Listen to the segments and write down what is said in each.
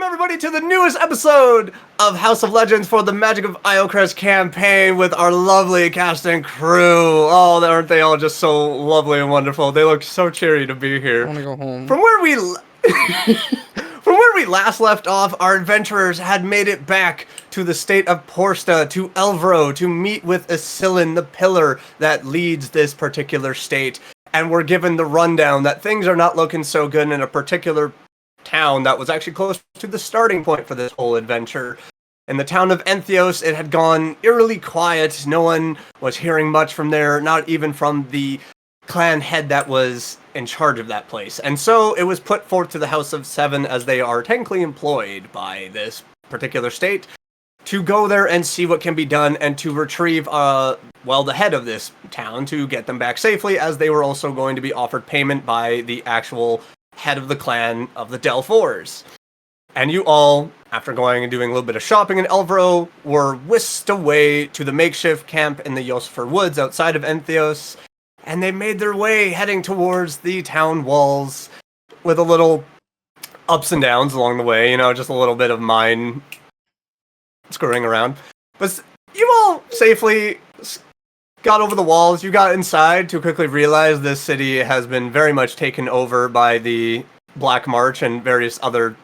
Welcome everybody to the newest episode of House of Legends for the Magic of Iocrest campaign with our lovely cast and crew. Oh, aren't they all just so lovely and wonderful? They look so cheery to be here. I want to go home. From where we last left off, our adventurers had made it back to the state of Porsta, to Elvro, to meet with Isilin, the pillar that leads this particular state. And we're given the rundown that things are not looking so good in a particular town that was actually close to the starting point for this whole adventure. In the town of Nthyos, it had gone eerily quiet. No one was hearing much from there, not even from the clan head that was in charge of that place. And so it was put forth to the House of Seven, as they are technically employed by this particular state, to go there and see what can be done and to retrieve, the head of this town to get them back safely, as they were also going to be offered payment by the actual head of the clan of the Delphors. And you all, after going and doing a little bit of shopping in Elvro, were whisked away to the makeshift camp in the Yosfer Woods outside of Nthyos, and they made their way heading towards the town walls with a little ups and downs along the way, just a little bit of mind screwing around. But you all safely got over the walls. You got inside to quickly realize this city has been very much taken over by the Black March and various other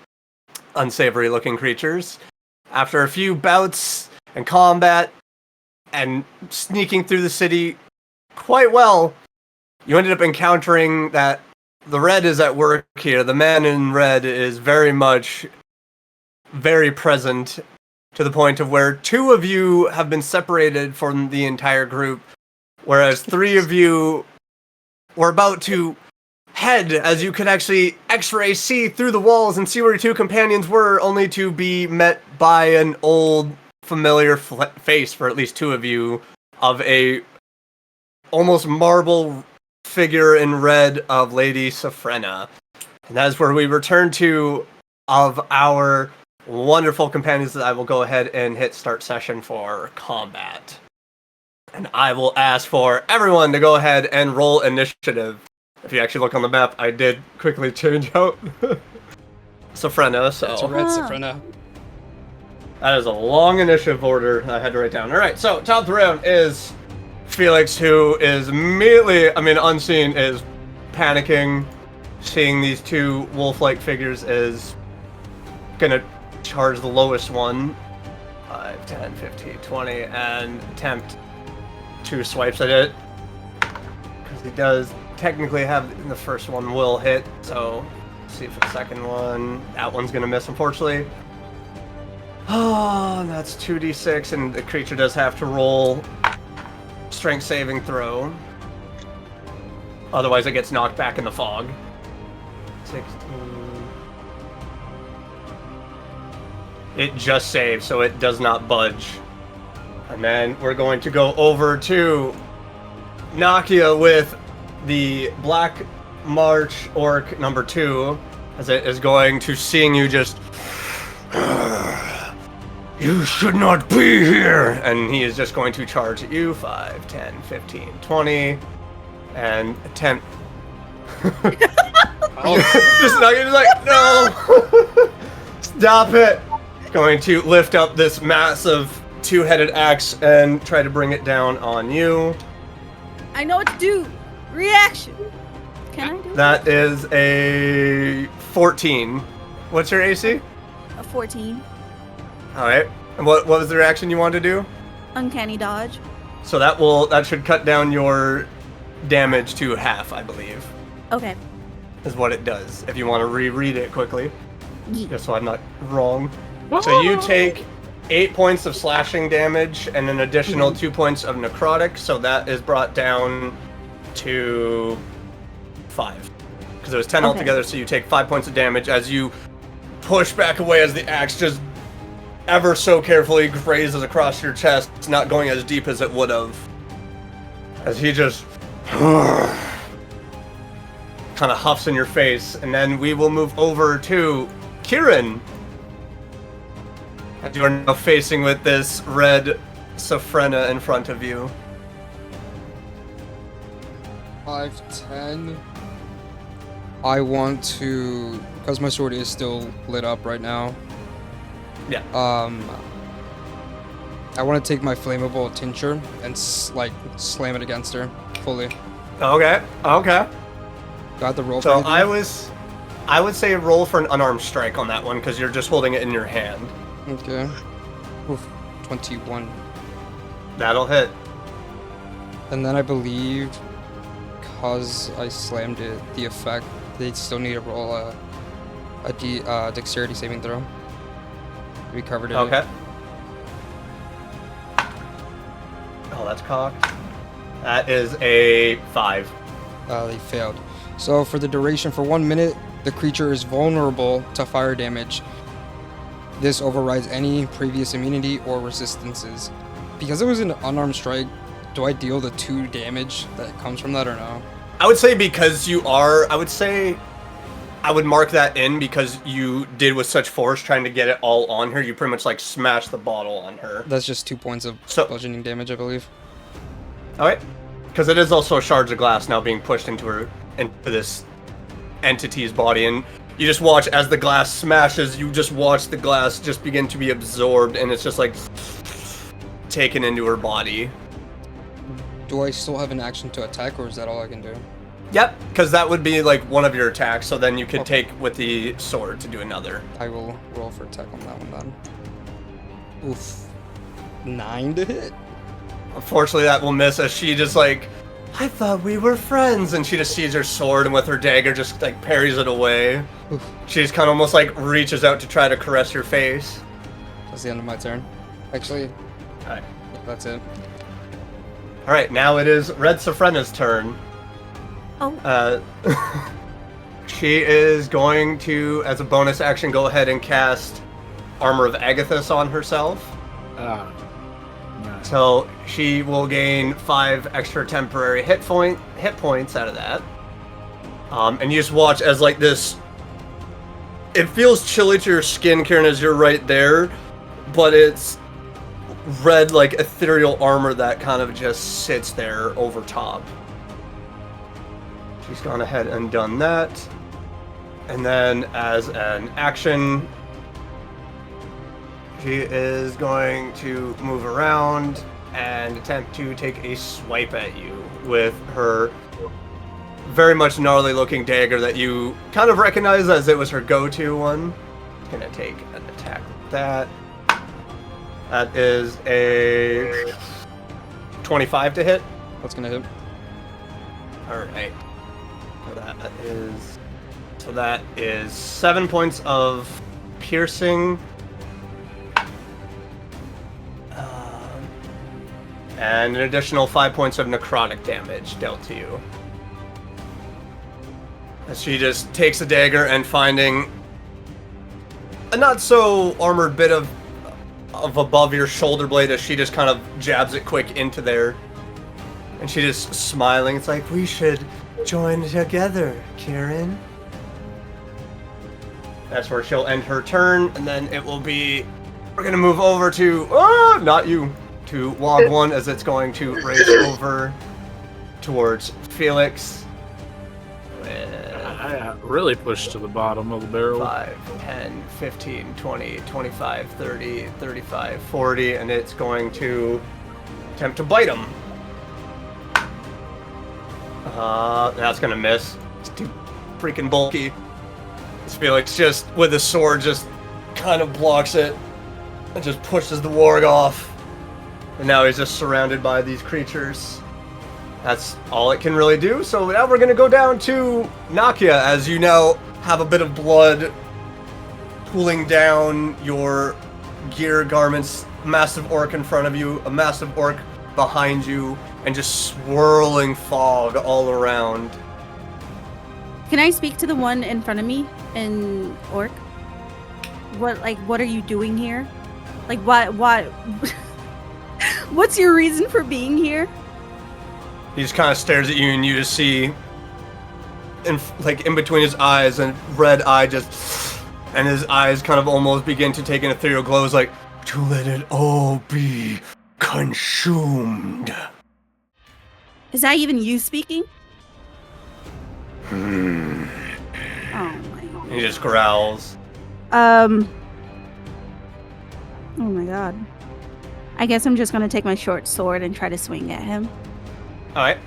unsavory looking creatures. After a few bouts and combat and sneaking through the city quite well, you ended up encountering that the red is at work here. The man in red is very present, to the point of where two of you have been separated from the entire group, whereas three of you were about to head, as you could actually X-ray see through the walls and see where your two companions were, only to be met by an old familiar face for at least two of you, of a almost marble figure in red of Lady Sophrena. And that is where we return to of our wonderful companions that I will go ahead and hit start session for combat. And I will ask for everyone to go ahead and roll initiative. If you actually look on the map, I did quickly change out Sophrena, so It's a red Sophrena. that is a long initiative order I had to write down. Alright, so top of the round is Felix, who is immediately, unseen, is panicking, seeing these two wolf-like figures, is gonna charge the lowest one, 5, 10, 15, 20, and attempt 2 swipes at it, because he does technically have the first one will hit. So let's see for the second one, that one's gonna miss, unfortunately. Oh, and that's 2d6, and the creature does have to roll strength saving throw, otherwise it gets knocked back in the fog. 16. It just saves, so it does not budge. And then we're going to go over to Nakia with the Black March Orc number 2, as it is going to, seeing you just, you should not be here! And he is just going to charge at you, 5, 10, 15, 20, and attempt... Just Nakia's like, no! Stop it! Going to lift up this massive two-headed axe and try to bring it down on you. I know what to do. Reaction. Can I do That is a 14. What's your AC? a 14? Alright. And what was the reaction you wanted to do? Uncanny dodge. So that should cut down your damage to half, I believe, Okay. is what it does. If you want to reread it quickly, Ye- just so I'm not wrong. So you take 8 points of slashing damage and an additional 2 points of necrotic, so that is brought down to 5. Because it was 10 Okay. altogether, so you take 5 points of damage as you push back away as the axe just ever so carefully grazes across your chest. It's not going as deep as it would have. As he just kind of huffs in your face, and then we will move over to Kieran. And you are now facing with this red Sophrena in front of you. 5, 10. I want to, because my sword is still lit up right now, Yeah. I want to take my flammable tincture and slam it against her fully. Okay. Got the roll. So for I would say roll for an unarmed strike on that one because you're just holding it in your hand. Okay. Oof, 21. That'll hit. And then I believe, because I slammed it, the effect, they still need to roll a dexterity saving throw. We covered it. Okay. Oh, that's cocked. That is a 5. They failed. So for the duration, for 1 minute, the creature is vulnerable to fire damage. This overrides any previous immunity or resistances. Because it was an unarmed strike, do I deal the 2 damage that comes from that or no? I would say because you are, I would mark that in because you did with such force trying to get it all on her. You pretty much like smashed the bottle on her. That's just 2 points of bludgeoning damage, I believe. Alright. Because it is also shards of glass now being pushed into this entity's body, and you just watch as the glass smashes, you just watch the glass just begin to be absorbed, and it's just like taken into her body. Do I still have an action to attack, or is that all I can do? Yep, because that would be like one of your attacks, so then you could take with the sword to do another. I will roll for attack on that one then. Oof. 9 to hit. Unfortunately, that will miss as she just like, I thought we were friends, and she just sees her sword and with her dagger just like parries it away. Oof. She just kind of almost like reaches out to try to caress your face. That's the end of my turn. Actually, Alright. that's it. Alright, now it is Red Safrena's turn. Oh. She is going to, as a bonus action, go ahead and cast Armor of Agathis on herself. Nice. So she will gain 5 extra temporary hit points out of that. And you just watch as like this. It feels chilly to your skin, Kieran, as you're right there, but it's red, like ethereal armor that kind of just sits there over top. She's gone ahead and done that. And then as an action, she is going to move around and attempt to take a swipe at you with her very much gnarly looking dagger that you kind of recognize as it was her go-to one. She's gonna take an attack with that. That is a 25 to hit. That's gonna hit. Alright. So that is 7 points of piercing. And an additional 5 points of necrotic damage dealt to you. As she just takes the dagger and finding a not so armored bit of above your shoulder blade as she just kind of jabs it quick into there. And she just smiling. It's like, we should join together, Kieran. That's where she'll end her turn, and then it will be, we're gonna move over to, not you, to Log 1 as it's going to race over towards Felix. I really pushed to the bottom of the barrel. 5, 10, 15, 20, 25, 30, 35, 40, and it's going to attempt to bite him. That's gonna miss. It's too freaking bulky. Felix just, with his sword, just kind of blocks it and just pushes the warg off. And now he's just surrounded by these creatures. That's all it can really do. So now we're gonna go down to Nakia, as you now have a bit of blood pooling down your gear garments. Massive orc in front of you, a massive orc behind you, and just swirling fog all around. Can I speak to the one in front of me in orc? What are you doing here? Like, what? What's your reason for being here? He just kind of stares at you, and you just see, in between his eyes, and red eye just, and his eyes kind of almost begin to take an ethereal glow. It's like, to let it all be consumed. Is that even you speaking? Oh my god. He just growls. Oh my god. I guess I'm just gonna take my short sword and try to swing at him. Alright.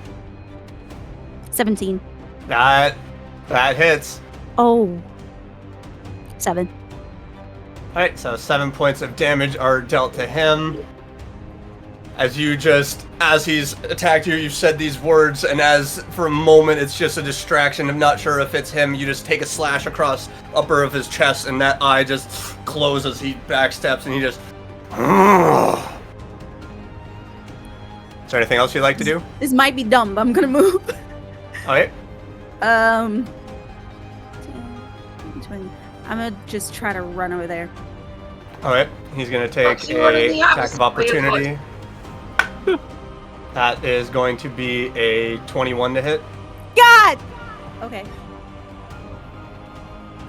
17. That hits. Oh. 7. Alright, so 7 points of damage are dealt to him. As he's attacked you, you've said these words, and as for a moment it's just a distraction. I'm not sure if it's him. You just take a slash across upper of his chest, and that eye just closes. He backsteps, and he just... Is there anything else you'd like to do? This might be dumb, but I'm gonna move. Alright. 20. I'm gonna just try to run over there. Alright, he's gonna take a attack of opportunity. That is going to be a 21 to hit. God! Okay.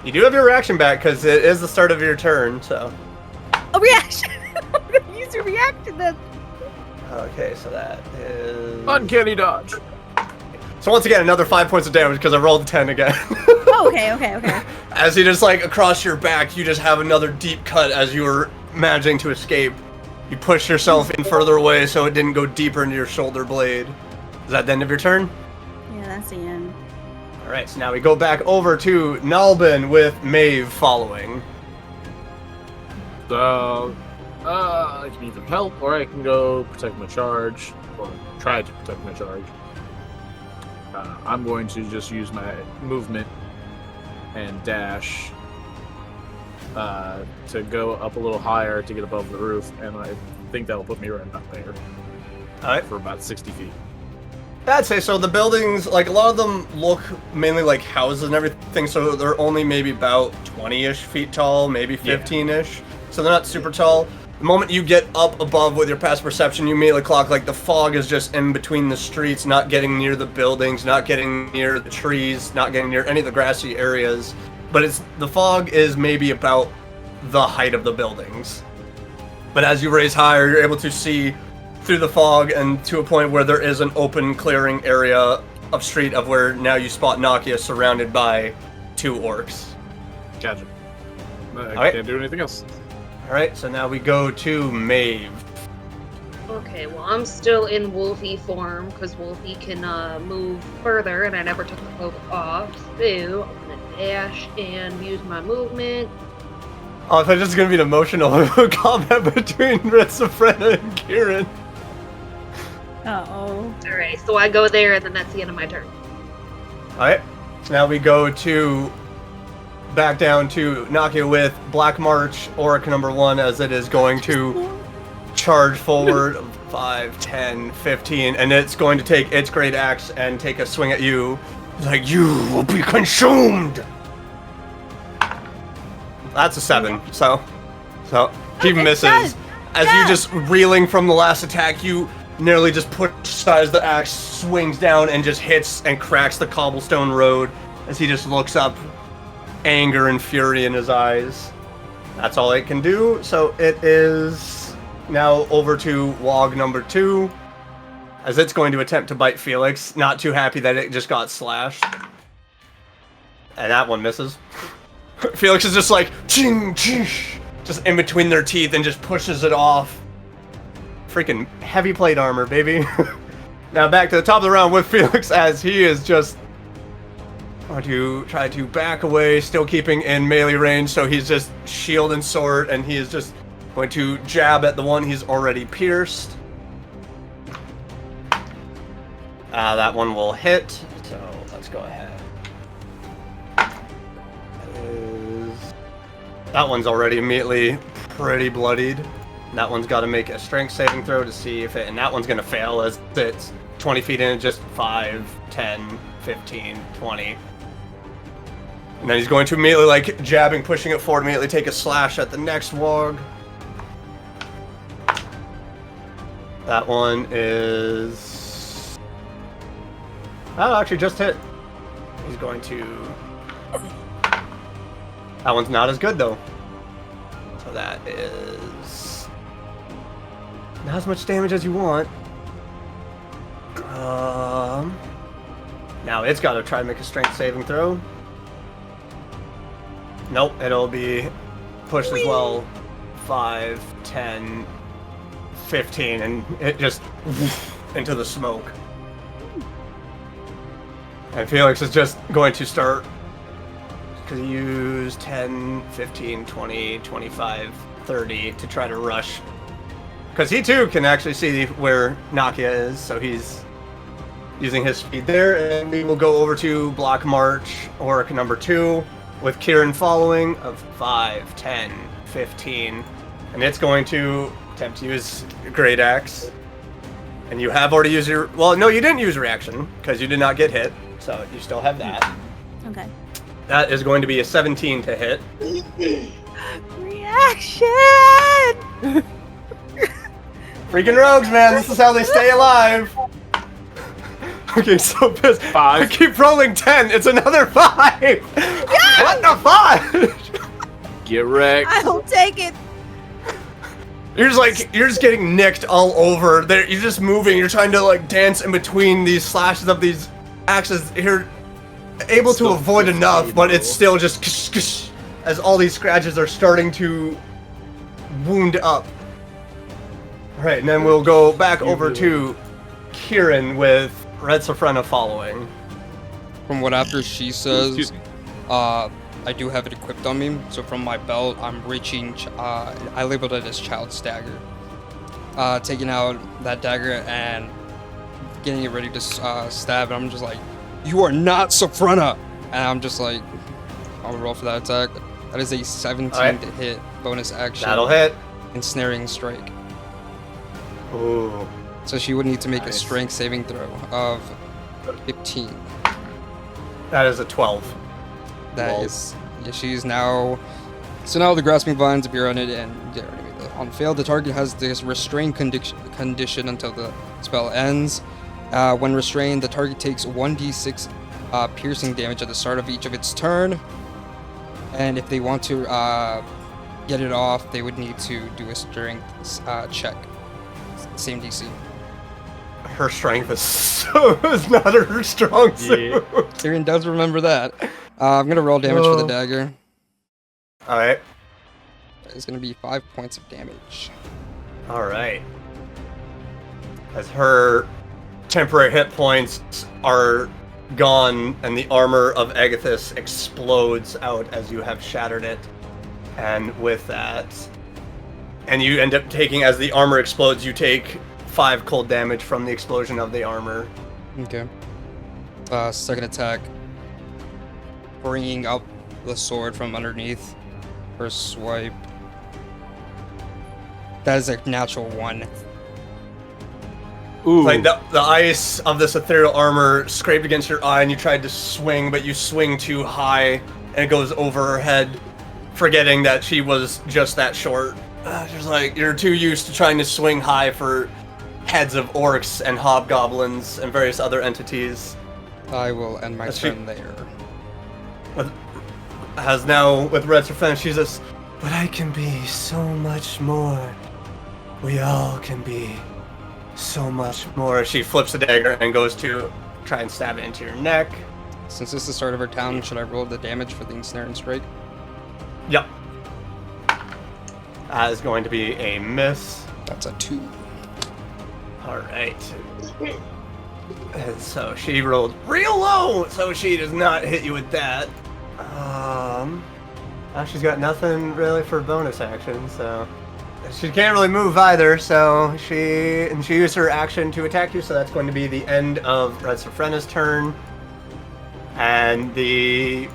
You do have your reaction back because it is the start of your turn, so. A reaction! I'm gonna use a reaction then. Okay, so that is... Uncanny dodge. So once again, another 5 points of damage because I rolled a 10 again. Oh, okay. As he just across your back, you just have another deep cut as you were managing to escape. You push yourself in further away so it didn't go deeper into your shoulder blade. Is that the end of your turn? Yeah, that's the end. Alright, so now we go back over to Nalbin with Maeve following. So, I can either help or I can go protect my charge, or try to protect my charge. I'm going to just use my movement and dash to go up a little higher to get above the roof, and I think that'll put me right about there. Alright. For about 60 feet. I'd say so. The buildings, a lot of them look mainly like houses and everything, so they're only maybe about 20-ish feet tall, maybe 15-ish. So they're not super tall. The moment you get up above with your passive perception, you immediately clock the fog is just in between the streets, not getting near the buildings, not getting near the trees, not getting near any of the grassy areas. But the fog is maybe about the height of the buildings. But as you raise higher, you're able to see through the fog and to a point where there is an open clearing area of street of where now you spot Nthyos surrounded by 2 orcs. Gotcha. I can't do anything else. Alright, so now we go to Maeve. Okay, well, I'm still in Wolfie form, because Wolfie can move further, and I never took the cloak off. So, I'm going to dash and use my movement. Oh, I thought this was going to be an emotional combat between Ritsafrena and Kieran. Uh-oh. Alright, so I go there, and then that's the end of my turn. Alright, so now we go to... back down to Nthyos with Black March, Orc number 1, as it is going to charge forward 5, 10, 15, and it's going to take its great axe and take a swing at you. It's like, you will be consumed! That's a 7, so he misses. As you just reeling from the last attack, you nearly just push aside as the axe swings down and just hits and cracks the cobblestone road as he just looks up, anger and fury in his eyes. That's all it can do, so it is now over to Wog number 2, as it's going to attempt to bite Felix, not too happy that it just got slashed. And that one misses. Felix is just ching, ching, just in between their teeth and just pushes it off. Freaking heavy plate armor, baby. Now back to the top of the round with Felix, as he is just going to try to back away, still keeping in melee range, so he's just shield and sword, and he is just going to jab at the one he's already pierced. That one will hit, so let's go ahead. That one's already immediately pretty bloodied. That one's got to make a strength saving throw to see if it, and that one's going to fail as it's 20 feet in, just 5, 10, 15, 20. And then he's going to immediately, jabbing, pushing it forward, immediately take a slash at the next Wog. That one is... that'll actually just hit. He's going to... that one's not as good, though. So that is... not as much damage as you want. Now it's got to try to make a strength saving throw. Nope, it'll be pushed as well. 5, 10, 15, and it just into the smoke. And Felix is just going to start, because he used 10, 15, 20, 25, 30 to try to rush. Because he too can actually see where Nakia is, so he's using his speed there. And we will go over to block march, Orc number 2, with Kieran following of 5, 10, 15. And it's going to attempt to use Great Axe. And you have already used your... Well, no, you didn't use reaction, because you did not get hit. So you still have that. Okay. That is going to be a 17 to hit. Reaction! Freaking rogues, man. This is how they stay alive. Okay, so pissed. 5. I keep rolling 10. It's another 5. Yes! What the 5? Get wrecked. I'll take it. You're just getting nicked all over. You're just moving. You're trying to like dance in between these slashes of these axes. You're able to avoid enough, but it's still just as all these scratches are starting to wound up. Right, and then we'll go back over to Kieran with Red Sophrena following. From what after she says, Excuse me. I do have it equipped on me. So from my belt, I'm reaching. I labeled it as Child's Dagger. Taking out that dagger and getting it ready to stab. And I'm just like, "You are not Sophrena!" And I'm just like, I'll roll for that attack. That is a 17 Alright. to hit. Bonus action. That'll hit. Ensnaring strike. Ooh. So she would need to make a Nice. strength saving throw of 15. That is a 12. That Lol. is, yeah, she's now. So now the grasping vines appear on it, and yeah, on fail, the target has this restrained condition until the spell ends. When restrained, the target takes 1d6 piercing damage at the start of each of its turn, and if they want to get it off, they would need to do a strength check. Same DC. Her strength is not her strong suit. Tyrion does remember that. I'm gonna roll damage for the dagger. Alright. It's gonna be 5 points of damage. Alright. As her temporary hit points are gone and the armor of Agathis explodes out as you have shattered it. And with that, and you end up taking, as the armor explodes, you take 5 cold damage from the explosion of the armor. Okay. Second attack. Bringing up the sword from underneath. First swipe. That is a natural 1. Ooh. Like the ice of this ethereal armor scraped against your eye and you tried to swing, but you swing too high and it goes over her head, forgetting that she was just that short. Just like, you're too used to trying to swing high for heads of orcs and hobgoblins and various other entities. I will end my That's turn there. Has now, with Red Sophrena, she's just, but I can be so much more. We all can be so much more. She flips the dagger and goes to try and stab it into your neck. Since this is the start of her town, should I roll the damage for the ensnare and strike? Yep. That is going to be a miss. That's a 2. Alright. And so she rolled real low, so she does not hit you with that. Now she's got nothing really for bonus action, so she can't really move either, so she used her action to attack you, so that's going to be the end of Red Sophrena's turn. And the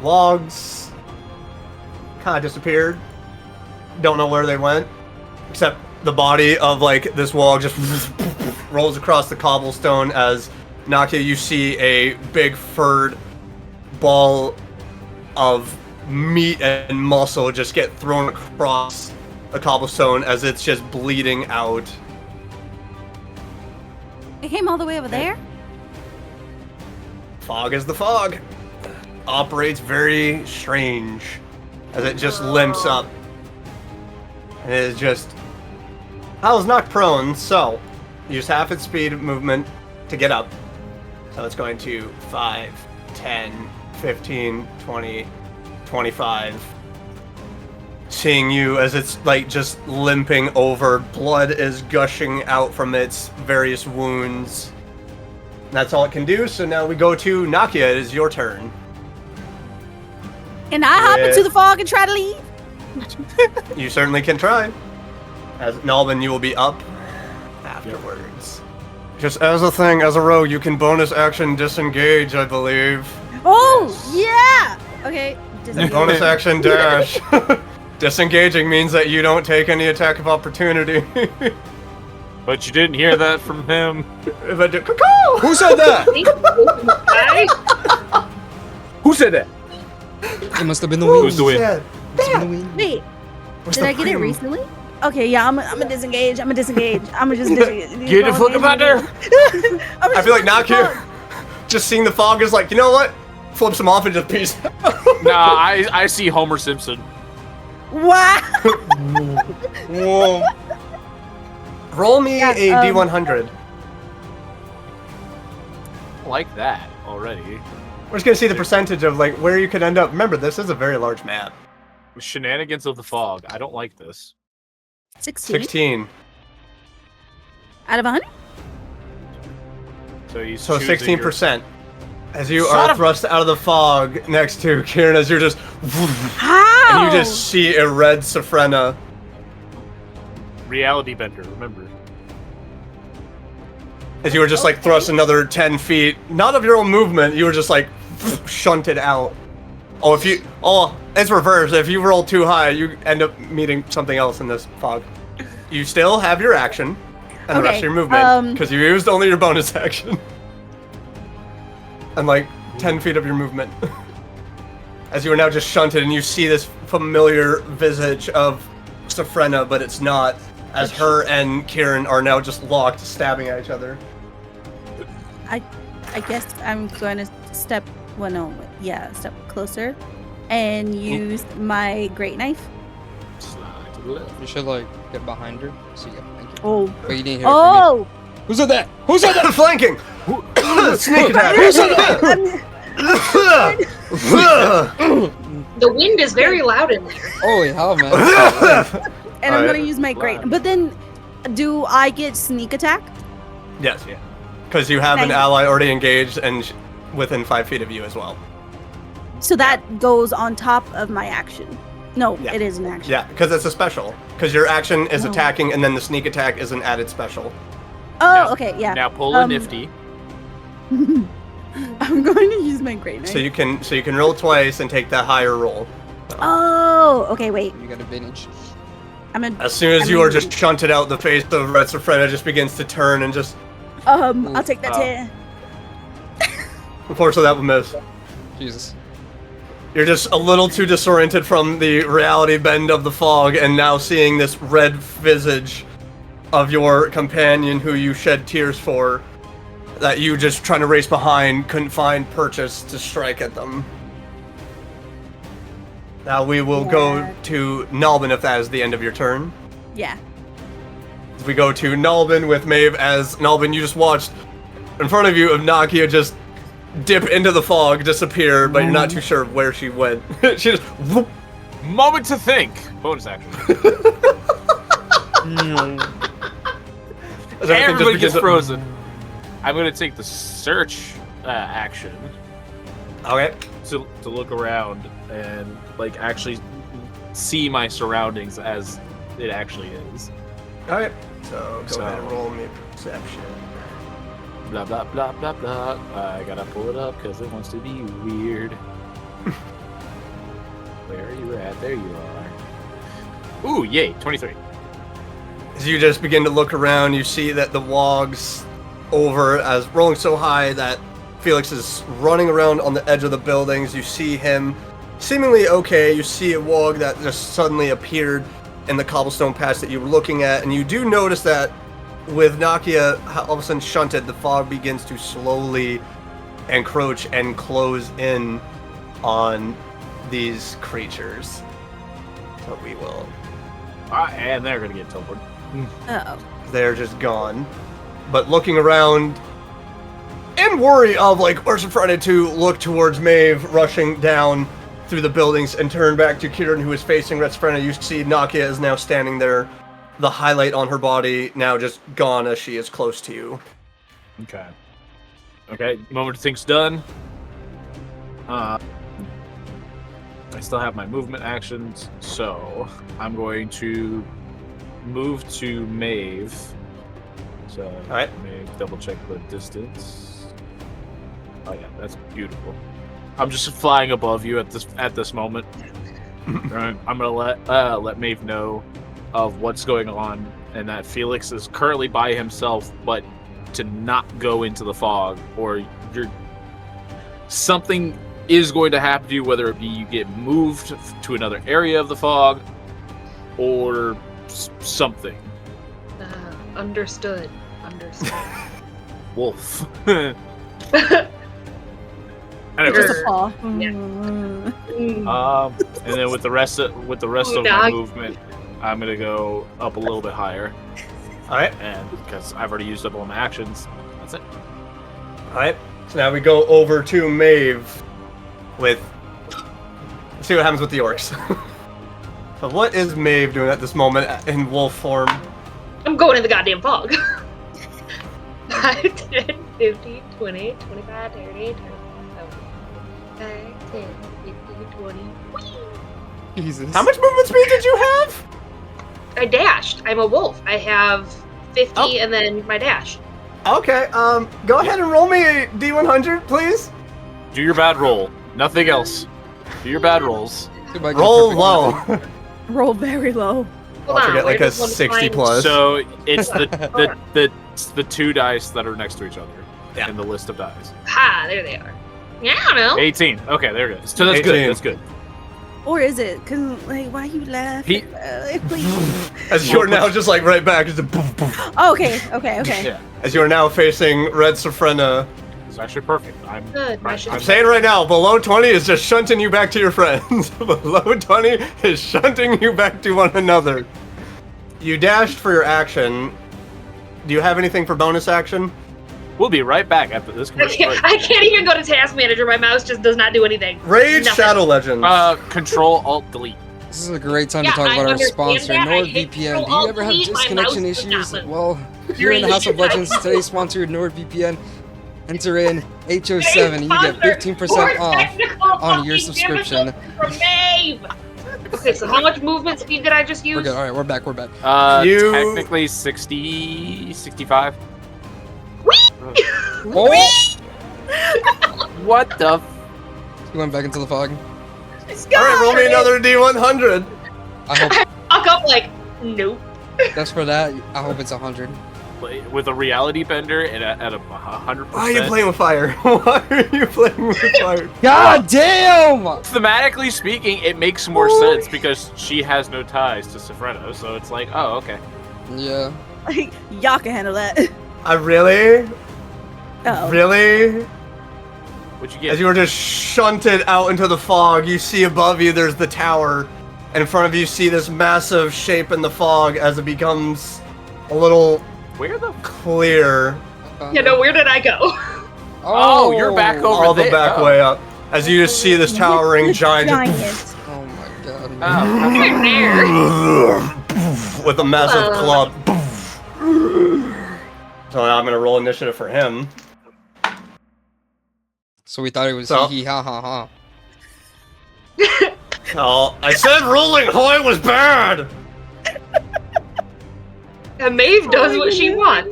logs kind of disappeared. Don't know where they went, except the body of like this log just rolls across the cobblestone as Nakia, you see a big furred ball of meat and muscle just get thrown across the cobblestone as it's just bleeding out. It came all the way over there? Fog is the fog. Operates very strange as it just limps up. And it is just... Hal's knocked prone, so use half its speed of movement to get up. So it's going to 5, 10, 15, 20, 25. seeing you as it's like just limping over. Blood is gushing out from its various wounds. That's all it can do. So now we go to Nakia. It is your turn. Can I hop into the fog and try to leave? You certainly can try. As Nalvin, you will be up afterwards. Just as a thing, as a rogue, you can bonus action disengage, I believe. Oh, yeah! Okay. disengage. Bonus action dash. Disengaging means that you don't take any attack of opportunity. But you didn't hear that from him. If I do, who said that? Who said that? It must have been the wind. Who's the wind? Said Must have that? been the wind. Wait, What's did the I get it premium? recently? Okay, yeah, I'm a disengage. I'm a disengage. I'm a just disengage. Get the fuck up out there! I feel like Nakia, just seeing the fog is like, you know what? Flips him off and just peace. Nah, I see Homer Simpson. Wow. Whoa. Roll me Yeah, a D100. Like that already. We're just gonna see the percentage of like where you could end up. Remember, this is a very large map. Shenanigans of the fog. I don't like this. 16 16. out of 100. So he's So choosing 16%. As you Son are of- thrust out of the fog next to Kieran, as you're just, How? and you just see a red Sophrena. reality bender. Remember. As you were just like thrust another 10 feet, not of your own movement, you were just like shunted out. Oh, it's reversed. If you roll too high, you end up meeting something else in this fog. You still have your action and the rest of your movement because you used only your bonus action. And like 10 feet of your movement. As you are now just shunted and you see this familiar visage of Sophrena, but it's not. As her and Kieran are now just locked, stabbing at each other. I guess I'm going to step closer and use my great knife. Slide to the left. You should like get behind her. So yeah, thank you. Oh. But you didn't hear it from me. Oh. Who said that? Who said that? Flanking! Sneak attack! Who said that? The wind is very loud in there. Holy hell, man. And I'm Alright. going to use my great. But then, do I get sneak attack? Yes, yeah. Because you have an Nice. ally already engaged and within 5 feet of you as well. So that goes on top of my action. No, Yeah. it is an action. Yeah, because it's a special. Because your action is Oh. attacking and then the sneak attack is an added special. Oh, Now- okay, yeah. Now pull a nifty. I'm going to use my great knife. So you can roll twice and take the higher roll. Oh, okay, wait. You got advantage. I'm gonna. As soon as you are just shunted out, the face of Red Sophrena just begins to turn and just... I'll take that Oh. 10. Unfortunately, that would miss. Jesus. You're just a little too disoriented from the reality bend of the fog and now seeing this red visage of your companion who you shed tears for, that you just trying to race behind, couldn't find purchase to strike at them. Now we will go Yeah. to Nalbin if that is the end of your turn. Yeah. As we go to Nalbin with Maeve, as Nalbin, you just watched in front of you of Nakia just dip into the fog, disappear, but you're not too sure where she went. She just whoop. Moment to think. Bonus action. As everything Everybody begins gets to- frozen. I'm gonna take the search action Okay. to look around and like actually see my surroundings as it actually is. Alright. So go So- ahead and roll me perception. Blah blah blah blah blah. I gotta pull it up because it wants to be weird. Where are you at? There you are. Ooh, yay! 23. As you just begin to look around, you see that the wogs over as rolling so high that Felix is running around on the edge of the buildings. You see him seemingly okay. You see a wog that just suddenly appeared in the cobblestone patch that you were looking at, and you do notice that with Nakia all of a sudden shunted, the fog begins to slowly encroach and close in on these creatures. But we will. And they're gonna get teleported. Uh-oh. They're just gone. But looking around in worry of like where's in front of to look towards Maeve rushing down through the buildings and turn back to Kieran, who is facing Retsfrena. You see Nakia is now standing there, the highlight on her body now just gone as she is close to you. Okay. Okay, moment to think's done. I still have my movement actions, so I'm going to move to Maeve. So, Alright. Maeve, double check the distance. Oh yeah, that's beautiful. I'm just flying above you at this moment. I'm gonna let Maeve know of what's going on, and that Felix is currently by himself, but to not go into the fog, or something is going to happen to you, whether it be you get moved to another area of the fog, or something. Understood. Wolf. Just Anyways, a paw. and then with the rest of my dog. movement, I'm gonna go up a little bit higher, Alright, and because I've already used up all my actions, that's it. alright. So now we go over to Maeve with... Let's see what happens with the orcs. So what is Maeve doing at this moment in wolf form? I'm going in the goddamn fog. 5, 10, 15, 20, 25, 30, 35, 5, 10, 15, 20. Jesus. How much movement speed did you have? I dashed. I'm a wolf. I have 50 Oh. and then my dash. Okay, go ahead and roll me a D100, please. Do your bad roll. Nothing else. Do your bad rolls. Goodbye, get a Roll perfect low. number. Roll very low. Hold I'll on, forget like where a does one 60 find- plus. So it's the two dice that are next to each other Yeah. in the list of dice. Ha, there they are. Yeah, I don't know. 18. Okay, there it is. So that's 18. good. That's good. Or is it? Cause like, why you laughing? Please. As you're now just like right back, just a boom, boom. Oh, okay. Yeah, As you are now facing Red Sofrena. it's actually perfect. Good. My I'm shit- I'm saying right now, below 20 is just shunting you back to your friends. Below 20 is shunting you back to one another. You dashed for your action. Do you have anything for bonus action? We'll be right back after this I commercial break. can't even go to Task Manager. My mouse just does not do anything. Rage Nothing. Shadow Legends. Control Alt Delete. This is a great time Yeah, to talk I about our understand sponsor, that. I hit NordVPN. Do you Control ever have Alt Delete, my disconnection mouse does not issues? move. Well, here in the House of Legends, today's sponsor, NordVPN. Enter in HO7 and you get 15% off on your subscription. From Maeve. Okay, so how much movement speed did I just use? We're good. All right, we're back. We're back. You- Technically 60, 65. Oh! What the? You went back into the fog. Alright, roll me another D100. I hope Fuck up like, nope. that's for that. I hope it's 100. With a reality bender and at a 100%. Why are you playing with fire? Why are you playing with fire? God damn! Thematically speaking, it makes more sense because she has no ties to Sofreno, so it's like, oh, okay. Yeah. Like, y'all can handle that. I really? Oh. Really? What'd you get? As you were just shunted out into the fog, you see above you there's the tower. And in front of you see this massive shape in the fog as it becomes a little Where the? clear. You know, where did I go? Oh, you're back over All the there. back Oh. way up. As you just see this towering This giant giant. Oh my god. Oh, Right there. just with a massive club. So now I'm gonna roll initiative for him. So we thought it was So- hee hee ha ha ha. Oh, I said rolling high was bad! And Maeve does what she wants.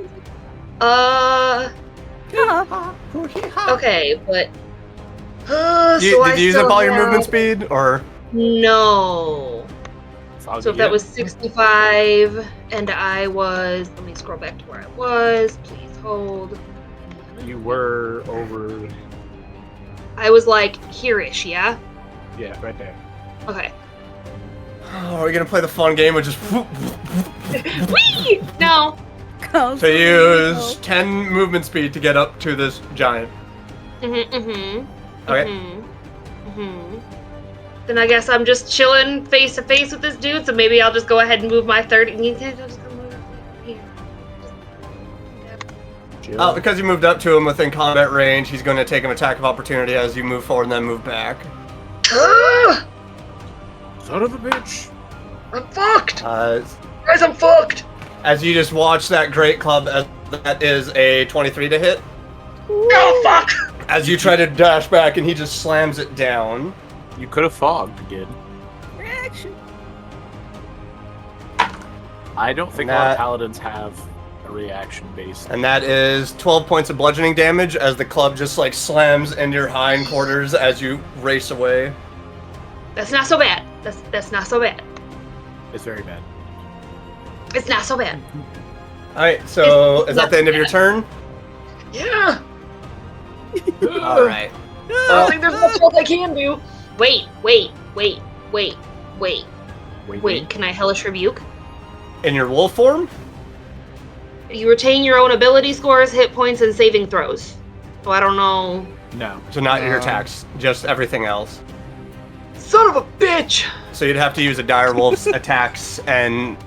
Okay, but so Did I you use still up all your have- movement speed, or? No. I'll So if get that it. was 65 and I was, let me scroll back to where I was. Please hold. You were over. I was like here-ish, yeah? Yeah, right there. Okay. Oh, are we gonna play the fun game of just Whee! No. Oh, to use 10 movement speed to get up to this giant? Okay. Okay. Then I guess I'm just chilling face to face with this dude, so maybe I'll just go ahead and move my 30. Oh, because you moved up to him within combat range, he's going to take an attack of opportunity as you move forward and then move back. Ah! Son of a bitch. I'm fucked! Uh, Guys, I'm fucked! as you just watch that great club, that is a 23 to hit. Oh, fuck! As you try to dash back, and he just slams it down. You could have fogged again. Reaction. I don't think a lot of paladins have a reaction based. And that is 12 points of bludgeoning damage as the club just like slams into your hindquarters as you race away. That's not so bad. That's not so bad. It's very bad. It's not so bad. Alright, so is that the end of your turn? Yeah! Alright. I don't think there's much else I can do. Wait. Can I Hellish Rebuke? In your wolf form? You retain your own ability scores, hit points, and saving throws. So I don't know. No. So not your attacks, just everything else. Son of a bitch! So you'd have to use a dire wolf's attacks and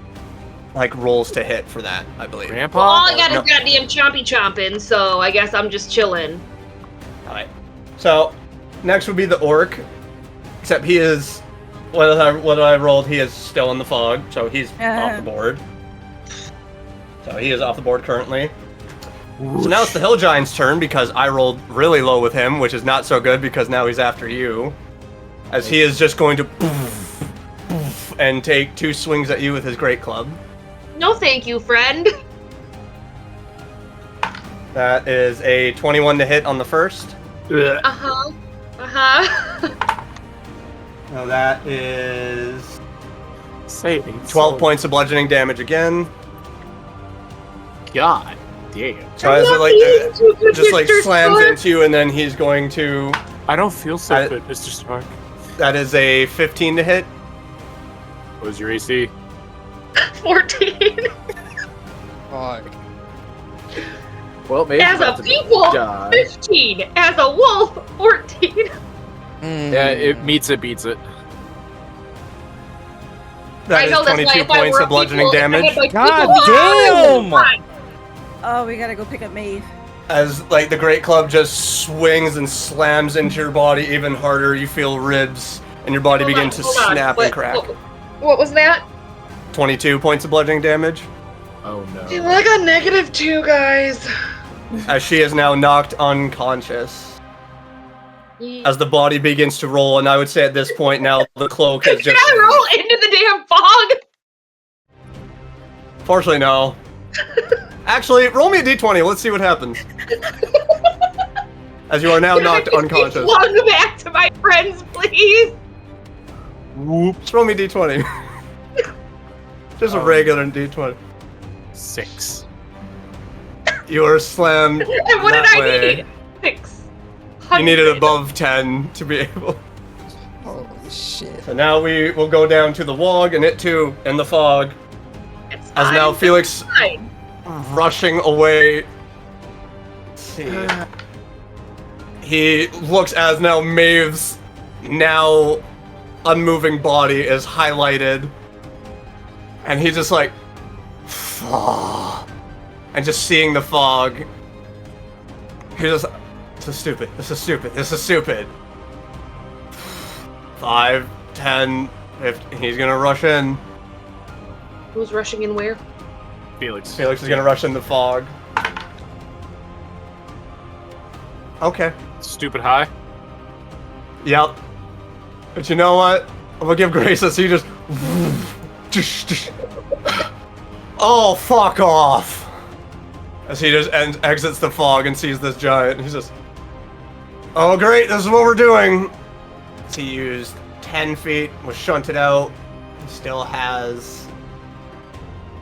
like rolls to hit for that, I believe. Grandpa? All I got is No. goddamn chomping, so I guess I'm just chilling. Alright. So next would be the orc. Except he is what I rolled, he is still in the fog, so he's off the board. So he is off the board currently. So now it's the hill giant's turn because I rolled really low with him, which is not so good because now he's after you. As he is just going to and take 2 swings at you with his great club. No thank you, friend. That is a 21 to hit on the first. Uh-huh. Now that is Saving 12 points of bludgeoning damage again. God damn. So as it just like slams into you, and then he's going to. I don't feel so good, Mr. Stark. That is a 15 to hit. What was your AC? 14. Fuck. Well, maybe As a people, 15. As a wolf, 14. Yeah, it meets it, beats it. That is 22 points of bludgeoning damage. God damn! Oh, we gotta go pick up Maeve. As like the great club just swings and slams into your body even harder, you feel ribs and your body begin to snap and crack. What was that? 22 points of bludgeoning damage. Oh no. I got -2, guys. As she is now knocked unconscious. As the body begins to roll, and I would say at this point now the cloak is Can just. I roll into the damn fog? Fortunately, no. Actually, roll me a d20. Let's see what happens. As you are now knocked unconscious. Flung back to my friends, please. Just roll me a d20. Just a regular d20. 6. You are slammed. And what did that I way. need? 6. You needed above 10 to be able. Holy shit. So now we will go down to the wog, and it too, in the fog. It's As fine, now it's Felix fine. rushing away. Let's see. He looks as now Maeve's now unmoving body is highlighted. And he's just like, and just seeing the fog. He's just, this is stupid, this is stupid, this is stupid. 5, 10, 15, he's gonna rush in. Who's rushing in where? Felix. Felix is gonna rush in the fog. Okay. Stupid high. Yep. But you know what? I'm gonna give Grace a so you just. Oh, fuck off! As he just exits the fog and sees this giant, and he's just. Oh, great, this is what we're doing! So he used 10 feet, was shunted out, he still has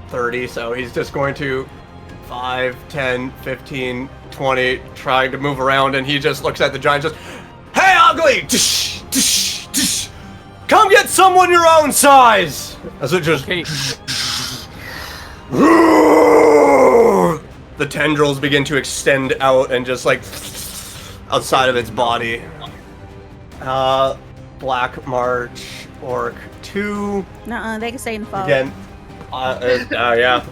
30, so he's just going to 5, 10, 15, 20, trying to move around, and he just looks at the giant, just, hey, ugly! Come get someone your own size! As it just... Okay. The tendrils begin to extend out and just like outside of its body. Black March Orc 2. Nuh-uh, they can stay in the fog. Again. Yeah.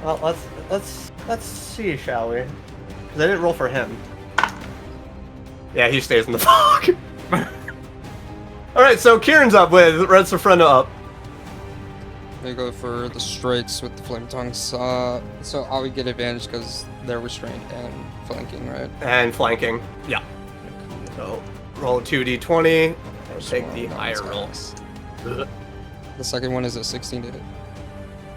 Well, let's see, shall we? Because I didn't roll for him. Yeah, he stays in the fog. Alright, so Kieran's up with Red Sofrenda up. They go for the strikes with the flame tongues. So I would get advantage because they're restrained and flanking, right? And flanking. Yeah. So roll 2d20 and take the higher roll. The second one is a 16 to hit.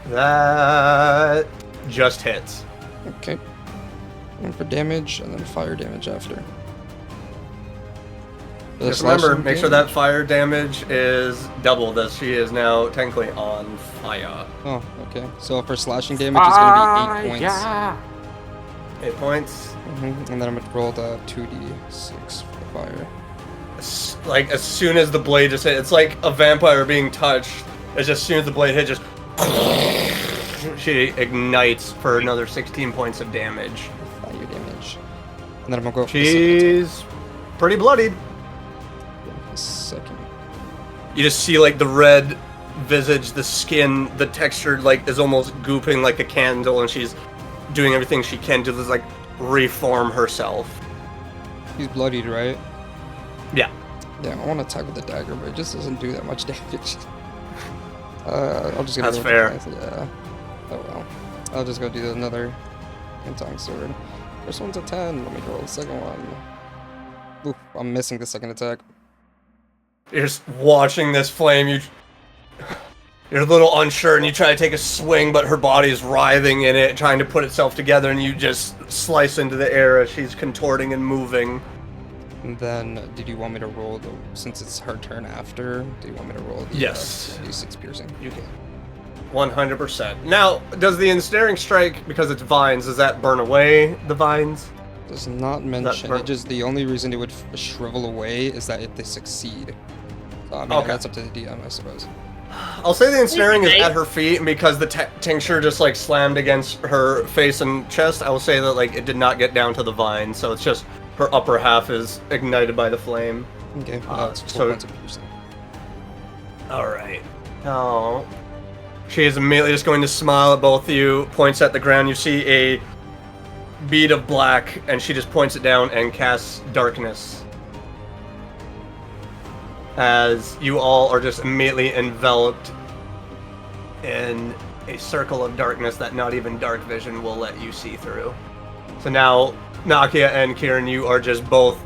That just hits. Okay. One for damage and then fire damage after. For the Just remember, slashing make sure damage- that fire damage is doubled as she is now technically on fire. Oh, okay. So for slashing damage, it's gonna be 8 points. Yeah. 8 points. And then I'm gonna roll the 2d6 for the fire. Like, as soon as the blade just hit, it's like a vampire being touched. As soon as the blade hit, just she ignites for another 16 points of damage. Fire damage. And then I'm gonna go for the second attack. She's pretty bloodied. The second. You just see like the red visage, the skin, the texture like is almost gooping like a candle, and she's doing everything she can to just like reform herself. He's bloodied, right? Yeah. Yeah, I want to attack with the dagger, but it just doesn't do that much damage. I'll just go. That's fair. Yeah. Oh well. I'll just go do another Nthyos sword. First one's a 10. Let me roll the second one. Oof, I'm missing the second attack. You're just watching this flame, you're a little unsure and you try to take a swing, but her body is writhing in it, trying to put itself together, and you just slice into the air as she's contorting and moving. And then, did you want me to roll since it's her turn after? Do you want me to roll the Yes. D6 piercing? You can. 100%. Now, does the ensnaring strike, because it's vines, does that burn away the vines? Does not mention. It just the only reason it would shrivel away is that if they succeed. So I mean, Okay. that's up to the DM, I suppose. I'll say the ensnaring is Nice. at her feet, and because the tincture just like slammed against her face and chest, I will say that like it did not get down to the vine, so it's just her upper half is ignited by the flame. Okay, that's 4 so- points of piercing. Alright. Now, she is immediately just going to smile at both of you, points at the ground. You see a bead of black, and she just points it down and casts darkness. As you all are just immediately enveloped in a circle of darkness that not even dark vision will let you see through. So now, Nakia and Kieran, you are just both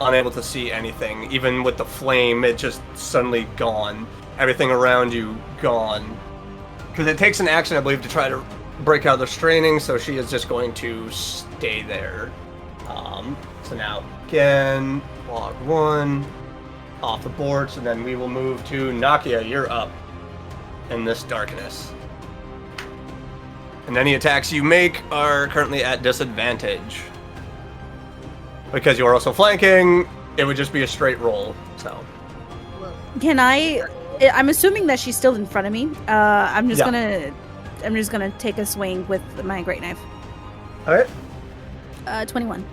unable to see anything. Even with the flame, it just suddenly gone. Everything around you gone. Because it takes an action, I believe, to try to break out of the straining, so she is just going to stay there. So now, again, log 1, off the board, so then we will move to Nakia, you're up in this darkness. And any attacks you make are currently at disadvantage. Because you are also flanking, it would just be a straight roll, so. Can I'm assuming that she's still in front of me. I'm just Yeah. gonna take a swing with my great knife. Alright, 21.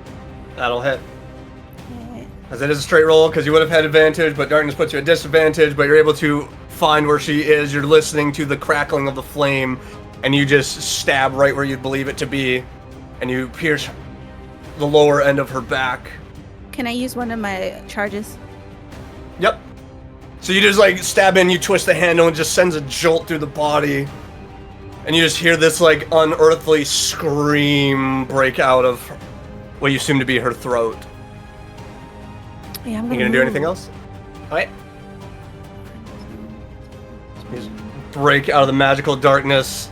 that'll hit. Okay. As it is a straight roll, because you would have had advantage, but darkness puts you at disadvantage, but you're able to find where she is. You're listening to the crackling of the flame, and you just stab right where you believe it to be, and you pierce the lower end of her back. Can I use one of my charges? Yep. So you just like stab in, you twist the handle, and it just sends a jolt through the body. And you just hear this like unearthly scream break out of what you assume to be her throat. Yeah, I'm You gonna gonna do move. anything else? Alright. You just break out of the magical darkness,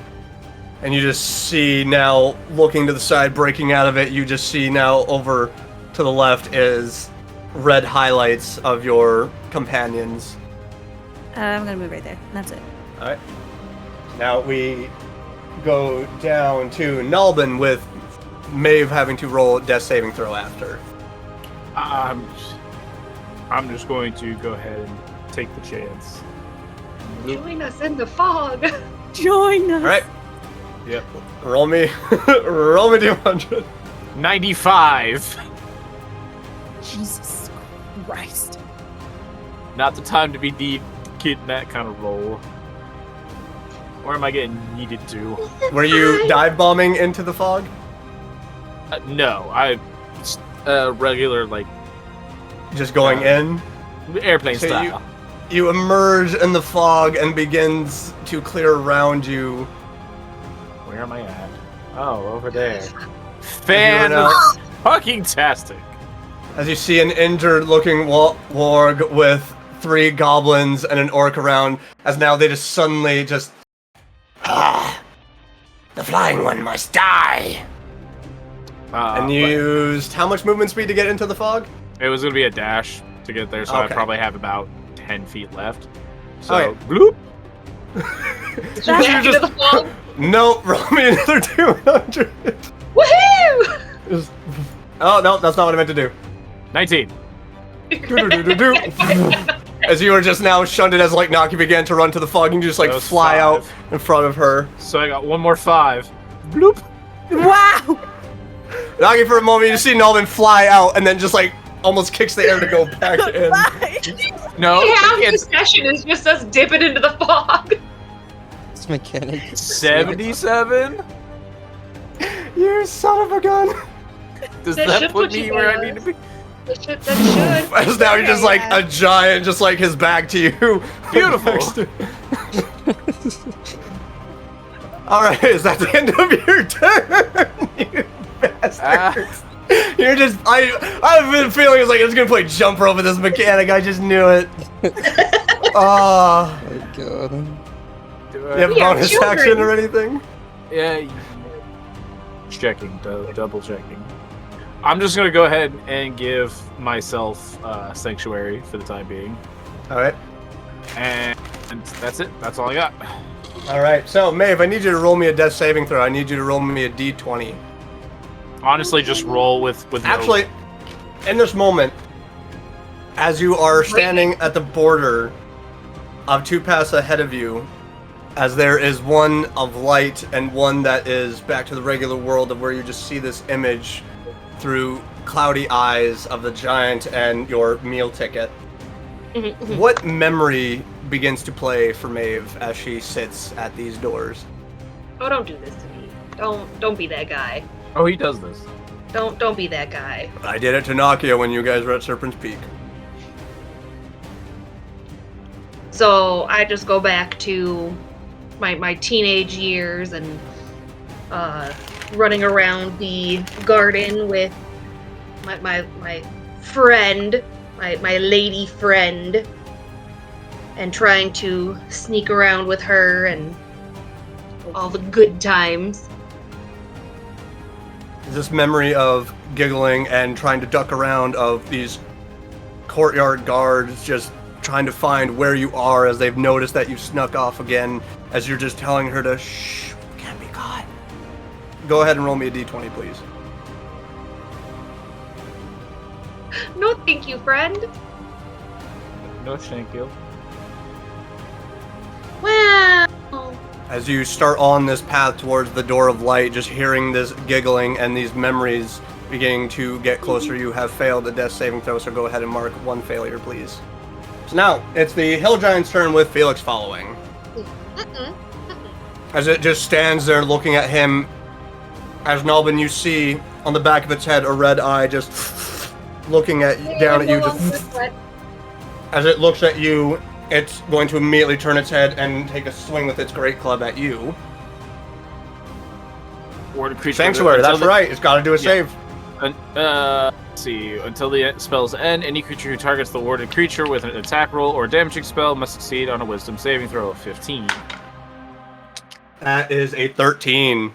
and you just see now, looking to the side, breaking out of it, you just see now over to the left is red highlights of your companions. I'm gonna move right there. That's it. Alright. Now we go down to Nalbin with Maeve having to roll a death saving throw after. I'm just going to go ahead and take the chance. Join us in the fog. Join us. Alright. Yep. Roll me. Roll me 200. 95. Jesus Christ. Not the time to be getting that kind of roll. Or am I getting needed to? Were you dive bombing into the fog? No, I regular, like, Just going in. airplane So style. You emerge in the fog and begins to clear around you. Where am I at? Oh, over there. Fan Fucking tastic. As you see an injured-looking warg with 3 goblins and an orc around, as now they just suddenly just... the flying one must die! And you used how much movement speed to get into the fog? It was going to be a dash to get there, so I Okay. probably have about 10 feet left. So, Okay. bloop. Did you back into the fog? Nope, roll me another 200. Woohoo! Just- Oh, no, that's not what I meant to do. 19. Do-do-do-do-do. As you were just now shunted as like Naki began to run to the fog, and you just like That was fly 5. out in front of her. So I got one more 5. Bloop. Wow! Nagi, for a moment, you see Nalvin fly out and then just like almost kicks the air to go back in. No, Half the it's session is just us dipping into the fog. This mechanic. is 77. You son of a gun. Does That that should put put you me where I there. need to be? That should. As now you're just like a giant, just like his back to you. Beautiful. Alright, is that the end of your turn? You bastards. You're just, I've been feeling it's like it's gonna play jump rope with this mechanic, I just knew it. Oh my god. Do You I- have We are bonus children. action or anything? Yeah. Checking, double checking. I'm just gonna go ahead and give myself sanctuary for the time being, Alright. and that's it. That's all I got. Alright, so Maeve, I need you to roll me a death saving throw. I need you to roll me a d20. Honestly, just roll with no- Actually, in this moment, as you are standing at the border of 2 paths ahead of you, as there is one of light and one that is back to the regular world of where you just see this image through cloudy eyes of the giant and your meal ticket. What memory begins to play for Maeve as she sits at these doors? Oh, don't do this to me. Don't be that guy. Oh, he does this. Don't be that guy. I did it to Nakia when you guys were at Serpent's Peak. So I just go back to my teenage years and running around the garden with my friend, my lady friend, and trying to sneak around with her and all the good times. This memory of giggling and trying to duck around, of these courtyard guards just trying to find where you are as they've noticed that you snuck off again, as you're just telling her to shh, can't be caught. Go ahead and roll me a d20, please. No, thank you, friend. No, thank you. Wow. As you start on this path towards the door of light, just hearing this giggling and these memories beginning to get closer, you have failed a death saving throw, so go ahead and mark 1 failure, please. So now, it's the Hill Giant's turn with Felix following. As it just stands there looking at him, as Nalbin, you see on the back of its head a red eye just looking at down at you. Just, as it looks at you, it's going to immediately turn its head and take a swing with its great club at you. Ward creature. Sanctuary, until that's the- right. It's got to do a save. Let's see. Until the spells end, any creature who targets the warded creature with an attack roll or damaging spell must succeed on a Wisdom saving throw of 15. That is a 13.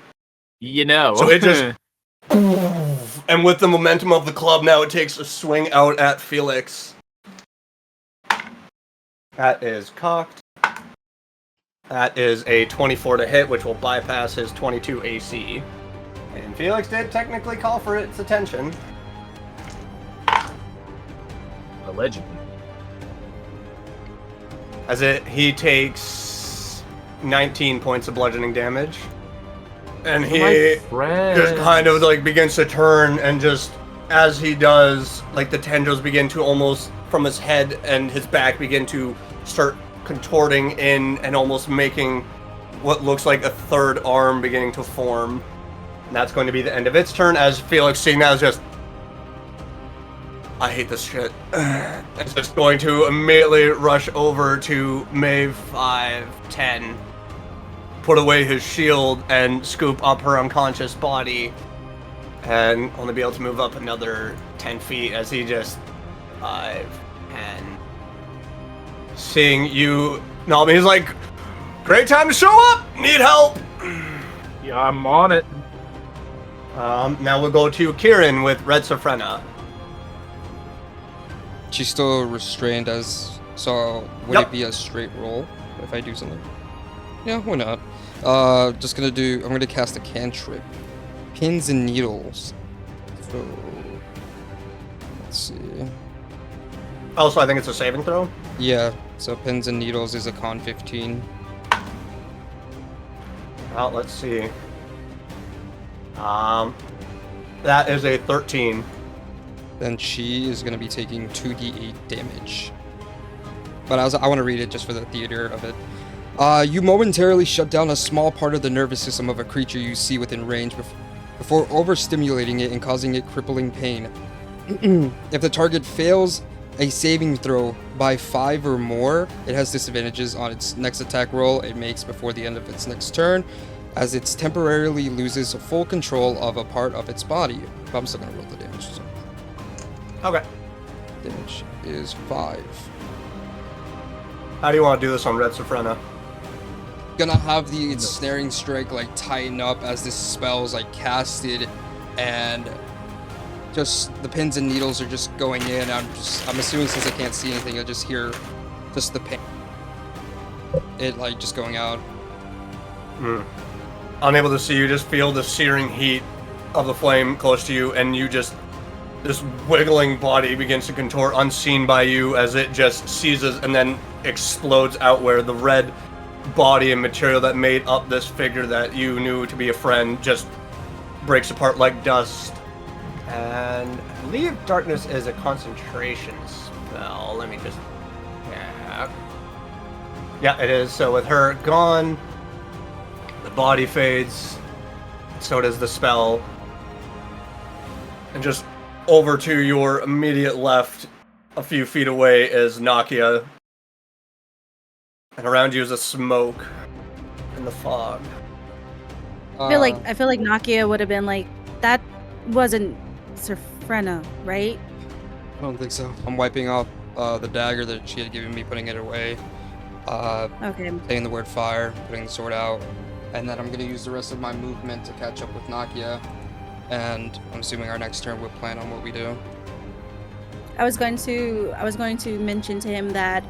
You know. So it just... And with the momentum of the club now, it takes a swing out at Felix. That is cocked. That is a 24 to hit, which will bypass his 22 AC. And Felix did technically call for its attention. Allegedly. As he takes 19 points of bludgeoning damage. And he My friend. just kind of like begins to turn, and just as he does, like the tendrils begin to almost from his head and his back begin to start contorting in and almost making what looks like a third arm beginning to form. And that's going to be the end of its turn, as Felix, seeing that, is just I hate this shit. It's just going to immediately rush over to Maeve 5'10", put away his shield, and scoop up her unconscious body, and only be able to move up another 10 feet as he just 5, 10. Seeing you, Nalby, he's like, great time to show up! Need help! Yeah, I'm on it. Now we'll go to Kieran with Red Sophrena. She's still restrained as, so would Yep. it be a straight roll if I do something? Yeah, why not? I'm gonna cast a cantrip. Pins and needles. So, let's see. Also, I think it's a saving throw. Yeah, so pins and needles is a con 15. Well, let's see. That is a 13. Then she is gonna be taking 2d8 damage. But I want to read it just for the theater of it. You momentarily shut down a small part of the nervous system of a creature you see within range before overstimulating it and causing it crippling pain. If the target fails a saving throw by 5 or more, it has disadvantages on its next attack roll it makes before the end of its next turn, as it temporarily loses full control of a part of its body. But I'm still gonna roll the damage. So. Okay. Damage is 5. How do you want to do this on Red Sophrena? Gonna have the ensnaring strike like tighten up as this spell is like casted, and just the pins and needles are just going in. I'm assuming since I can't see anything, I just hear just the pain. It like just going out. Unable to see, you just feel the searing heat of the flame close to you, and you just, this wiggling body begins to contort unseen by you as it just seizes and then explodes out, where the red body and material that made up this figure that you knew to be a friend just breaks apart like dust. And I believe darkness is a concentration spell. Let me just... Yeah, it is. So with her gone, the body fades, so does the spell. And just over to your immediate left, a few feet away, is Nakia. And around you is a smoke in the fog. I feel like Nakia would have been like, that wasn't Sophrena, right? I don't think so. I'm wiping off the dagger that she had given me, putting it away. Okay. Saying the word fire, putting the sword out, and then I'm gonna use the rest of my movement to catch up with Nakia. And I'm assuming our next turn we'll plan on what we do. I was going to mention to him that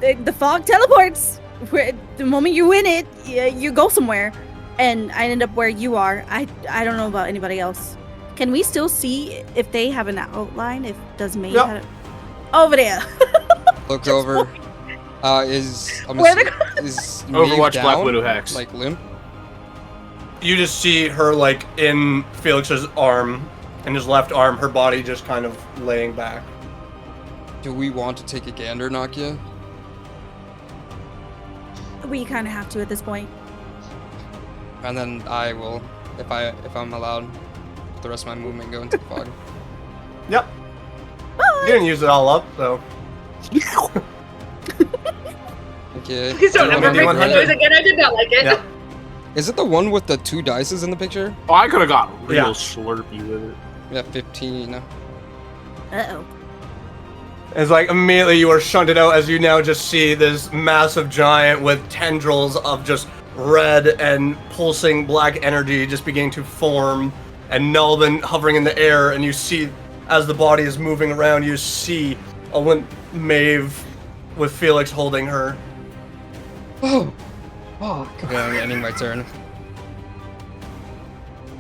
the fog teleports. The moment you win it, you go somewhere, and I end up where you are. I don't know about anybody else. Can we still see if they have an outline? If does Maeve Yep. have over there? Looks over. Is Overwatch Maeve Black down? Widow hacks. Like limp? You just see her, like, in Felix's arm, in his left arm, her body just kind of laying back. Do we want to take a gander, Nakia? We kind of have to at this point. And then I will, if I'm allowed, the rest of my movement go into the fog. Yep. You didn't use it all up, so... Okay. Please don't ever make that noise again. I did not like it. Yep. Is it the one with the 2 dices in the picture? Oh, I could have got real Yeah. slurpy with it. Yeah, 15. Uh-oh. It's like immediately you are shunted out as you now just see this massive giant with tendrils of just red and pulsing black energy just beginning to form, and Nelvin hovering in the air, and you see as the body is moving around, you see a limp Maeve with Felix holding her. Oh! Fuck. Okay, I'm ending my turn.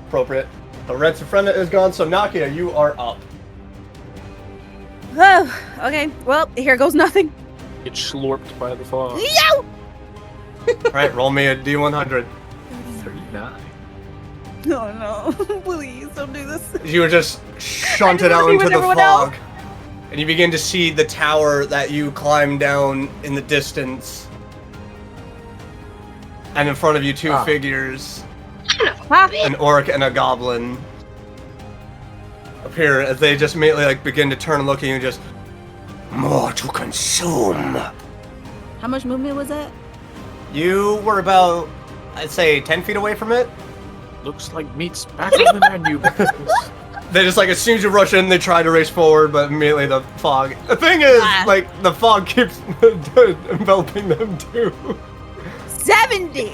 Appropriate. The Red Sophrena is gone, so Nakia, you are up. Oh, okay. Well, here goes nothing. Get slurped by the fog. Yow! Alright, roll me a D100. 39. Oh no! Please don't do this. You were just shunted I out just wanna be into with the everyone fog. And you begin to see the tower that you climbed down in the distance. And in front of you, two figures, Huh? an orc and a goblin. appear as they just immediately like begin to turn and look at you and just more to consume. How much movement was that? You were about, I'd say, 10 feet away from it. Looks like meat's back on the menu. They just like, as soon as you rush in, they try to race forward, but immediately the fog. The thing is, like, the fog keeps enveloping them too. 70!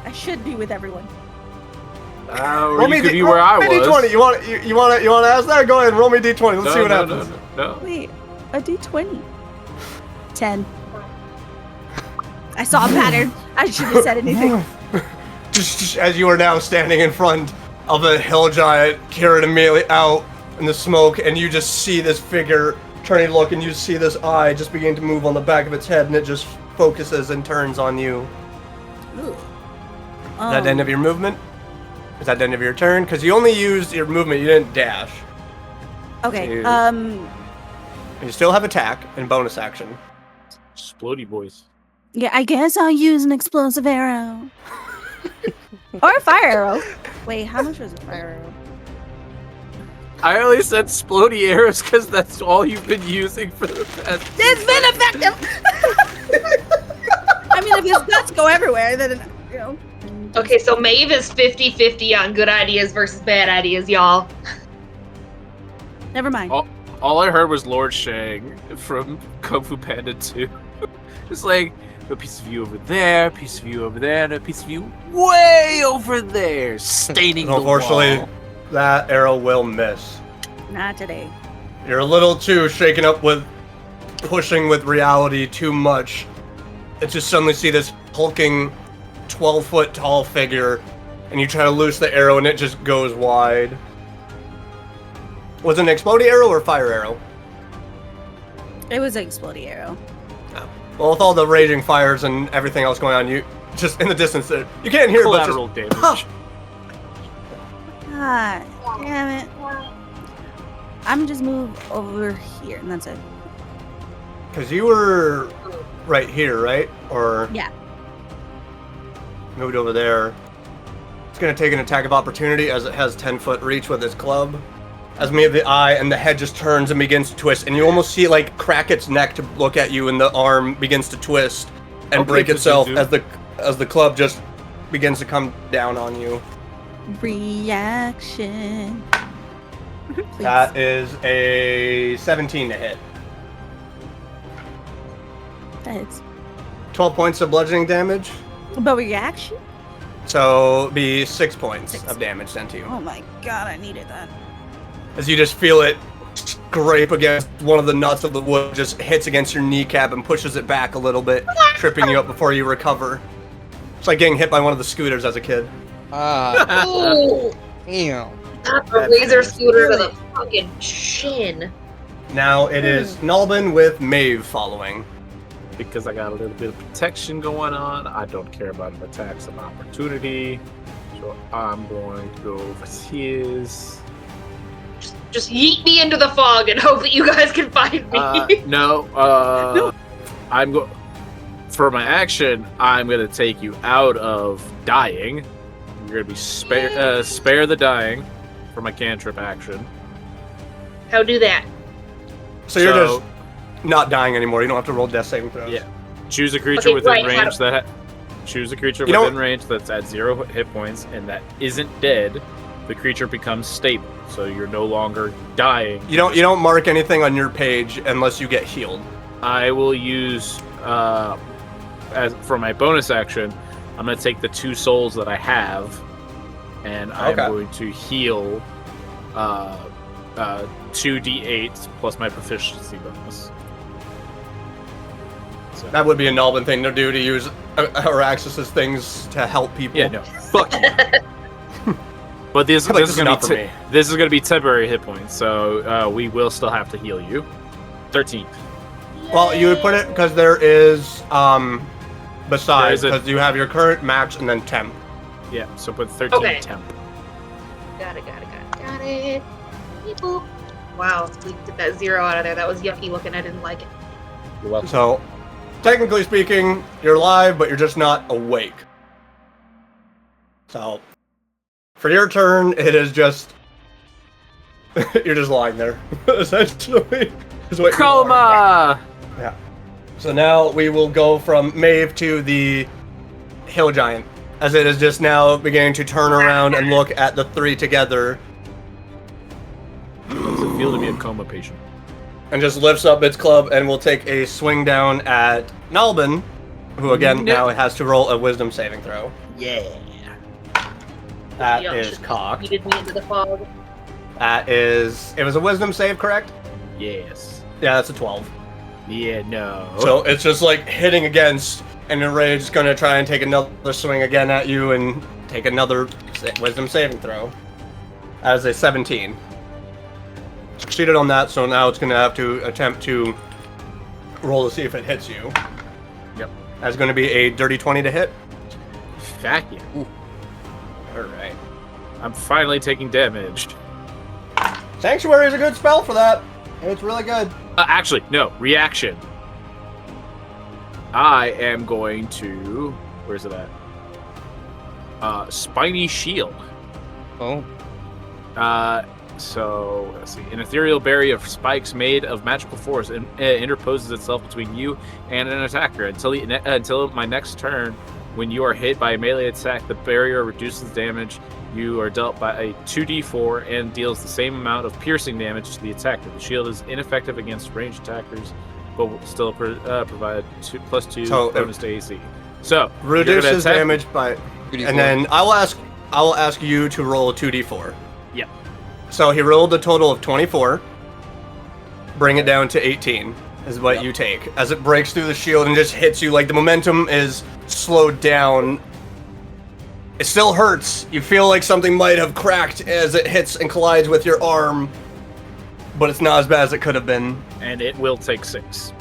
I should be with everyone. Roll me you could be where I was. D20. You want to ask that? Go ahead and roll me D20. Let's see what happens. No. Wait, a D20. 10. I saw a pattern. I shouldn't have said anything. Just as you are now standing in front of a hill giant, Kieran immediately out in the smoke, and you just see this figure turning to look, and you see this eye just begin to move on the back of its head, and it just focuses and turns on you. Ooh. Is that the end of your movement? Is that the end of your turn? Because you only used your movement, you didn't dash. Okay, You still have attack and bonus action. Explodey boys. yeah, I guess I'll use an explosive arrow. Or a fire arrow. Wait, how much was a fire arrow? I only said explodey arrows because that's all you've been using for the past. It's been effective! I mean, if his guts go everywhere, then, you know. Okay, so Maeve is 50-50 on good ideas versus bad ideas, y'all. Never mind. All I heard was Lord Shang from Kung Fu Panda 2. Just like, a piece of you over there, a piece of you over there, and a piece of you way over there, staining the Unfortunately, wall. that arrow will miss. Not today. You're a little too shaken up with pushing with reality too much. And just suddenly see this hulking 12-foot tall figure, and you try to loose the arrow and it just goes wide. Was it an exploding arrow or fire arrow? It was an exploding arrow. Well, with all the raging fires and everything else going on, you just in the distance there, you can't hear Collateral but damage. just, God damn it. I'm just move over here, and that's it. because you were right here, right? Or Yeah. moved over there. It's going to take an attack of opportunity as it has 10-foot reach with its club. As me of the eye and the head just turns and begins to twist, and you almost see it like crack its neck to look at you, and the arm begins to twist and Okay, break itself dude. as the club just begins to come down on you. Reaction. Please. That is a 17 to hit. That is. 12 points of bludgeoning damage. But reaction? So be 6 points 6. of damage sent to you. Oh my god, I needed that. As you just feel it scrape against one of the nuts of the wood, just hits against your kneecap and pushes it back a little bit, tripping you up before you recover. It's like getting hit by one of the scooters as a kid. Ah, Ooh, damn. not the laser scooter to the fucking chin. Now it is Nulbin with Maeve following. Because I got a little bit of protection going on, I don't care about attacks of opportunity. So I'm going to go over his. Just yeet me into the fog and hope that you guys can find me. No. I'm go. For my action, I'm gonna take you out of dying. You're gonna be spare the dying for my cantrip action. How do that? So you're just not dying anymore. You don't have to roll death saving throws. Yeah. Choose a creature Okay, within right, range choose a creature You know within range that's at 0 hit points and that isn't dead. The creature becomes stable, so you're no longer dying. You don't mark anything on your page unless you get healed. I will use as for my bonus action, I'm gonna take the 2 souls that I have, and I'm Okay. going to heal 2d8 plus my proficiency bonus. So, That would be a Nulbin thing to do, to use Araxis's things to help people. yeah, no, fuck you. But this Like, is this is gonna not be for me. this is gonna be temporary hit points, so we will still have to heal you. 13. Well, you would put it because there is besides, There is a- because you have your current max and then temp. Yeah, so put 13 Okay. temp. Got it. Beep boop. Wow, we did that 0 out of there. That was yucky looking. I didn't like it. You're welcome. So, technically speaking, you're alive, but you're just not awake. So, for your turn, it is just You're just lying there, essentially. Is what you are. Coma! Yeah. So now we will go from Maeve to the hill giant, as it is just now beginning to turn around and look at the three together, How does it feel to be a coma patient? and just lifts up its club and will take a swing down at Nalbin, who again No. now has to roll a wisdom saving throw. Yeah. That The is option cocked. Yeeted me into the fog. That is, it was a wisdom save, correct? Yes. Yeah, that's a 12. Yeah, no. So it's just like hitting against, and the rage is going to try and take another swing again at you and take another wisdom saving throw. As a 17. Succeeded on that, so now it's going to have to attempt to roll to see if it hits you. Yep. That's going to be a dirty 20 to hit. Fuck yeah. Alright. I'm finally taking damage. Sanctuary is a good spell for that. It's really good. Actually, no. Reaction. I am going to... Where's it at? Spiny Shield. Oh, So, let's see. An ethereal barrier of spikes made of magical force interposes itself between you and an attacker. Until my next turn, when you are hit by a melee attack, the barrier reduces damage you are dealt by a 2d4 and deals the same amount of piercing damage to the attacker. The shield is ineffective against ranged attackers, but will still provide +2 So, bonus to AC. So, you're gonna Reduces attack- damage by... 2d4. And then I will ask you to roll a 2d4. Yeah. So he rolled a total of 24. Bring it down to 18 is what Yep. you take. As it breaks through the shield and just hits you, like the momentum is slowed down. It still hurts. You feel like something might have cracked as it hits and collides with your arm, but it's not as bad as it could have been. And it will take 6.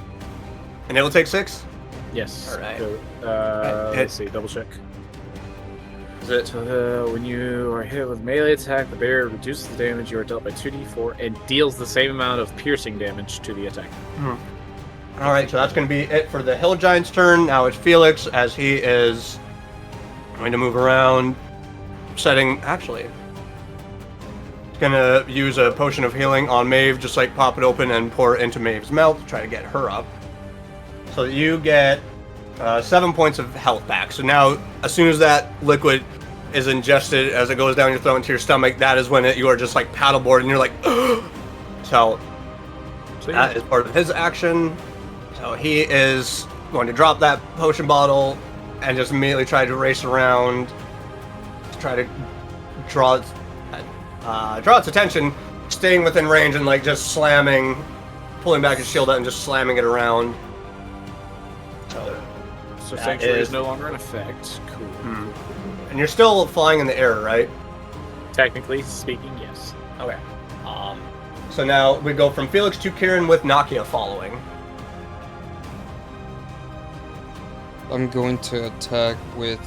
And it will take 6? Yes. All right. So, let's see, double check. Is it? So, when you are hit with melee attack, the barrier reduces the damage you are dealt by 2d4 and deals the same amount of piercing damage to the attacker. Alright, so that's going to be it for the Hill Giant's turn. Now it's Felix, as he is going to move around, setting... Actually, he's going to use a potion of healing on Maeve, just like pop it open and pour it into Maeve's mouth to try to get her up. So that you get 7 points of health back. So now, as soon as that liquid is ingested, as it goes down your throat into your stomach, that is when you are just like paddleboard and you're like... So that is part of his action. So he is going to drop that potion bottle and just immediately try to race around to try to draw its attention, staying within range and like just slamming, pulling back his shield out and just slamming it around. So That Sanctuary is is- no longer in effect. Cool. And you're still flying in the air, right? Technically speaking, yes. Okay. So now we go from Felix to Kieran with Nakia following. I'm going to attack with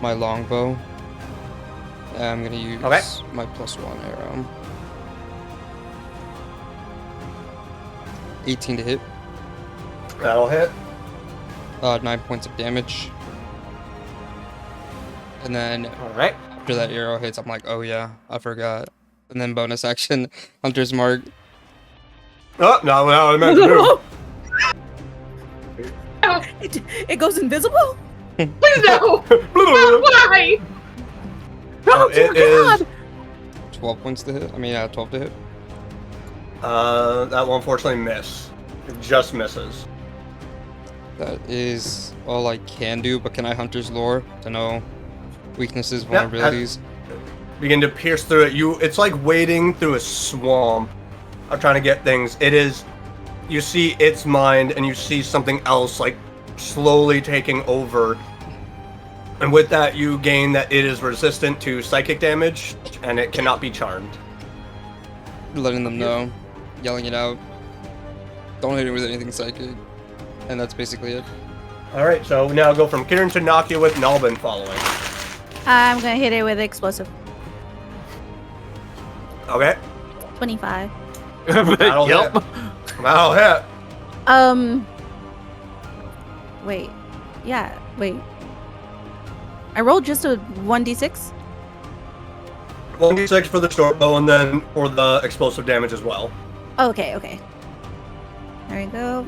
my longbow. And I'm going to use Okay. my +1 arrow. 18 to hit. That'll hit. 9 points of damage. And then Alright. after that arrow hits, I'm like, oh yeah, I forgot. And then bonus action, Hunter's Mark. Oh, no, I meant to do. It goes invisible? No! Why? So it is. 12 points to hit. I mean, yeah, 12 to hit. That will unfortunately miss. It just misses. That is all I can do, but can I Hunter's Lore to know weaknesses, Yeah, vulnerabilities? Begin to pierce through it. It's like wading through a swamp of trying to get things. It is. You see its mind, and you see something else like slowly taking over. And with that, you gain that it is resistant to psychic damage, and it cannot be charmed. Letting them know, yelling it out. Don't hit it with anything psychic. And that's basically it. All right, so we now go from Kieran to Nakia with Nalbin following. I'm gonna hit it with explosive. Okay, 25. that'll Yep. hit. That'll hit. Wait. Yeah, wait. I rolled just a 1d6? 1d6 for the short bow, and then for the explosive damage as well. Okay. There we go.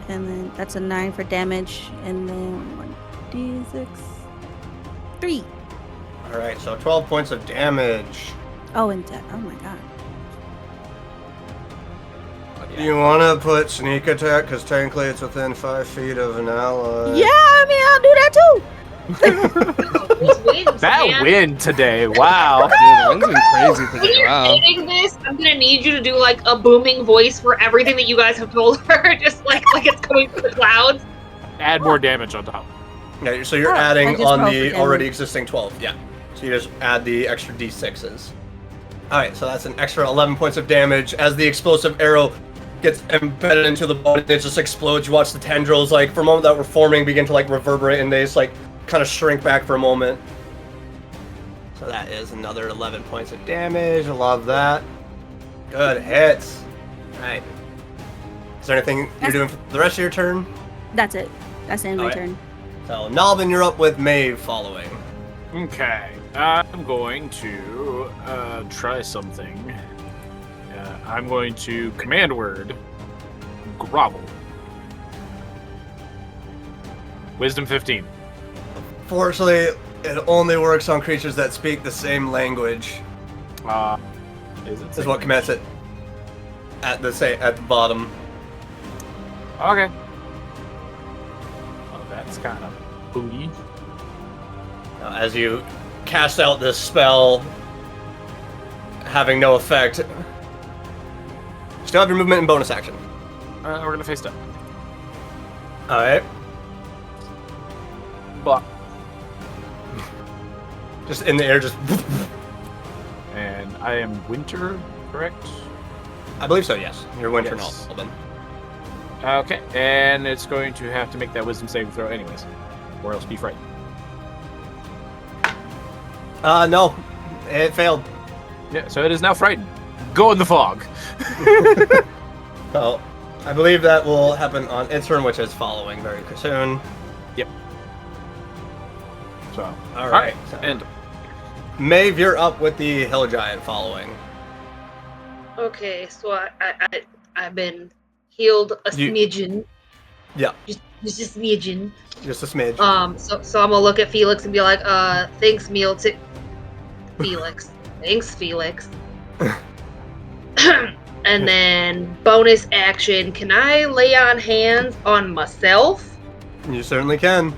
And then that's a 9 for damage, and then 1d6. 3. Alright, so 12 points of damage. Oh, and oh my god. You want to put sneak attack, because technically it's within 5 feet of an ally. Yeah, I mean, I'll do that too. Those wins, That man. win today, wow. Dude, the wind's been crazy When today. you're Wow. editing this, I'm gonna need you to do like a booming voice for everything that you guys have told her, just like it's coming from the clouds. Add more damage on top. Yeah, so you're Oh, I adding just on rolled the for already damage. existing 12. Yeah. So you just add the extra d6s. Alright, so that's an extra 11 points of damage. As the explosive arrow gets embedded into the bone, it just explodes. You watch the tendrils, like, for a moment that were forming, begin to, like, reverberate, and they just, like, kind of shrink back for a moment. So that is another 11 points of damage. I love that. Good hits. Alright. Is there anything you're doing for the rest of your turn? That's it. That's the end of my Alright. turn. So, Nalvin, you're up with Maeve following. Okay, I'm going to try something. I'm going to command word grovel. Wisdom 15. Fortunately, it only works on creatures that speak the same language. Is Is what commence it at the bottom. Okay. Oh, that's kind of booty. As you cast out this spell, having no effect, still have your movement and bonus action. We're gonna face down. All right, Block. just in the air, just. And I am winter, correct? I believe so. Yes, you're winter Yes. Nalvin. Okay, and it's going to have to make that wisdom saving throw anyways, or else be frightened. No, it failed. Yeah, so it is now frightened. Go in the fog. So, I believe that will happen on its turn, which is following very soon. Yep. So, All right. So, and Maeve, you're up with the Hill Giant following. Okay, so I've been healed a You- smidgen. Yeah. Just a smidgen. Just a smidge. So I'm gonna look at Felix and be like, thanks, Felix. Thanks, Felix. And then bonus action, can I lay on hands on myself? You certainly can.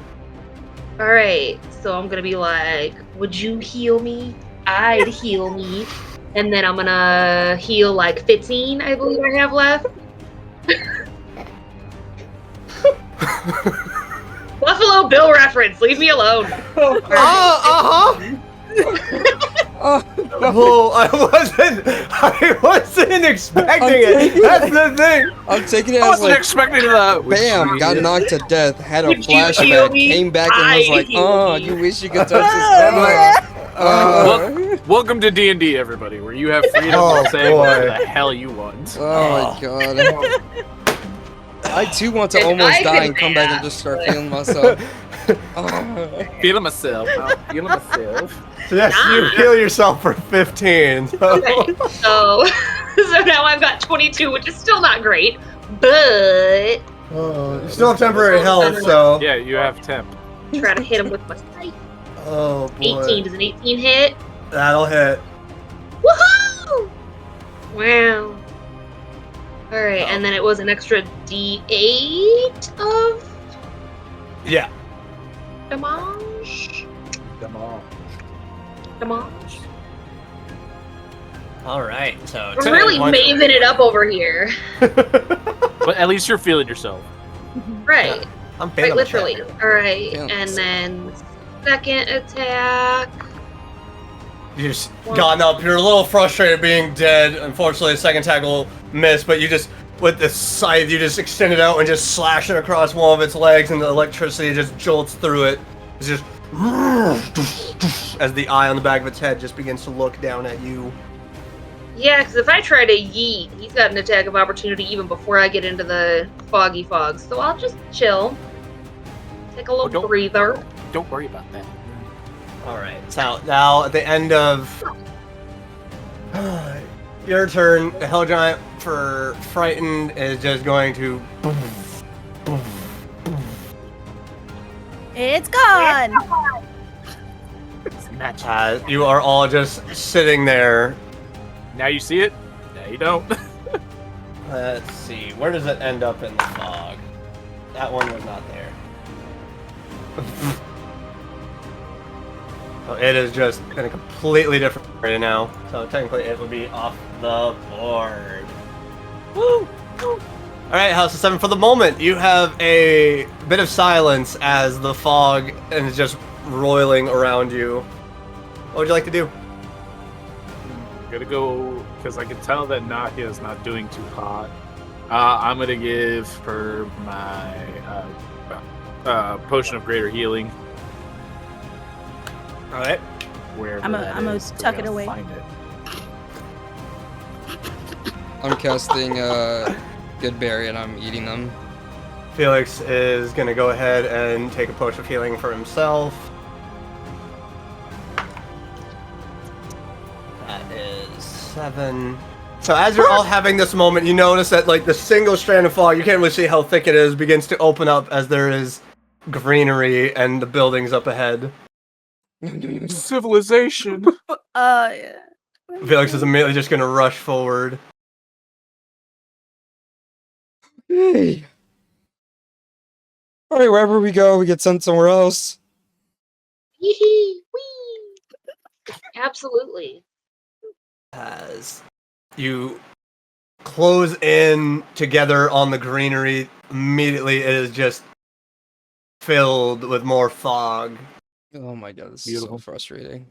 Alright, so I'm gonna be like, would you heal me? I'd heal me. And then I'm gonna heal like 15, I believe I have left. Buffalo Bill reference, leave me alone. Oh, Oh, I wasn't expecting it. That's the thing. I'm taking it I as wasn't like, expecting that. bam, got knocked to death, had a Would you heal flashback, me? came back and was I like, heal oh, you. you wish you could touch this. Welcome to D&D, everybody, where you have freedom Oh, to say boy. whatever the hell you want. Oh my god. I too want to If almost I die could and come back and laugh, just start but- feeling myself. Oh. Feeling myself. Feeling myself. So yes, you heal yourself for 15. So. Okay, so now I've got 22, which is still not great, but Oh, you still have temporary health, so. Yeah, you have temp. try to hit him with my scythe. Oh boy. 18, does an 18 hit? That'll hit. Woohoo! Wow. Alright, and then it was an extra D8 of Yeah. damage. Come on. Damage. All right. So. We're really maving it up over here. But at least you're feeling yourself. Right. I'm Right, feeling literally. myself. Alright, Yeah. and then second attack. You just gotten up. You're a little frustrated being dead. Unfortunately, the second attack will miss, but you just, with the scythe, you just extend it out and just slash it across one of its legs, and the electricity just jolts through it. It's just as the eye on the back of its head just begins to look down at you. Yeah, because if I try to yeet, he's got an attack of opportunity even before I get into the foggy fog. So I'll just chill. Take a little don't- breather. Don't worry about that. All right. So now at the end of Your turn. The Hell Giant for Frightened is just going to. It's gone. You are all just sitting there. Now you see it. Now you don't. Let's see. Where does it end up in the fog? That one was not there. So it is just in a completely different area now. So technically it would be off the board. Woo! Woo! Alright, House of 7, for the moment, you have a bit of silence as the fog is just roiling around you. What would you like to do? I'm gonna go, because I can tell that Nahia is not doing too hot. I'm gonna give her my potion of greater healing. Alright. Wherever I'm that gonna is, 'cause I tuck it gotta away. Find it. I'm casting Goodberry and I'm eating them. Felix is going to go ahead and take a potion of healing for himself. That is 7. So as you're all having this moment, you notice that like the single strand of fog, you can't really see how thick it is, begins to open up as there is greenery and the buildings up ahead. Civilization. Yeah. Felix is immediately just going to rush forward. Hey. Alright, wherever we go, we get sent somewhere else. Yee wee. Absolutely. As you close in together on the greenery, immediately it is just filled with more fog. Oh my god, this Beautiful. is so frustrating.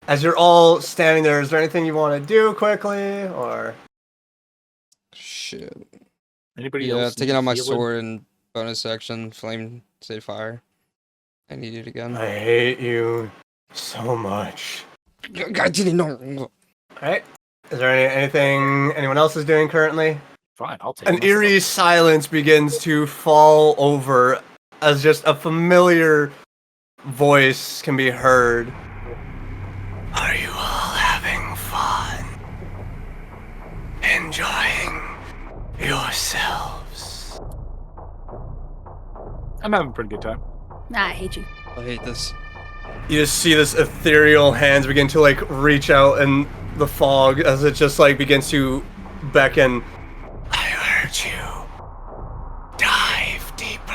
As you're all standing there, is there anything you want to do quickly, or? Shit. Anybody Yeah, else? taking need out my healing? sword and bonus action, flame, save fire. I need it again. I hate you so much. I didn't know. Alright. Is there anything anyone else is doing currently? Fine, I'll take An myself. eerie silence begins to fall over as just a familiar voice can be heard. Are you all having fun? Enjoying yourselves? I'm having a pretty good time. Nah, I hate you. I hate this. You just see this ethereal hands begin to like reach out in the fog as it just like begins to beckon. I heard you. Dive deeper.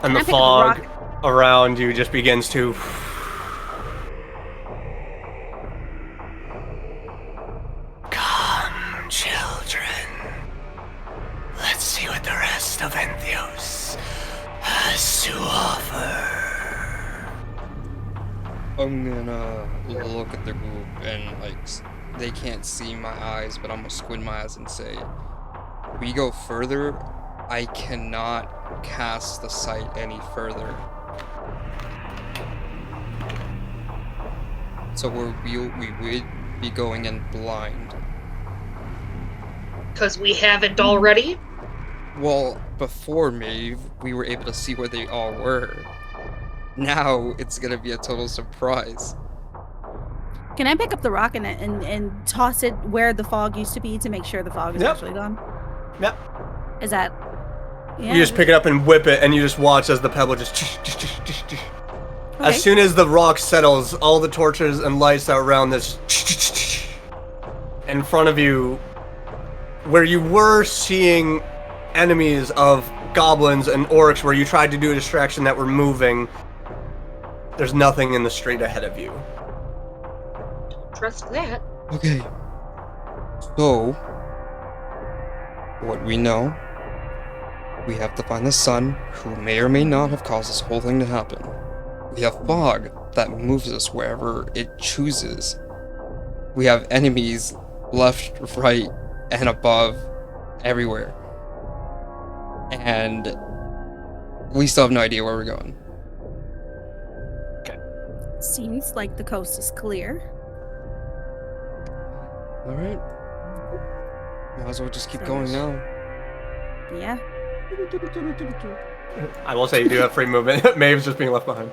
And Can I the pick up a fog rock? around you just begins to. Come, children. Let's see what the rest of Nthyos has to offer. I'm gonna look at the group and like they can't see my eyes, but I'm gonna squint my eyes and say, we go further, I cannot cast the sight any further. So we would be going in blind. Because we haven't already. Well, before Maeve, we were able to see where they all were. Now it's gonna be a total surprise. Can I pick up the rock and toss it where the fog used to be to make sure the fog is Yep. actually gone? Yep. Is that? Yeah. You just pick it up and whip it, and you just watch as the pebble just. Okay. As soon as the rock settles, all the torches and lights that are around this. In front of you, where you were seeing enemies of goblins and orcs, where you tried to do a distraction that were moving, there's nothing in the street ahead of you. Trust that. Okay. So, what we know, we have to find the sun, who may or may not have caused this whole thing to happen. We have fog that moves us wherever it chooses. We have enemies left, right, and above, everywhere. And we still have no idea where we're going. Seems like the coast is clear. Alright. Might as well just keep going now. Yeah. I will say you do have free movement. Maeve's just being left behind.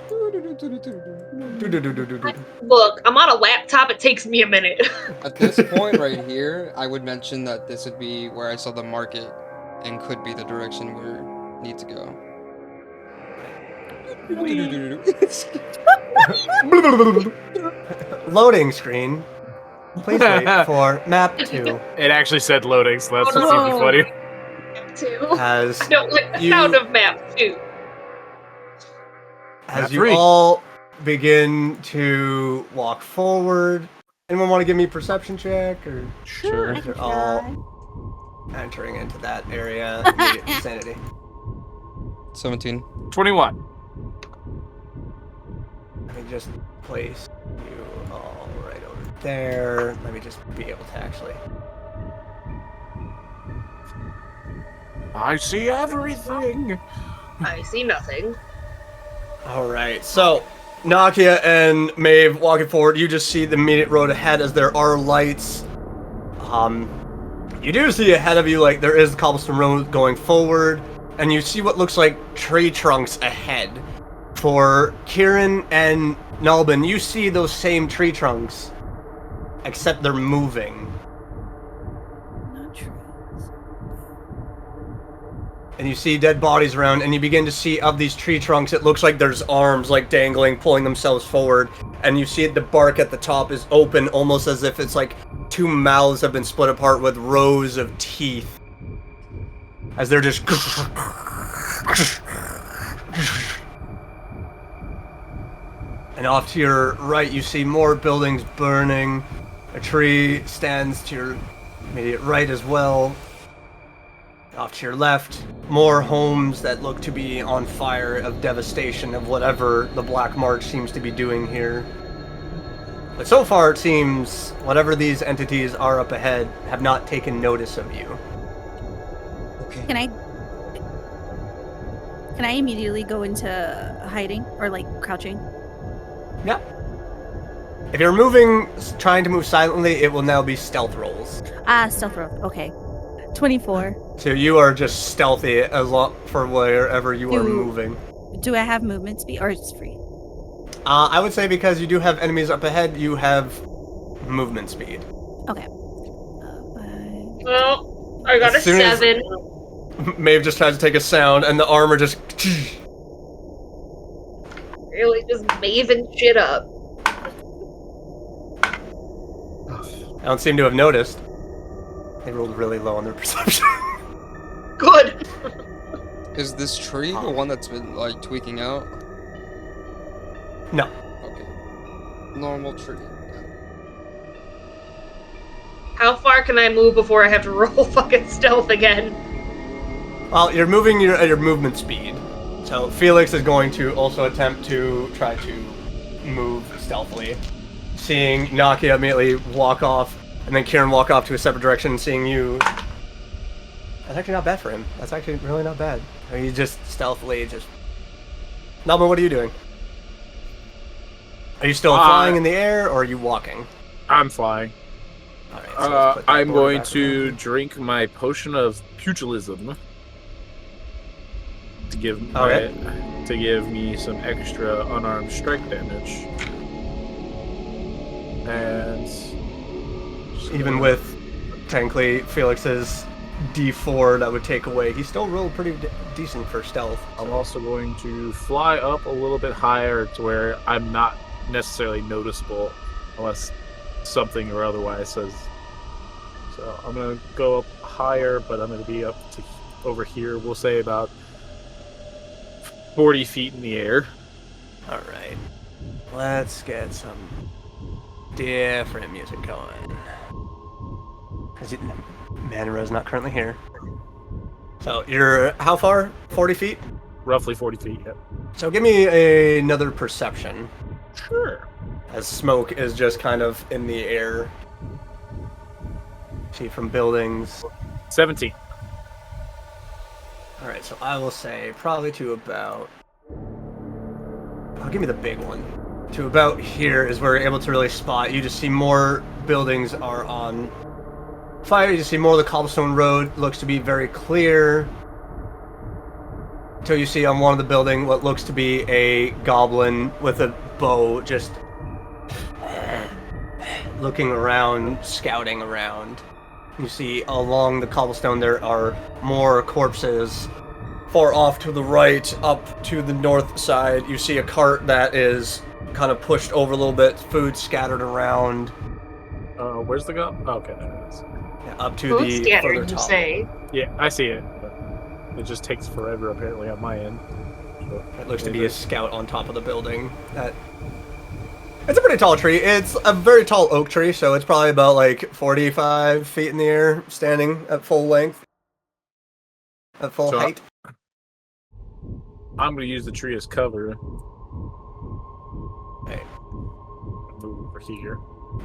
Look, I'm on a laptop. It takes me a minute. At this point right here, I would mention that this would be where I saw the market and could be the direction we need to go. Loading screen. Please wait for map 2. It actually said loading, so that's what's even funny. Too. As I don't like the you- sound of map 2. As Map you 3. all begin to walk forward, anyone want to give me a perception check? Or Sure. you're all entering into that area. Immediate insanity. 17. 21. Let me just place you all right over there. Let me just be able to actually. I see everything. I see nothing. All right, so Nakia and Maeve walking forward. You just see the immediate road ahead as there are lights. You do see ahead of you, like there is the cobblestone road going forward, and you see what looks like tree trunks ahead. For Kieran and Nalbin, you see those same tree trunks, except they're moving. Not trees. And you see dead bodies around, and you begin to see of these tree trunks, it looks like there's arms like dangling, pulling themselves forward. And you see the bark at the top is open, almost as if it's like two mouths have been split apart with rows of teeth. As they're just... And off to your right, you see more buildings burning. A tree stands to your immediate right as well. Off to your left, more homes that look to be on fire of devastation of whatever the Black March seems to be doing here. But so far it seems whatever these entities are up ahead have not taken notice of you. Okay. Can I immediately go into hiding or like crouching? Yeah. If you're moving, trying to move silently, it will now be stealth rolls. Stealth roll. Okay. 24. So you are just stealthy as long for wherever you are moving. Do I have movement speed or it's free? I would say because you do have enemies up ahead, you have movement speed. Okay. Well, I got a As soon as- 7. Maeve just tries to take a sound, and the armor just... Really just maving shit up. I don't seem to have noticed. They rolled really low on their perception. Good. Is this tree the one that's been like tweaking out? No. Okay. Normal tree. How far can I move before I have to roll fucking stealth again? Well, you're moving at your movement speed. So Felix is going to also attempt to try to move stealthily. Seeing Nakia immediately walk off, and then Kieran walk off to a separate direction, seeing you... That's actually not bad for him. That's actually really not bad. I mean, you just stealthily just... Nalma, what are you doing? Are you still flying in the air, or are you walking? I'm flying. Alright, so let's put that I'm border going back to around. drink my potion of pugilism to give to give me some extra unarmed strike damage. And Even with, technically, Felix's D4 that would take away, he still rolled pretty decent for stealth. I'm also going to fly up a little bit higher to where I'm not necessarily noticeable unless something or otherwise says. So I'm going to go up higher, but I'm going to be up to over here. We'll say about 40 feet in the air. Alright. Let's get some different music going. Manara's not currently here. So you're how far? 40 feet? Roughly 40 feet, yeah. So give me another perception. Sure. As smoke is just kind of in the air. See from buildings. 17. Alright, so I will say probably to about... Oh, give me the big one. To about here is where you're able to really spot. You just see more buildings are on fire. You see more of the cobblestone road looks to be very clear. Till you see on one of the building what looks to be a goblin with a bow just looking around, scouting around. You see along the cobblestone there are more corpses. Far off to the right, up to the north side, you see a cart that is kind of pushed over a little bit, food scattered around. Where's the go? Okay, there it is. Yeah, up to Food the further scattered, you top. say? Yeah, I see it. But it just takes forever apparently on my end. So, It looks to be a scout on top of the building. It's a pretty tall tree. It's a very tall oak tree, so it's probably about like 45 feet in the air, standing at full length. At full So, height. I'm gonna use the tree as cover. Okay. Move over here.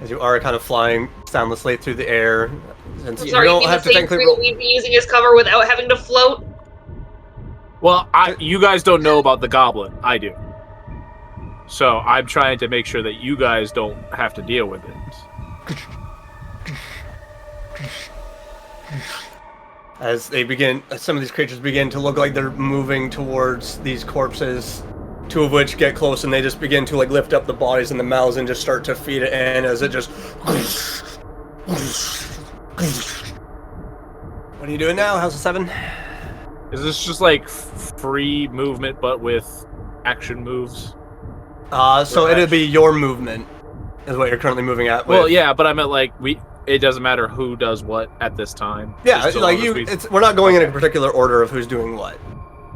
As you are kind of flying soundlessly through the air. Since I'm you sorry, you don't mean have the to same technically tree roll. that we'd be using as cover without having to float? Well, you guys don't know about the goblin. I do. So I'm trying to make sure that you guys don't have to deal with it. As some of these creatures begin to look like they're moving towards these corpses, two of which get close and they just begin to like lift up the bodies and the mouths and just start to feed it in as it just. What are you doing now? How's the 7? Is this just like free movement but with action moves? So it'd be your movement, is what you're currently moving at. Well, with. yeah, but I meant like it doesn't matter who does what at this time. Yeah, Just so like long as you. we- We're not going in a particular order of who's doing what.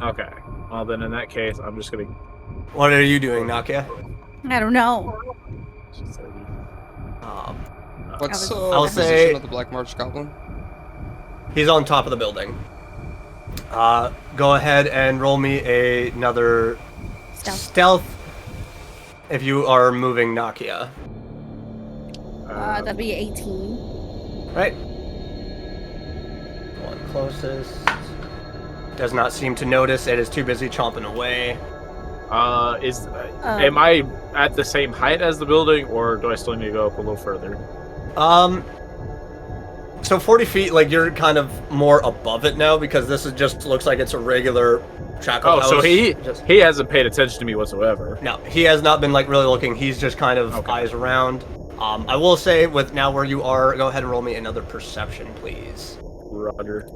Okay. Well, then in that case, I'm just gonna. What are you doing, Nakia? I don't know. What's I'll the position say- of the Black March Goblin? He's on top of the building. Go ahead and roll me another stealth if you are moving Nakia. That'd be 18. Right. One closest. Does not seem to notice. It is too busy chomping away. Am I at the same height as the building, or do I still need to go up a little further? So 40 feet, like you're kind of more above it now because this is just looks like it's a regular shackle house. So he Just- hasn't paid attention to me whatsoever. No, he has not been like really looking. He's just kind of Okay. eyes around. I will say with now where you are, go ahead and roll me another perception, please. Roger.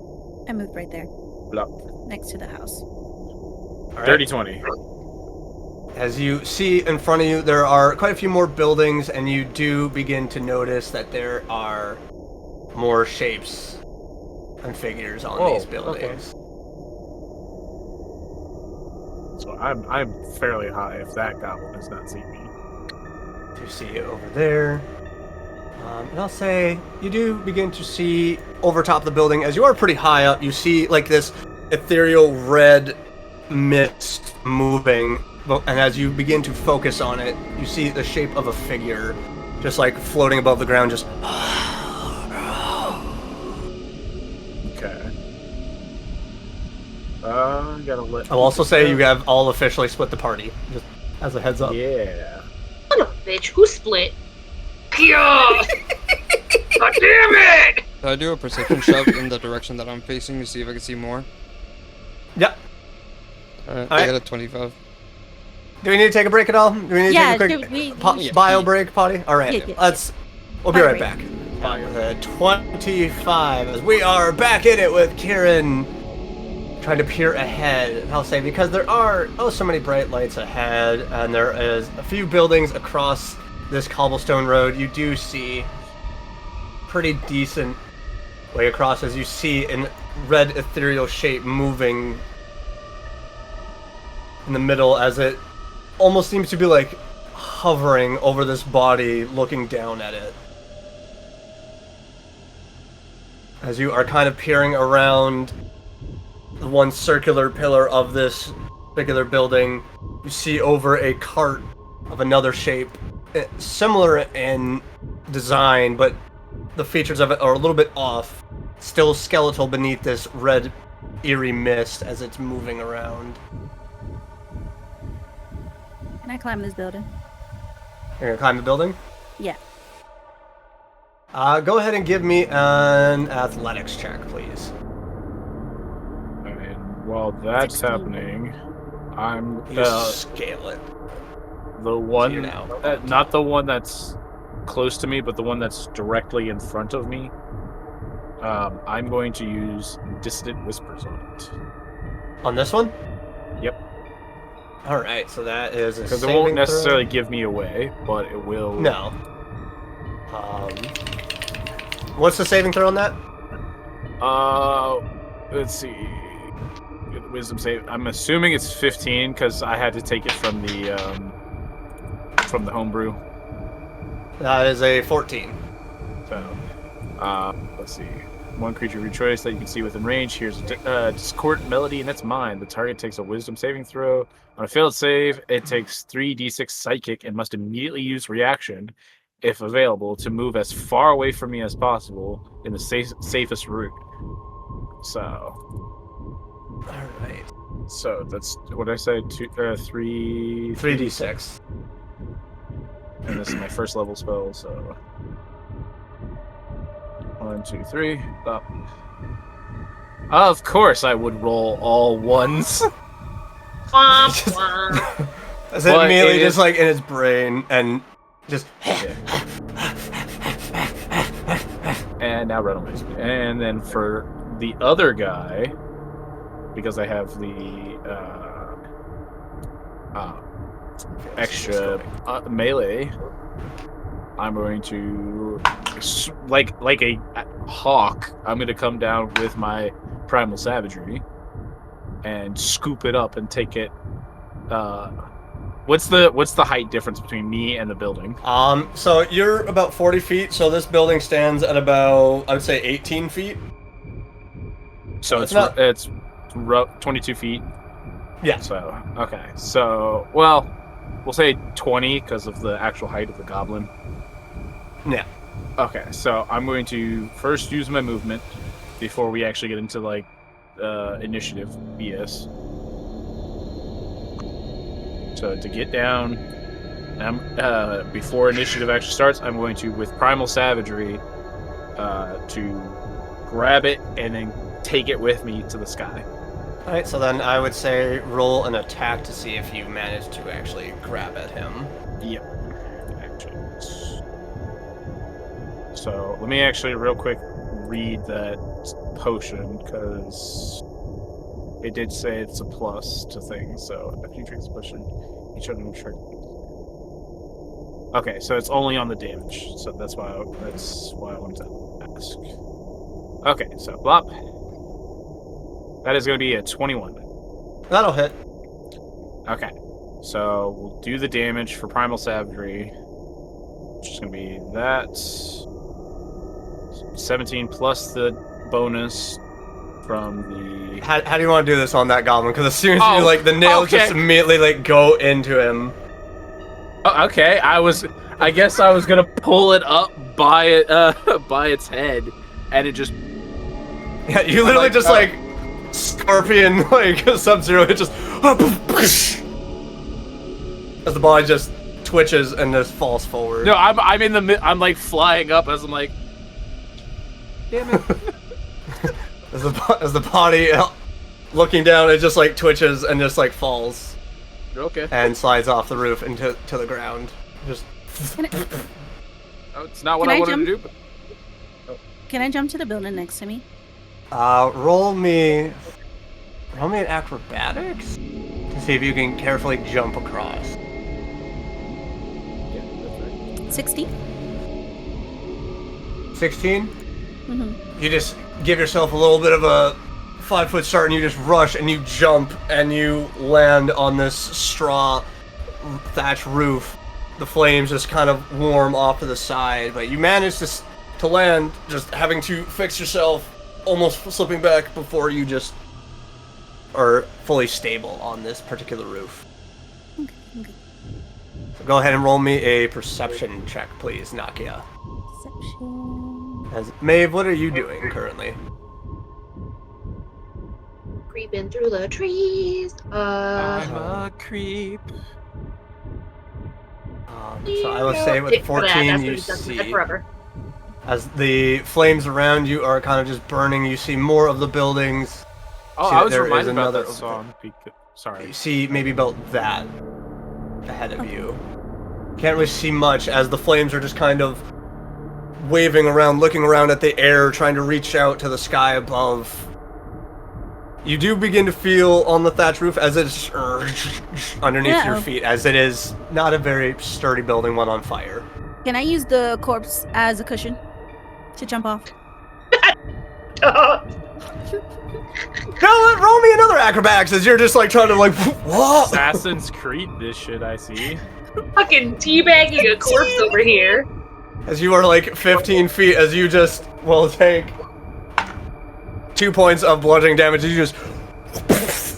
I moved right there, Blah. next to the house. All right. Dirty 20. As you see in front of you, there are quite a few more buildings, and you do begin to notice that there are more shapes and figures on Whoa, these buildings. So I'm fairly high if that goblin has not seen me. You see it over there. And I'll say you do begin to see over top of the building, as you are pretty high up, you see like this ethereal red mist moving. And as you begin to focus on it, you see the shape of a figure just like floating above the ground, just. Okay. Gotta let. I'll also say you have all officially split the party, just as a heads up. Yeah. Son of a bitch, who split? Yeah! God damn it! Did I do a perception shove in the direction that I'm facing to see if I can see more? Yep. Alright, Alright. I got a 25. Do we need to take a break at all? Do we need to Yeah, take a quick we bio break, potty? All right, Yeah. we'll be Bio right break. back. 25, as we are back in it with Kieran, trying to peer ahead. And I'll say, because there are so many bright lights ahead, and there is a few buildings across this cobblestone road, you do see pretty decent way across as you see in red ethereal shape moving in the middle as it almost seems to be like hovering over this body, looking down at it. As you are kind of peering around the one circular pillar of this particular building, you see over a cart of another shape, similar in design, but the features of it are a little bit off. Still skeletal beneath this red, eerie mist as it's moving around. Can I climb this building? You're gonna climb the building? Yeah. Go ahead and give me an athletics check, please. I mean, While that's 16. happening, I'm You just scale it. the one, now. not the one that's close to me, but the one that's directly in front of me. I'm going to use Distant Whispers on it. On this one? Yep. All right, so that is a Because it saving won't necessarily throw. give me away, but it will. No. What's the saving throw on that? Let's see. Wisdom save. I'm assuming it's 15 because I had to take it from the homebrew. That is a 14. So, let's see. One creature of your choice that you can see within range. Here's a discordant melody, and that's mine. The target takes a wisdom saving throw. On a failed save, it takes 3d6 psychic and must immediately use reaction, if available, to move as far away from me as possible in the safest route. So, All right. so that's what I said. 3d6. And this is my first level spell, so 1, 2, 3. Up. Of course, I would roll all ones. Womp womp. As it But immediately it just is- like in his brain and just. And now run away. And then for the other guy, because I have the extra melee, I'm going to, like a hawk, I'm going to come down with my primal savagery and scoop it up and take it. What's the height difference between me and the building? So you're about 40 feet, so this building stands at about, I would say, 18 feet. So It's it's not- 22 feet. Yeah. So okay. So well, we'll say 20 because of the actual height of the goblin. Yeah. Okay. So I'm going to first use my movement before we actually get into like initiative BS. So to get down, before initiative actually starts, I'm going to, with primal savagery, to grab it and then take it with me to the sky. All right, so then I would say roll an attack to see if you manage to actually grab at him. Yep. Actions. So let me actually real quick read that potion because it did say it's a plus to things. So if you drink this potion, each of them sure. Okay, so it's only on the damage. So that's why I wanted to ask. Okay, so blop. That is going to be a 21. That'll hit. Okay, so we'll do the damage for primal savagery, which is going to be that 17 plus the bonus from the. How do you want to do this on that goblin? Because as soon as Oh, you like the nails okay. just immediately like go into him. Oh, okay, I guess I was gonna pull it up by it by its head, and it just. Yeah, you literally Like, just like Scorpion like Sub-Zero. It just as the body just twitches and just falls forward. No, I'm in the I'm like flying up as I'm like. Damn it. As the body looking down, it just like twitches and just like falls Okay. and slides off the roof into the ground. Just Oh, it's not what Can I I wanted jump? to do, but. Can I jump to the building next to me? roll me an acrobatics to see if you can carefully jump across. Yeah, that's right. 60? 16. Mm-hmm. You just give yourself a little bit of a 5-foot start and you just rush and you jump and you land on this straw thatch roof. The flames just kind of warm off to the side, but you manage to land, just having to fix yourself, almost slipping back before you just are fully stable on this particular roof. Okay. So go ahead and roll me a perception check, please, Nakia. Perception. As Maeve, what are you doing currently? Creeping through the trees. I'm a creep. So I would say with 14 you see, Forever. as the flames around you are kind of just burning, you see more of the buildings Oh, See I that was there is reminded about another that song. Sorry. You see maybe about that ahead of you. Can't really see much as the flames are just kind of waving around, looking around at the air, trying to reach out to the sky above. You do begin to feel on the thatch roof as it's underneath your feet, as it is not a very sturdy building, one on fire. Can I use the corpse as a cushion to jump off? Now roll me another acrobatics as you're just like trying to like, whoa! Assassin's Creed, this shit I see. Fucking teabagging a corpse over here. As you are like 15 feet, as you just will take 2 points of bludgeoning damage, as you just,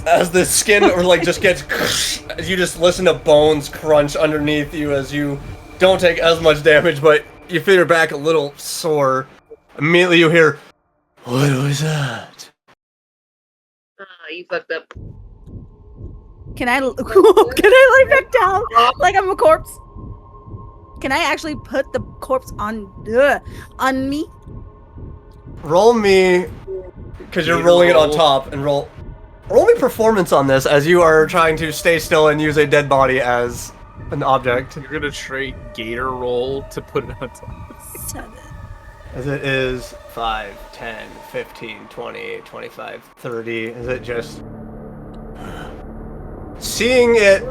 as the skin or like just gets, as you just listen to bones crunch underneath you as you don't take as much damage, but you feel your back a little sore. Immediately you hear, what was that? You fucked up. Can I lay back down like I'm a corpse? Can I actually put the corpse on me? Roll me, because you're rolling it on top, and roll me performance on this as you are trying to stay still and use a dead body as an object. You're gonna trade Gator roll to put it on top. 7. As it is 5, 10, 15, 20, 25, 30. Is it just... Seeing it,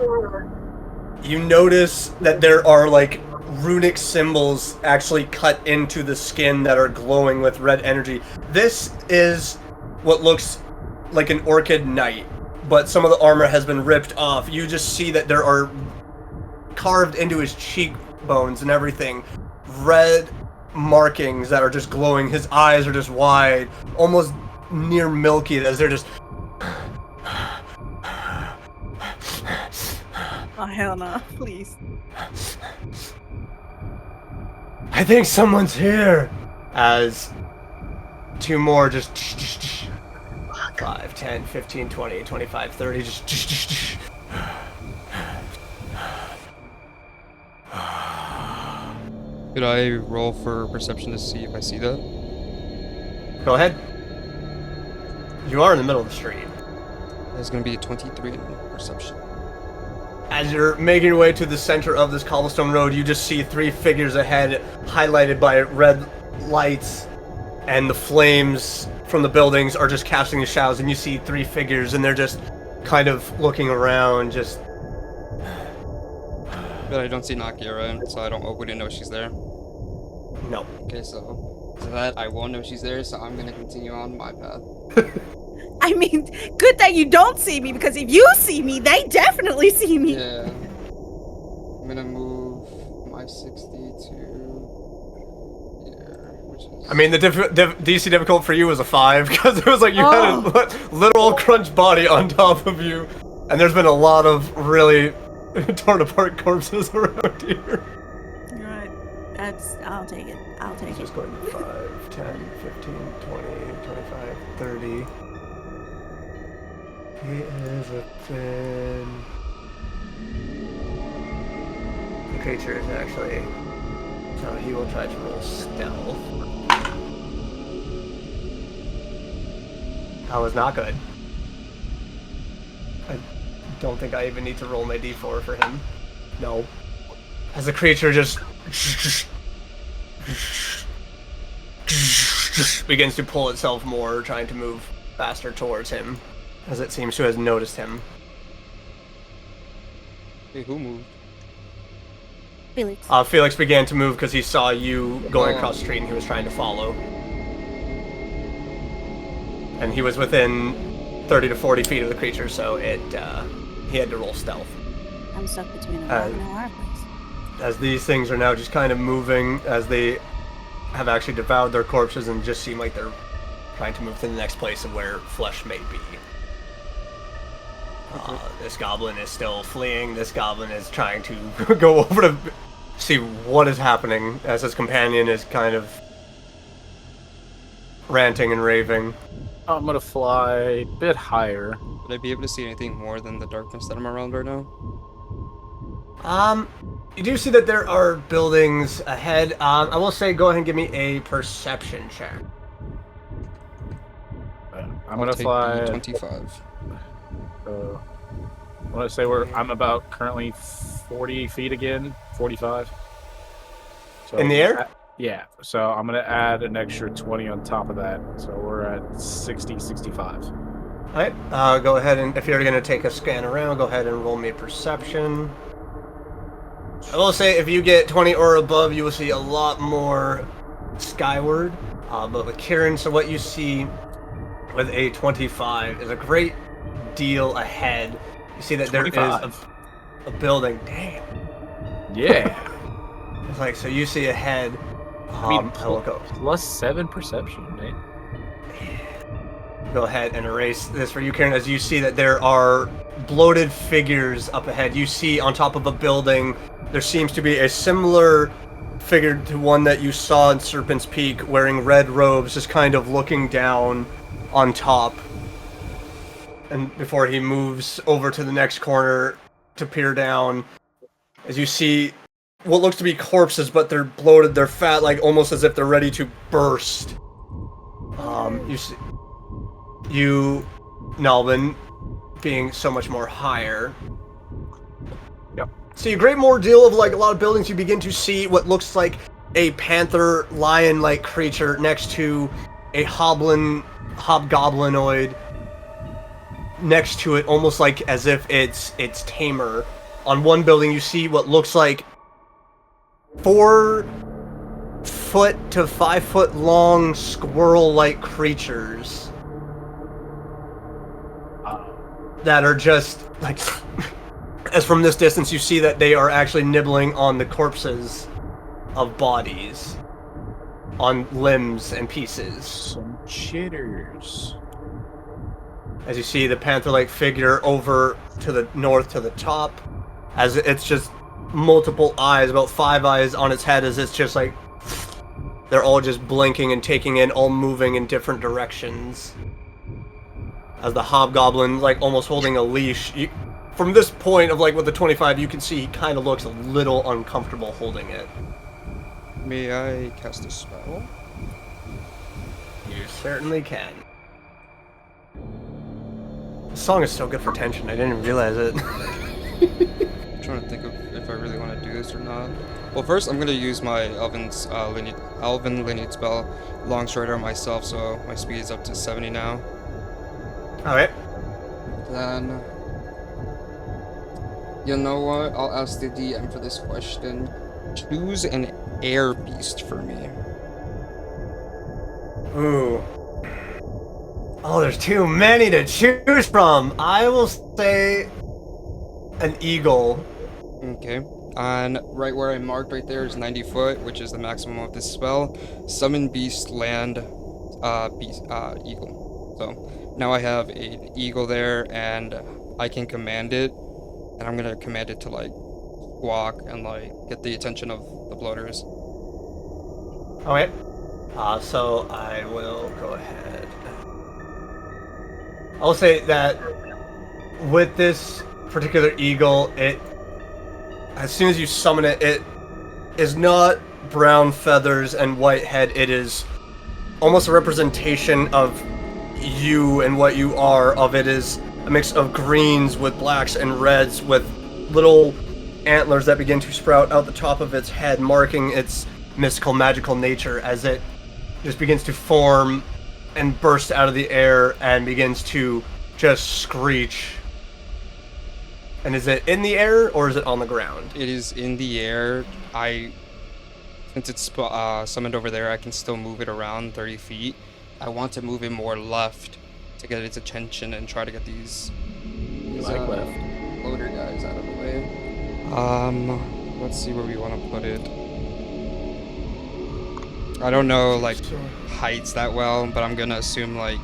you notice that there are like runic symbols actually cut into the skin that are glowing with red energy. This is what looks like an orchid knight, but some of the armor has been ripped off. You just see that there are carved into his cheekbones and everything red markings that are just glowing. His eyes are just wide, almost near milky, as they're just... Oh, hell no, please. I think someone's here! As 2 more just... 5, 10, 15, 20, 25, 30, just... Could I roll for perception to see if I see that? Go ahead. You are in the middle of the street. That's gonna be a 23 in perception. As you're making your way to the center of this cobblestone road, you just see 3 figures ahead, highlighted by red lights, and the flames from the buildings are just casting the shadows, and you see 3 figures, and they're just kind of looking around, just... But I don't see Nakia, so I wouldn't know she's there. No. Okay, so that I won't know she's there, so I'm gonna continue on my path. I mean, good that you don't see me, because if you see me, they definitely see me. Yeah. I'm gonna move my 60 to here, which is... I mean, the DC difficult for you was a 5, because it was like you had a literal crunch body on top of you, and there's been a lot of really torn apart corpses around here. Right. I'll take it. I'll take it. Just going to 5, 10, 15, 20, 25, 30. He is a thin... The creature is actually... So he will try to roll stealth. That was not good. I don't think I even need to roll my d4 for him. No. As the creature just... begins to pull itself more, trying to move faster towards him, as it seems to have noticed him. Hey, who moved? Felix. Felix began to move because he saw you going across the street and he was trying to follow. And he was within 30 to 40 feet of the creature, so he had to roll stealth. I'm stuck between a rock and a hard place. As these things are now just kind of moving, as they have actually devoured their corpses and just seem like they're trying to move to the next place of where flesh may be. This goblin is still fleeing. This goblin is trying to go over to see what is happening, as his companion is kind of ranting and raving. I'm gonna fly a bit higher. Would I be able to see anything more than the darkness that I'm around right now? You do see that there are buildings ahead. I will say go ahead and give me a perception check. I'm gonna take fly. the 25. I want to say I'm about currently 40 feet again, 45. So In the air? yeah. So I'm gonna add an extra 20 on top of that. So we're at 60, 65. All right. Go ahead and if you're gonna take a scan around, go ahead and roll me perception. I will say if you get 20 or above, you will see a lot more skyward. But with Kieran, so what you see with a 25 is a great deal ahead. You see that there is 25. a building. Damn. Yeah. It's like, so you see ahead. I mean, I will go. +7 perception, man. Go ahead and erase this for you, Karen, as you see that there are bloated figures up ahead. You see on top of a building, there seems to be a similar figure to one that you saw in Serpent's Peak, wearing red robes, just kind of looking down on top. And before he moves over to the next corner to peer down, as you see what looks to be corpses, but they're bloated, they're fat, like almost as if they're ready to burst. You see, Nalvin, being so much more higher. Yep. See a great more deal of like a lot of buildings. You begin to see what looks like a panther lion-like creature next to a hobgoblinoid next to it, almost like as if it's tamer. On one building, you see what looks like 4 foot to 5 foot long squirrel-like creatures that are just like, as from this distance, you see that they are actually nibbling on the corpses of bodies, on limbs and pieces. Some chitters. As you see the panther-like figure over to the north to the top, as it's just multiple eyes, about 5 eyes on its head, as it's just like, they're all just blinking and taking in, all moving in different directions. As the hobgoblin, like almost holding a leash. From this point of like with the 25, you can see he kind of looks a little uncomfortable holding it. May I cast a spell? You certainly can. The song is so good for tension, I didn't even realize it. I'm trying to think of if I really want to do this or not. Well, first I'm going to use my Elven Lineage spell, Long Strider on myself, so my speed is up to 70 now. Alright. Then, you know what? I'll ask the DM for this question. Choose an air beast for me. Ooh. Oh, there's too many to choose from. I will say an eagle. Okay. And right where I marked right there is 90 foot, which is the maximum of this spell. Summon beast, land, eagle. So now I have an eagle there, and I can command it. And I'm gonna command it to like squawk and like get the attention of the bloaters. Okay. So I will go ahead. I'll say that with this particular eagle, as soon as you summon it, it is not brown feathers and white head. It is almost a representation of you and what you are. Of it is a mix of greens with blacks and reds with little antlers that begin to sprout out the top of its head, marking its mystical, magical nature as it just begins to form and burst out of the air and begins to just screech. And is it in the air or is it on the ground? It is in the air. Since it's summoned over there, I can still move it around 30 feet. I want to move it more left to get its attention and try to get these left. loader guys out of the way. Let's see where we want to put it. I don't know like heights that well, but I'm gonna assume like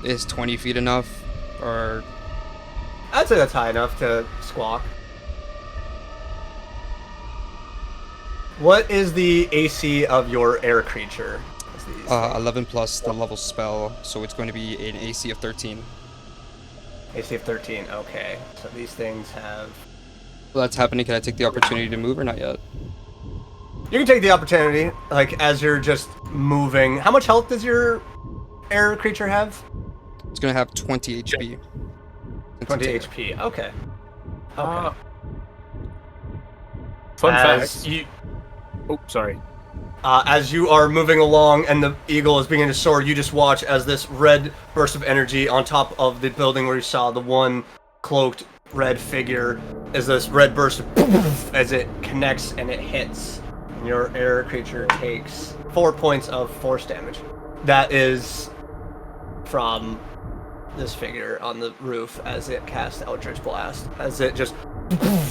is 20 feet enough, or I'd say that's high enough to squawk. What is the AC of your air creature? 11 plus the level spell, so it's going to be an AC of 13. AC of 13, okay. So these things have... Well, that's happening. Can I take the opportunity to move or not yet? You can take the opportunity, like, as you're just moving. How much health does your air creature have? It's gonna have 20 HP. 20 HP. Okay. Okay. Fun As fact. you, Oh, sorry. as you are moving along and the eagle is beginning to soar, you just watch as this red burst of energy on top of the building where you saw the one cloaked red figure, as this red burst of poof, as it connects and it hits. And your air creature takes 4 points of force damage. That is from this figure on the roof as it casts Eldritch Blast, as it just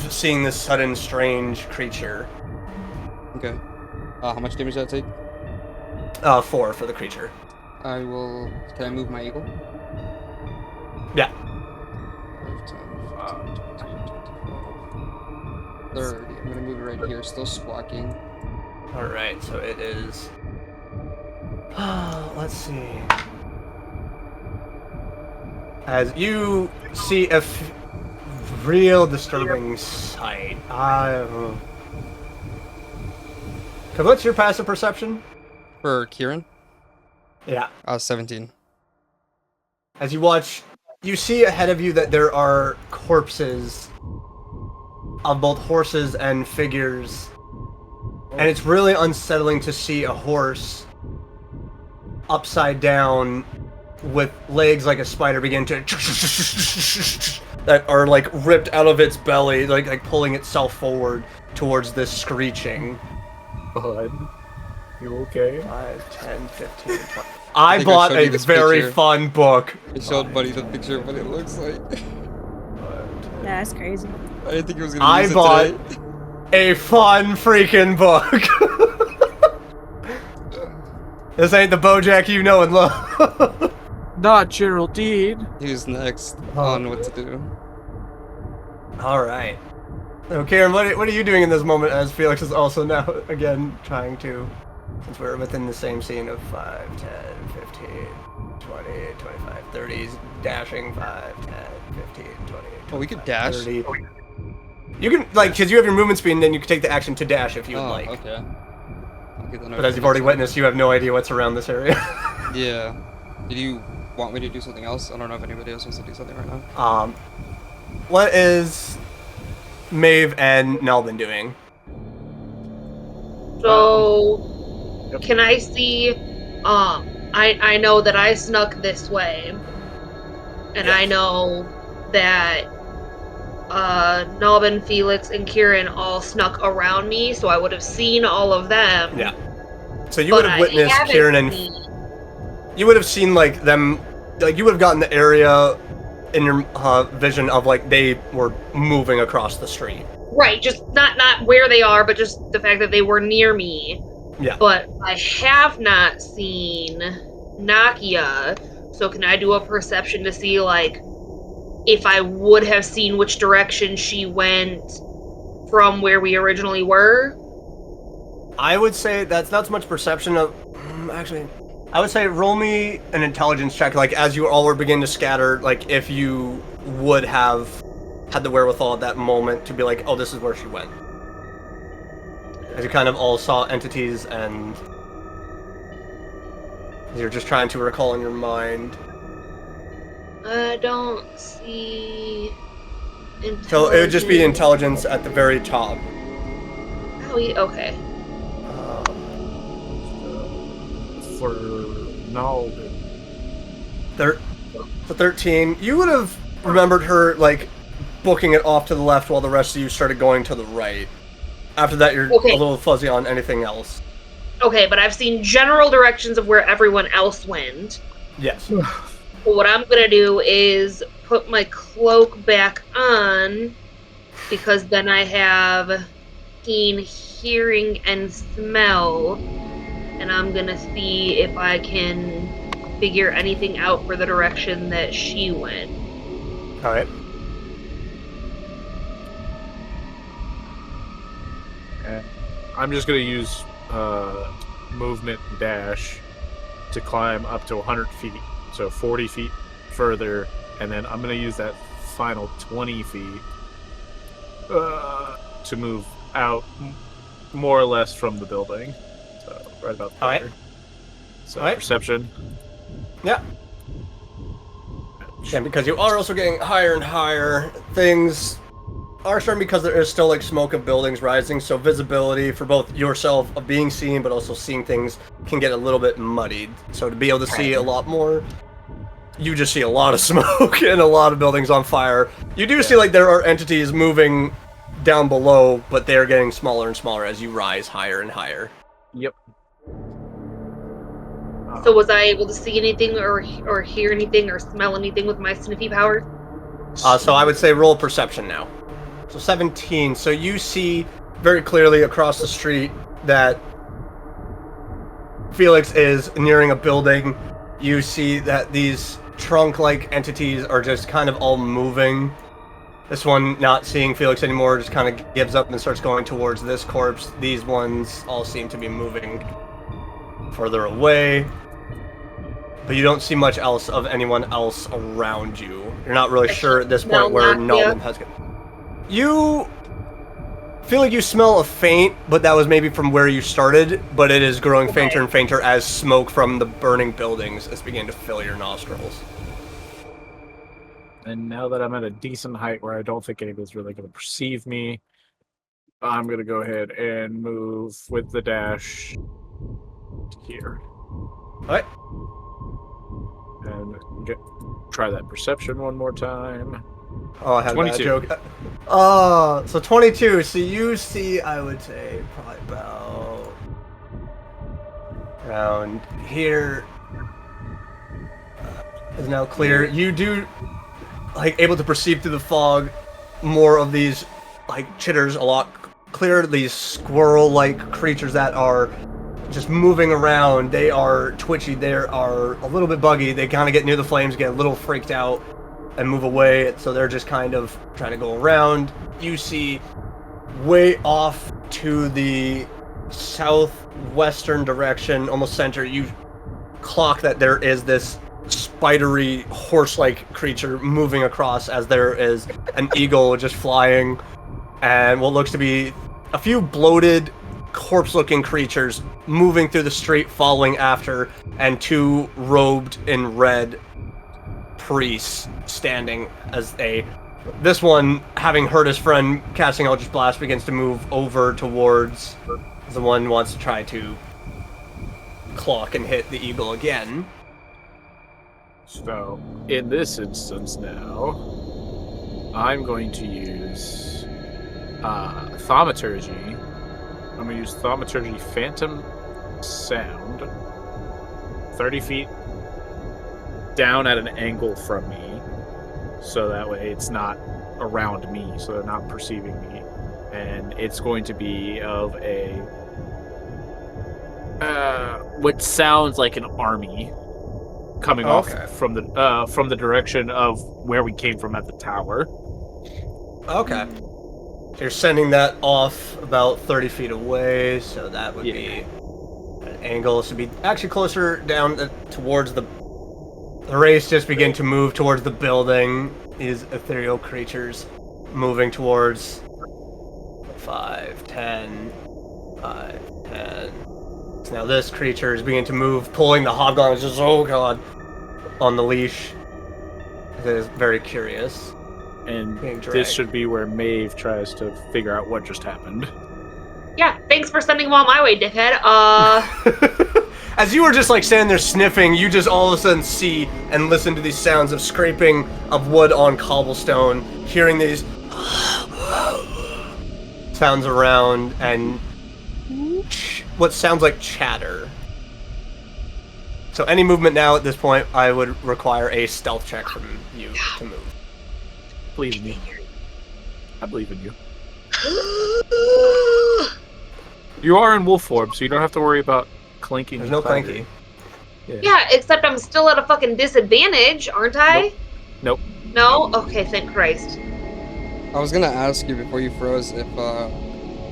seeing this sudden strange creature. Okay. How much damage does that take? 4 for the creature. I will. Can I move my eagle? Yeah. 5, 10, 15, 20, 25, 30. I'm gonna move it right here, still squawking. Alright, so it is... let's see... As you see a real disturbing sight. What's your passive perception? For Kieran? Yeah. 17. As you watch, you see ahead of you that there are corpses of both horses and figures. And it's really unsettling to see a horse upside down with legs like a spider begin to that are like ripped out of its belly, like pulling itself forward towards this screeching. Bud, you okay? 5, 10, 15, 20. I think I bought showed a you this very picture. fun book. I showed Buddy the picture of what it looks like. Yeah, that's crazy. I didn't think he was gonna use it bought today. a fun freaking book. This ain't the BoJack you know and love. Not Geraldine. Who's next on what to do? All right. So, Karen, what are you doing in this moment as Felix is also now, again, trying to, since we're within the same scene of 5, 10, 15, 20, 25, 30, he's dashing 5, 10, 15, 20, Oh, we could dash? 30. You can, like, because you have your movement speed, and then you can take the action to dash if you would Oh, like. okay. Okay, then But as you've already witnessed, you have no idea what's around this area. Yeah. Did you want me to do something else? I don't know if anybody else wants to do something right now. What is Maeve and Nelvin doing? So, can I see? I know that I snuck this way, and I know that Nalvin, Felix, and Kieran all snuck around me, so I would have seen all of them. Yeah. So you would have witnessed haven't Kieran and seen- you would have seen like them, like you would have gotten the area in your vision of like they were moving across the street. Right, just not where they are, but just the fact that they were near me. Yeah. But I have not seen Nakia, so can I do a perception to see, like, if I would have seen which direction she went from where we originally were? I would say that's not so much perception of, actually, I would say roll me an intelligence check, like as you all were beginning to scatter, like if you would have had the wherewithal at that moment to be like, oh, this is where she went. As you kind of all saw entities and you're just trying to recall in your mind. I don't see intelligence. So it would just be intelligence at the very top. Okay. For no. The 13. You would have remembered her like booking it off to the left while the rest of you started going to the right. After that, you're Okay. a little fuzzy on anything else. Okay, but I've seen general directions of where everyone else went. Yes. But what I'm gonna do is put my cloak back on, because then I have keen hearing and smell, and I'm gonna see if I can figure anything out for the direction that she went. All right. I'm just gonna use movement and dash to climb up to 100 feet, so 40 feet further, and then I'm gonna use that final 20 feet to move out more or less from the building. So right about there. All right. So All right. perception. Yeah. And because you are also getting higher and higher, things are starting because there is still like smoke of buildings rising, so visibility for both yourself of being seen but also seeing things can get a little bit muddied. So to be able to see a lot more, you just see a lot of smoke and a lot of buildings on fire. You do see like there are entities moving down below, but they're getting smaller and smaller as you rise higher and higher. Yep. So was I able to see anything or hear anything or smell anything with my sniffy powers? So I would say roll perception now. So 17. So you see very clearly across the street that Felix is nearing a building. You see that these trunk-like entities are just kind of all moving. This one, not seeing Felix anymore, just kind of gives up and starts going towards this corpse. These ones all seem to be moving further away. But you don't see much else of anyone else around you. You're not really sure at this point where Nalden has gone. You feel like you smell a faint, but that was maybe from where you started, but it is growing fainter and fainter as smoke from the burning buildings is beginning to fill your nostrils. And now that I'm at a decent height where I don't think anybody's really going to perceive me, I'm going to go ahead and move with the dash to here. Alright. And try that perception one more time. Oh, I had 22. that joke. Oh, so 22. So you see, I would say, probably about around here. Is now clear. You do, like, able to perceive through the fog more of these, like, chitters a lot clearer. These squirrel-like creatures that are just moving around. They are twitchy. They are a little bit buggy. They kind of get near the flames, get a little freaked out, and move away. So they're just kind of trying to go around. You see way off to the southwestern direction, almost center, you clock that there is this spidery horse-like creature moving across as there is an eagle just flying and what looks to be a few bloated corpse-looking creatures moving through the street following after, and two robed in red priests standing as this one, having heard his friend casting Eldritch Blast, begins to move over towards the one who wants to try to clock and hit the eagle again. So, in this instance now, I'm going to use Thaumaturgy. I'm going to use Thaumaturgy Phantom Sound 30 feet down at an angle from me, so that way it's not around me, so they're not perceiving me. And it's going to be of a what sounds like an army coming off from the direction of where we came from at the tower. Okay. You're sending that off about 30 feet away, so that would be an angle. This would be actually closer down towards the race. Just begin to move towards the building. These ethereal creatures moving towards 5, 10, 5, 10. So now this creature is beginning to move, pulling the hobgoblin, just, oh god, on the leash. It is very curious. And this should be where Maeve tries to figure out what just happened. Yeah, thanks for sending them all my way, dickhead. As you were just like standing there sniffing, you just all of a sudden see and listen to these sounds of scraping of wood on cobblestone, hearing these sounds around and what sounds like chatter. So any movement now at this point, I would require a stealth check from you to move. Believe in me. I believe in you. You are in wolf form, so you don't have to worry about clinking. There's no clanky. Yeah, except I'm still at a fucking disadvantage, aren't I? Nope. No? Okay, thank Christ. I was gonna ask you before you froze if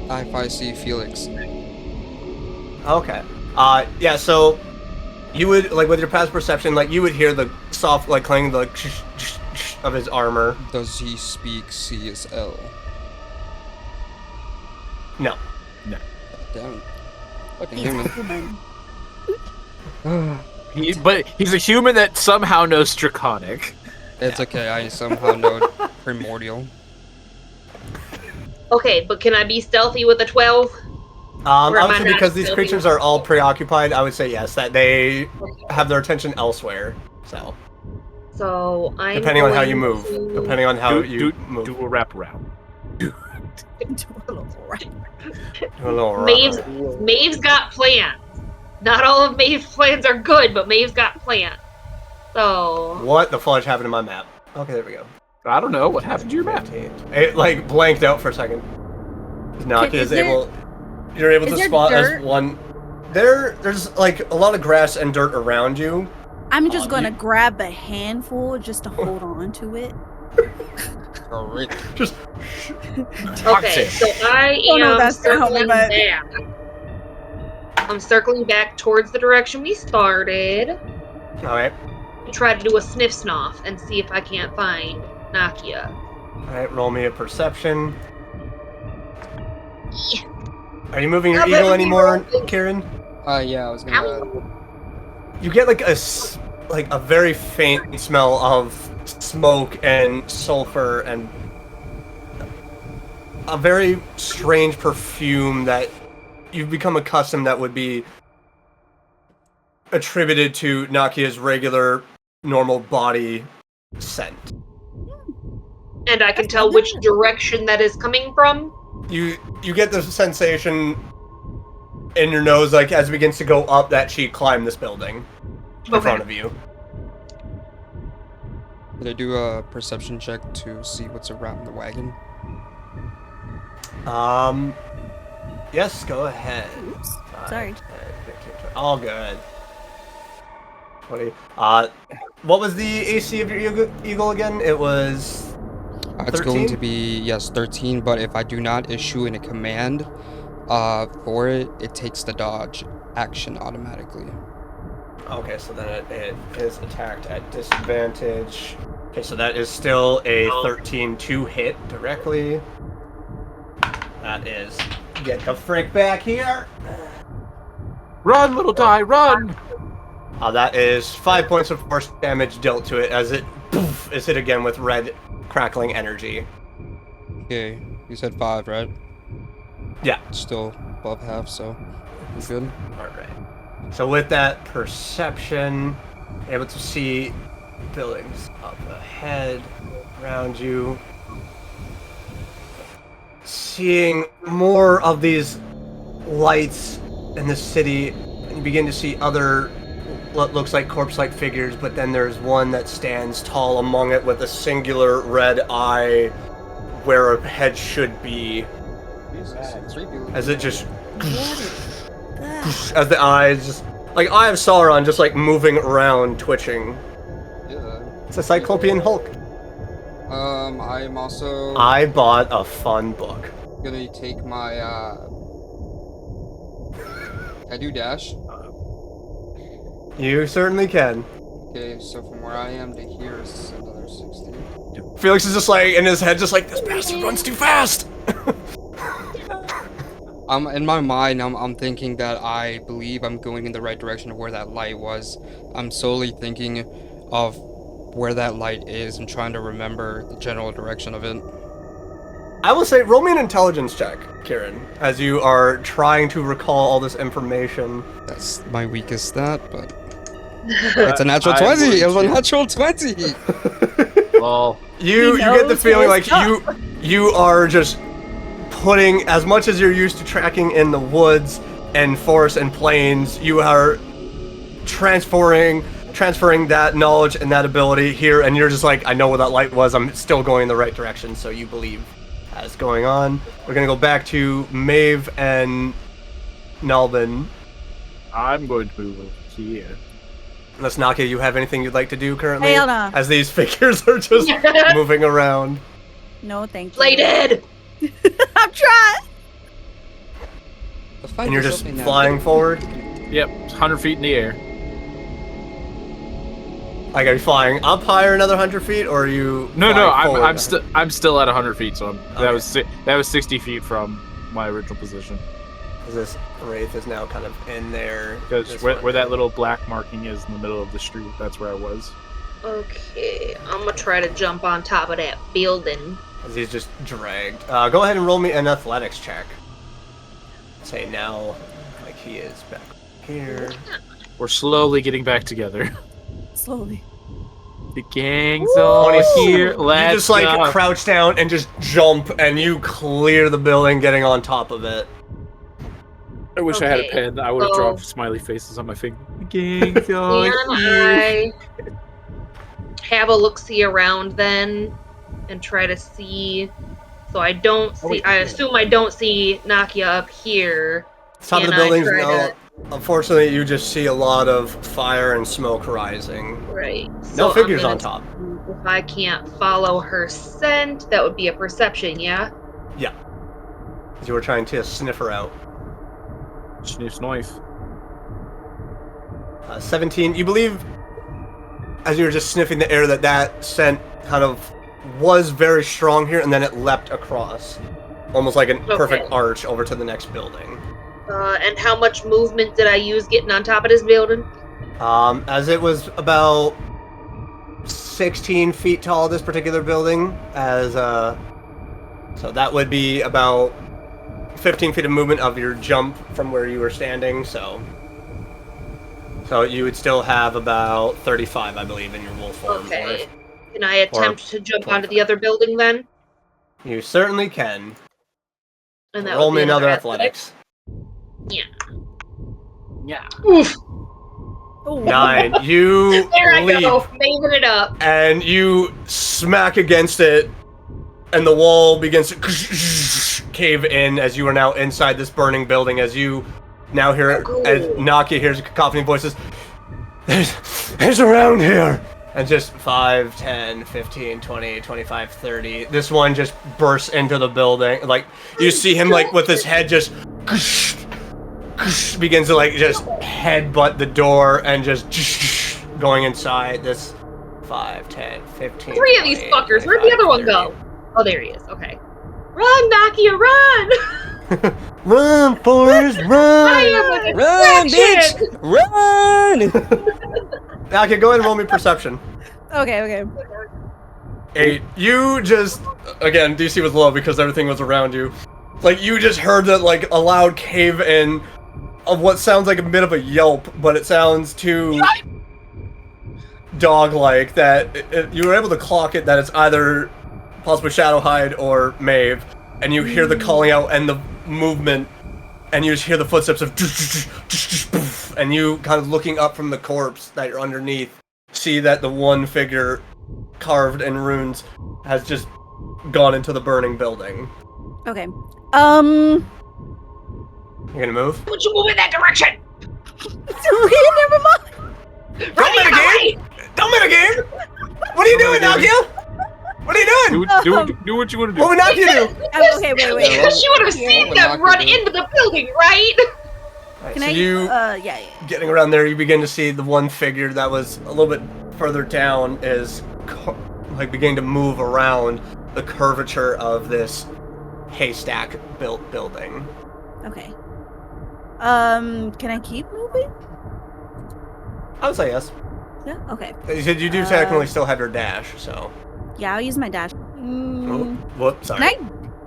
I see Felix. Okay. Yeah, so you would, like, with your past perception, like, you would hear the soft, like, clang, like, of his armor. Does he speak CSL? No. Damn it. Fucking human. But he's a human that somehow knows Draconic. It's okay, I somehow know primordial. Okay, but can I be stealthy with a 12? Or am I Obviously, not because these stealthy creatures with are all a 12? preoccupied, I would say yes, that they have their attention elsewhere. So, So I'm depending on how you going move, to- depending on how do, you do, move. do a wraparound. Do a little right. A little Maeve's, rougher. Maeve's got plans. Not all of Maeve's plans are good, but Maeve's got plans. So What the fudge happened to my map? Okay, there we go. I don't know what happened to your map. 15. It like blanked out for a second. Naki Is is there- able. You're able is to there spot as dirt? one. There's like a lot of grass and dirt around you. I'm just going to you- grab a handful just to hold on to it. Alright. Just okay, so I Oh, no, am that's not circling what- back. I'm circling back towards the direction we started all right. to try to do a sniff snoff and see if I can't find Nakia. All right. Roll me a perception. Are you moving your Now let eagle me anymore, roll. Kieran? Yeah, I was gonna... You get like a very faint smell of smoke and sulfur and a very strange perfume that you've become accustomed that would be attributed to Nakia's regular normal body scent. And I can That's tell not which good. direction that is coming from. You get the sensation in your nose, like as it begins to go up, that she climbed this building in Okay. front of you. Did I do a perception check to see what's around the wagon? Yes, go ahead. Oops. 5, Sorry. 10, 15, 20. All good. 20. What was the AC of your eagle again? It was It's going 13? to be, yes, 13, but if I do not issue in a command for it, it takes the dodge action automatically. okay. So then it is attacked at disadvantage. Okay, so that is still a 13 to hit directly. That is get the frick back here. Run, little die, run! That is 5 points of force damage dealt to it as it poof, is hit again with red crackling energy. Okay, you said 5, right? Yeah. Still above half, so we're good. Alright. So with that perception, able to see buildings up ahead, around you. Seeing more of these lights in the city, and you begin to see other what looks like corpse-like figures, but then there's one that stands tall among it with a singular red eye where a head should be, as it just as the eyes just like Eye of Sauron just like moving around, twitching. Yeah. It's a Cyclopean Hulk. I'm also I bought a fun book. gonna take my I do dash. You certainly can. Okay, so from where I am to here is another 60. Felix is just like in his head, just like this bastard runs too fast. In my mind, I'm thinking that I believe I'm going in the right direction of where that light was. I'm solely thinking of where that light is and trying to remember the general direction of it. I will say, roll me an intelligence check, Kieran, as you are trying to recall all this information. That's my weakest stat, but it's a natural I'm 20. It was a going to- natural 20. Well, You He get the knows feeling what's like you are just putting as much as you're used to tracking in the woods and forests and plains. You are transferring that knowledge and that ability here, and you're just like, I know where that light was. I'm still going in the right direction. So you believe that's going on. We're gonna go back to Maeve and Nalbin. I'm going to move over here. Unless Nakia, you have anything you'd like to do currently? Hell no. As these figures are just moving around. No, thank you. Play dead! I'm trying. The fight And you're is just open now. flying forward. Yep, 100 feet in the air. Like, are you flying up higher another 100 feet, or are you? No, flying forward? I'm still at 100 feet. So Okay. that was 60 feet from my original position. This wraith is now kind of in there. Because this where one. that little black marking is in the middle of the street, that's where I was. Okay, I'm gonna try to jump on top of that building. As he's just dragged. Go ahead and roll me an athletics check. Say now, like he is back here. We're slowly getting back together. Slowly. The gang's all here. Let's You just like go. crouch down and just jump, and you clear the building, getting on top of it. I wish I had a Okay, pen. I would have so- drawn smiley faces on my finger. The gang's all Can here. I have a look-see around then and try to see? So I don't see. wait. I assume I don't see Nakia up here. Top of the Can I building's try now. to- Unfortunately, you just see a lot of fire and smoke rising. Right. No So I'm figures gonna- on top. If I can't follow her scent, that would be a perception, yeah? As you were trying to sniff her out. Sniff knife. 17. You believe, as you were just sniffing the air, that scent kind of was very strong here, and then it leapt across, almost like a perfect arch over to the next building. And how much movement did I use getting on top of this building? As it was about 16 feet tall, this particular building, so that would be about 15 feet of movement of your jump from where you were standing, so you would still have about 35, I believe, in your wolf form. Okay. Can I attempt to jump onto the other building then? You certainly can. And that Roll would me be another athletics. Yeah. Oof. Oh, 9. You There I leap, go, moving it up. and you smack against it, and the wall begins to cave in as you are now inside this burning building, as you now hear it, as Nakia hears cacophony voices. There's around here! And just 5, 10, 15, 20, 25, 30. This one just bursts into the building. Like, you see him, like, with his head just begins to, like, just headbutt the door and just going inside. This 5, 10, 15. 3 of these 20, fuckers. Where'd the other one 30. go? Oh, there he is. Okay. Run, Nakia, run! Run, Forrest, I run! am a Run, distraction! Run! Okay, go ahead and roll me perception. okay. 8. You just, again, DC was low because everything was around you. Like, you just heard that, like, a loud cave-in of what sounds like a bit of a yelp, but it sounds too dog-like that you were able to clock it that it's either possibly Shadowhide or Maeve, and you hear the calling out and the movement, and you just hear the footsteps of and you kind of looking up from the corpse that you're underneath, see that the one figure carved in runes has just gone into the burning building. Okay. You gonna move? Would you move in that direction? Never mind. Don't mitigate! Don't mitigate! What are you doing, Nakia? What are you doing? Do what you want to do. What would Nakia do? Okay, wait. Because you would have seen what them Nakia run did. into the building, right? Alright, Can so I? you Yeah. getting around there, you begin to see the one figure that was a little bit further down is like beginning to move around the curvature of this haystack built building. Okay. Can I keep moving? I would say yes. Yeah. Okay. You said you do technically still have your dash, so. Yeah, I'll use my dash. Oh, whoops, sorry.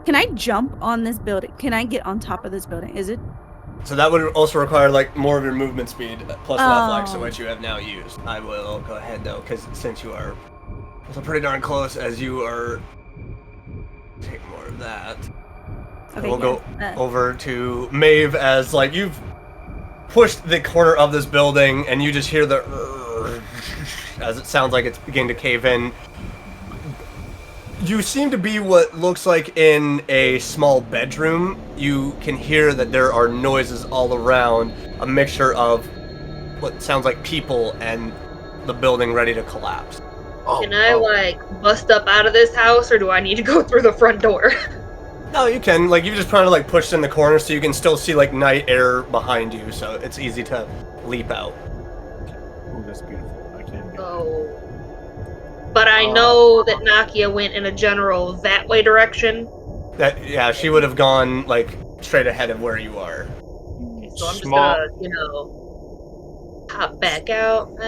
Can I jump on this building? Can I get on top of this building? Is it? So that would also require like more of your movement speed plus the athletics, Oh. which you have now used. I will go ahead though, because since you are also pretty darn close, as you are, take more of that. Okay. We'll go yeah. over to Maeve as like you've pushed the corner of this building and you just hear the as it sounds like it's beginning to cave in. You seem to be what looks like in a small bedroom. You can hear that there are noises all around, a mixture of what sounds like people and the building ready to collapse. Can I, like, bust up out of this house, or do I need to go through the front door? No, you can. Like, you just kind of like pushed in the corner so you can still see like night air behind you, so it's easy to leap out. Ooh, that's beautiful. I can't. Oh. But I know that Nakia went in a general that way direction. That yeah, she would have gone like straight ahead of where you are. So I'm just Small. gonna, hop back out. 5,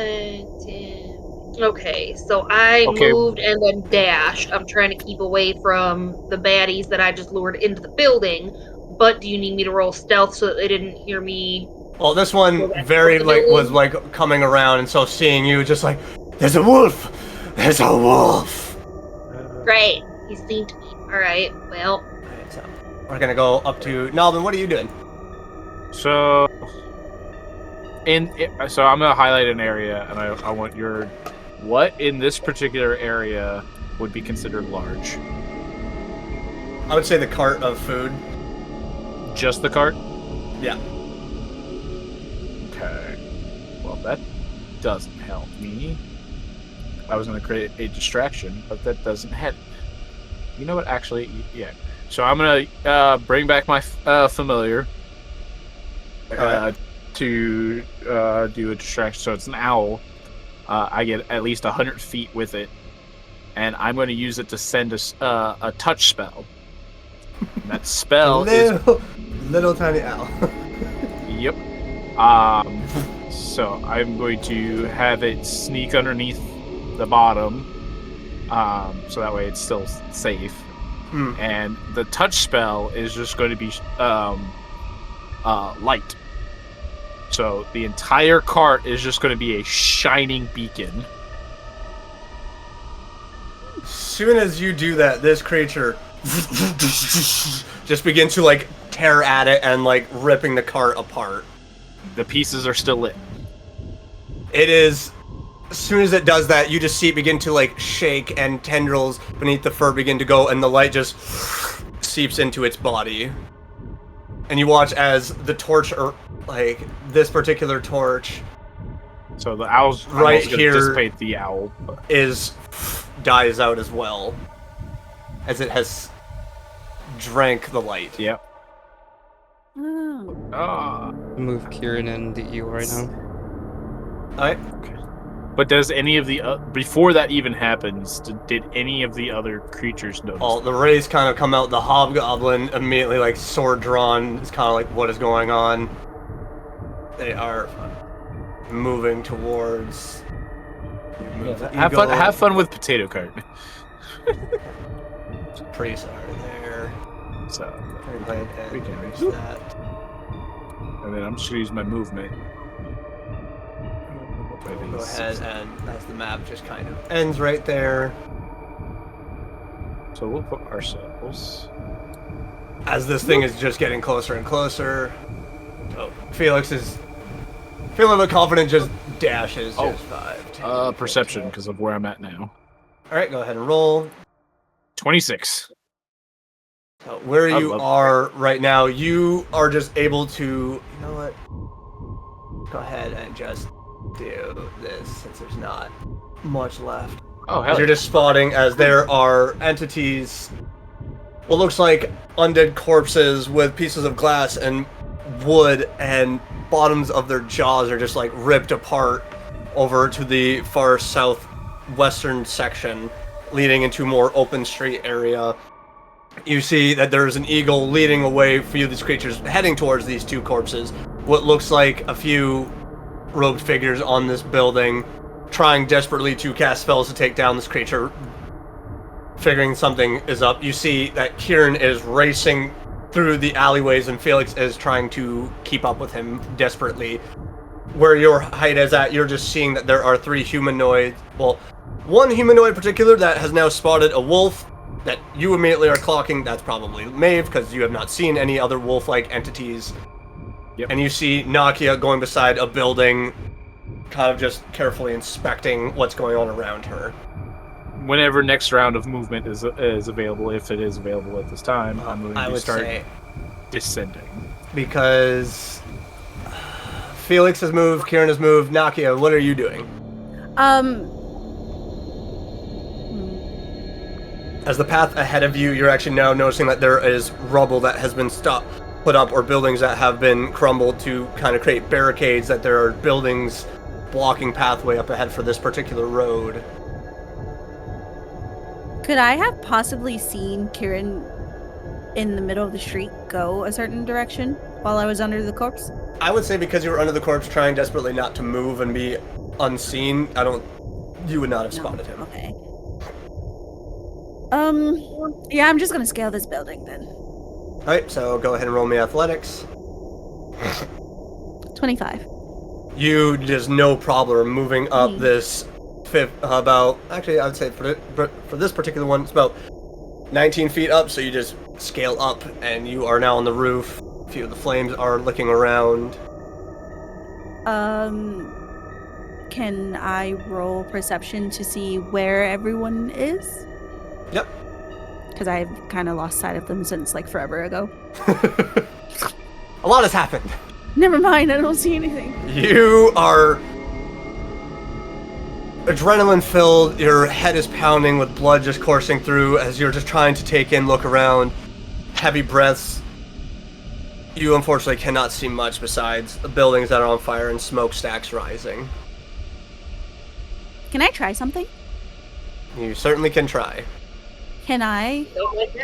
10, Okay, so I Okay. moved and then dashed. I'm trying to keep away from the baddies that I just lured into the building. But do you need me to roll stealth so that they didn't hear me? Well, this Go one back very towards the like was building? like coming around, and so seeing you, just like, there's a wolf, there's a wolf. Great, he's seen to me. Alright, well, Alright, so we're gonna go up to Nalvin. What are you doing? So, so I'm gonna highlight an area, and I want your what in this particular area would be considered large. I would say the cart of food. Just the cart. Yeah. Okay. Well, that doesn't help me. I was gonna create a distraction, but that doesn't help. You know what? Actually, yeah. So I'm gonna bring back my familiar. To do a distraction. So it's an owl. I get at least 100 feet with it, and I'm going to use it to send a touch spell. And that spell little tiny owl. Yep. So I'm going to have it sneak underneath the bottom, so that way it's still safe. And the touch spell is just going to be light. So the entire cart is just going to be a shining beacon. As soon as you do that, this creature just begins to like tear at it and like ripping the cart apart. The pieces are still lit. It is. As soon as it does that, you just see it begin to like shake, and tendrils beneath the fur begin to go, and the light just seeps into its body. And you watch as the torch, or like this particular torch, So the owl's right gonna here dissipate the owl. dies out as well, as it has drank the light. Yep. Oh. Ah. Move Kieran and the eel right now. Alright. But does any of the before that even happens, did any of the other creatures notice? Well, the rays kind of come out. The hobgoblin immediately, like sword drawn, is kind of like, what is going on? They are moving towards. Have fun with potato cart. Priests are there. So We can reach that. and then I'm just gonna use my movement. Go ahead, and as the map just kind of ends right there. So we'll put ourselves. As this thing is just getting closer and closer. Oh, Felix is feeling a bit confident, just dashes. Oh. Just 5, 10, Perception because of where I'm at now. Alright, go ahead and roll. 26. So where I you love are right now, you are just able to, you know what? Go ahead and just do this since there's not much left. Oh As hell! you're just spotting as there are entities, what looks like undead corpses with pieces of glass and wood, and bottoms of their jaws are just like ripped apart over to the far southwestern section, leading into a more open street area. You see that there's an eagle leading away for you, these creatures heading towards these two corpses. What looks like a few robed figures on this building, trying desperately to cast spells to take down this creature, figuring something is up. You see that Kieran is racing through the alleyways, and Felix is trying to keep up with him desperately. Where your height is at, you're just seeing that there are 3 humanoids. Well, one humanoid in particular that has now spotted a wolf that you immediately are clocking. That's probably Maeve, because you have not seen any other wolf-like entities. Yep. And you see Nakia going beside a building, kind of just carefully inspecting what's going on around her. Whenever next round of movement is available, if it is available at this time, I'm going to start descending. Because Felix has moved, Kieran has moved. Nakia, what are you doing? As the path ahead of you, you're actually now noticing that there is rubble that has been put up, or buildings that have been crumbled to kind of create barricades, that there are buildings blocking pathway up ahead for this particular road. Could I have possibly seen Kieran in the middle of the street go a certain direction while I was under the corpse? I would say because you were under the corpse trying desperately not to move and be unseen, I don't You would not have No. spotted him. Okay. Yeah, I'm just gonna scale this building then. Alright, so go ahead and roll me athletics. 25. You just no problem moving up this about, actually I would say for this particular one, it's about 19 feet up, so you just scale up and you are now on the roof. A few of the flames are licking around. Can I roll perception to see where everyone is? Yep. Because I've kind of lost sight of them since like forever ago. A lot has happened. Never mind, I don't see anything. You are adrenaline filled, your head is pounding with blood just coursing through as you're just trying to take in, look around, heavy breaths. You unfortunately cannot see much besides the buildings that are on fire and smokestacks rising. Can I try something? You certainly can try. Can I? Don't like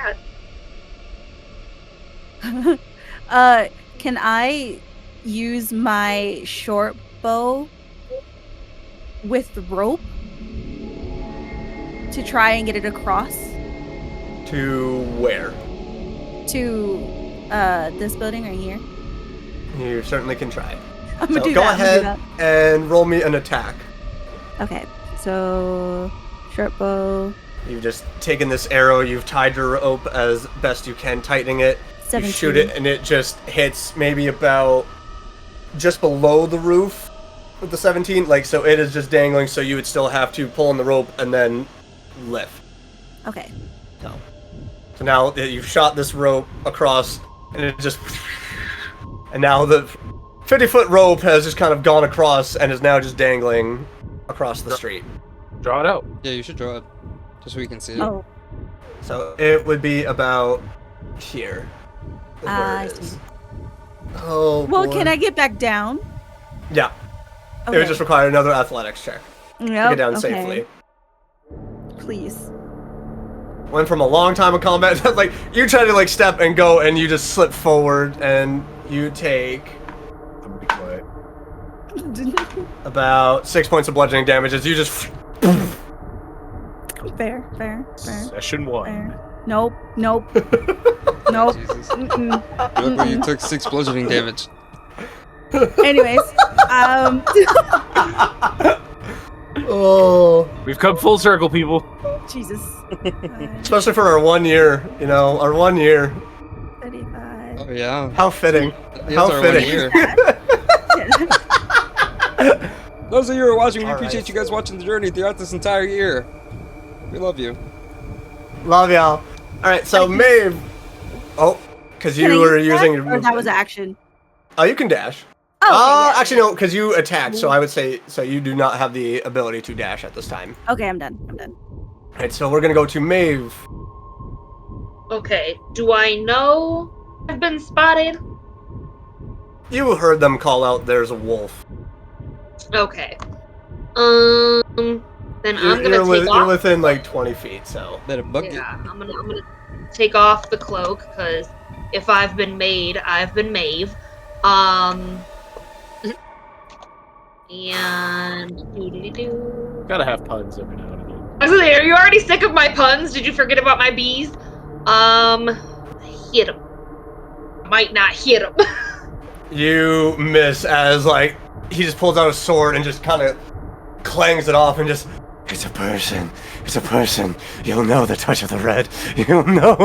that. Can I use my short bow with rope to try and get it across To where? to this building right here? You certainly can try. I'm gonna So do go that. I'm ahead gonna do and roll me an attack. that. Okay, so short bow, You've just taken this arrow, you've tied your rope as best you can, tightening it. 17. You shoot it and it just hits maybe about just below the roof with the 17. Like, so it is just dangling, so you would still have to pull on the rope and then lift. Okay. So now that you've shot this rope across and it just... And now the 50-foot rope has just kind of gone across and is now just dangling across the street. Draw it out. Yeah, you should draw it. Just so we can see it. Oh, So it would be about here. Is where I it is. see. Oh, well, boy. can I get back down? Yeah. Okay. It would just require another athletics check to Yep, get down okay. safely. Please. Went from a long time of combat, like, you try to, like, step and go, and you just slip forward, and you take I'm gonna be quiet. about 6 points of bludgeoning damage as you just... Fair. Session 1. Fair. Nope. Nope. Nope. Jesus. Mm-mm. Look, when you took 6 bludgeoning damage. Anyways, Oh. We've come full circle, people. Jesus. Especially for our 1 year, you know, our 1 year. 35. Oh, yeah. How fitting. It's How our fitting. 1 year. Those of you who are watching, we All appreciate right. you guys watching the journey throughout this entire year. We love you. Love y'all. Alright, so Maeve... Oh, because you Can I were use that, using your or that was movement. action. Oh, you can dash. Oh, okay, yeah. Actually, no, because you attacked, so I would say, so you do not have the ability to dash at this time. Okay, I'm done. Alright, so we're gonna go to Maeve. Okay. Do I know I've been spotted? You heard them call out, "There's a wolf." Okay. Then I'm gonna take You're off. within like 20 feet, so. Better bucket. Yeah, I'm gonna take off the cloak because if I've been made, I've been Maeve. And doo-doo-doo-doo. Gotta have puns every now and again. I was gonna say, are you already sick of my puns? Did you forget about my bees? Hit him. Might not hit him. You miss as, like, he just pulls out a sword and just kind of clangs it off and just, "It's a person. It's a person. You'll know the touch of the red. You'll know."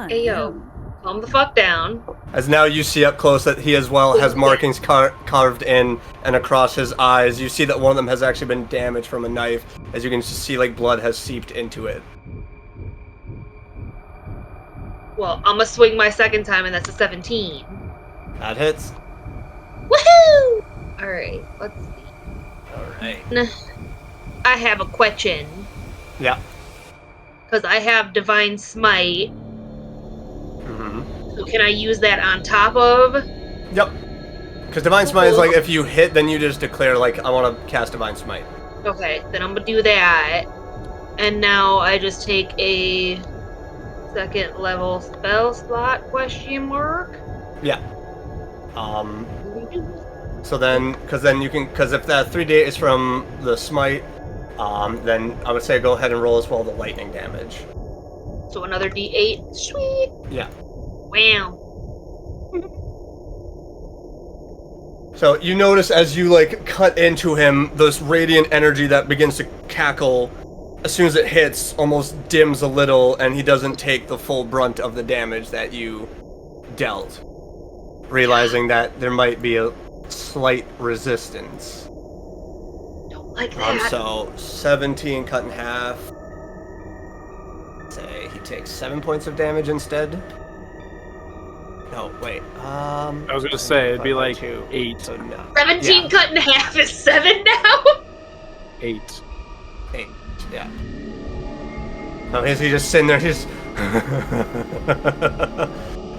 Hey, yo. Calm the fuck down. As now you see up close that he as well has markings carved in and across his eyes. You see that one of them has actually been damaged from a knife, as you can just see like blood has seeped into it. Well, I'm gonna swing my second time, and that's a 17. That hits. Woohoo! Alright, let's see. Alright. I have a question. Yeah. Because I have Divine Smite. Mm-hmm. So can I use that on top of? Yep. Because Divine Smite is like, if you hit, then you just declare, like, I want to cast Divine Smite. Okay, then I'm gonna do that. And now I just take a second level spell slot question mark. Yeah. So then, because if that 3d8 is from the smite, then I would say go ahead and roll as well the lightning damage. So another D8. Sweet. Yeah. Wow. So you notice as you like cut into him, this radiant energy that begins to cackle, as soon as it hits, almost dims a little, and he doesn't take the full brunt of the damage that you dealt. Realizing that there might be a slight resistance. Don't like that. So 17 cut in half. Say he takes 7 points of damage instead. No, wait. I was gonna say it'd be like 8. So no. 17 Yeah. cut in half is 7 now? 8. 8. Yeah. No, is he just sitting there? Just.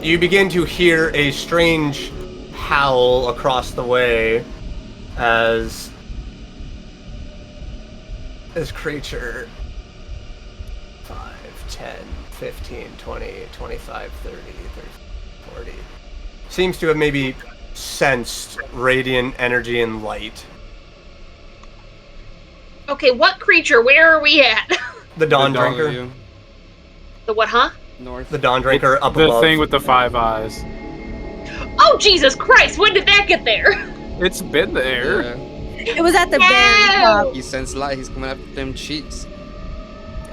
You begin to hear a strange howl across the way as this creature 5, 10, 15, 20, 25, 30, 40 seems to have maybe sensed radiant energy and light. Okay, what creature? Where are we at? The Dawn The dog Drinker. you, The what, huh? north. The Dawn Drinker up The above. thing with the 5 eyes. Oh, Jesus Christ! When did that get there? It's been there. Yeah. It was at the very top. He sensed light. He's coming after them cheeks.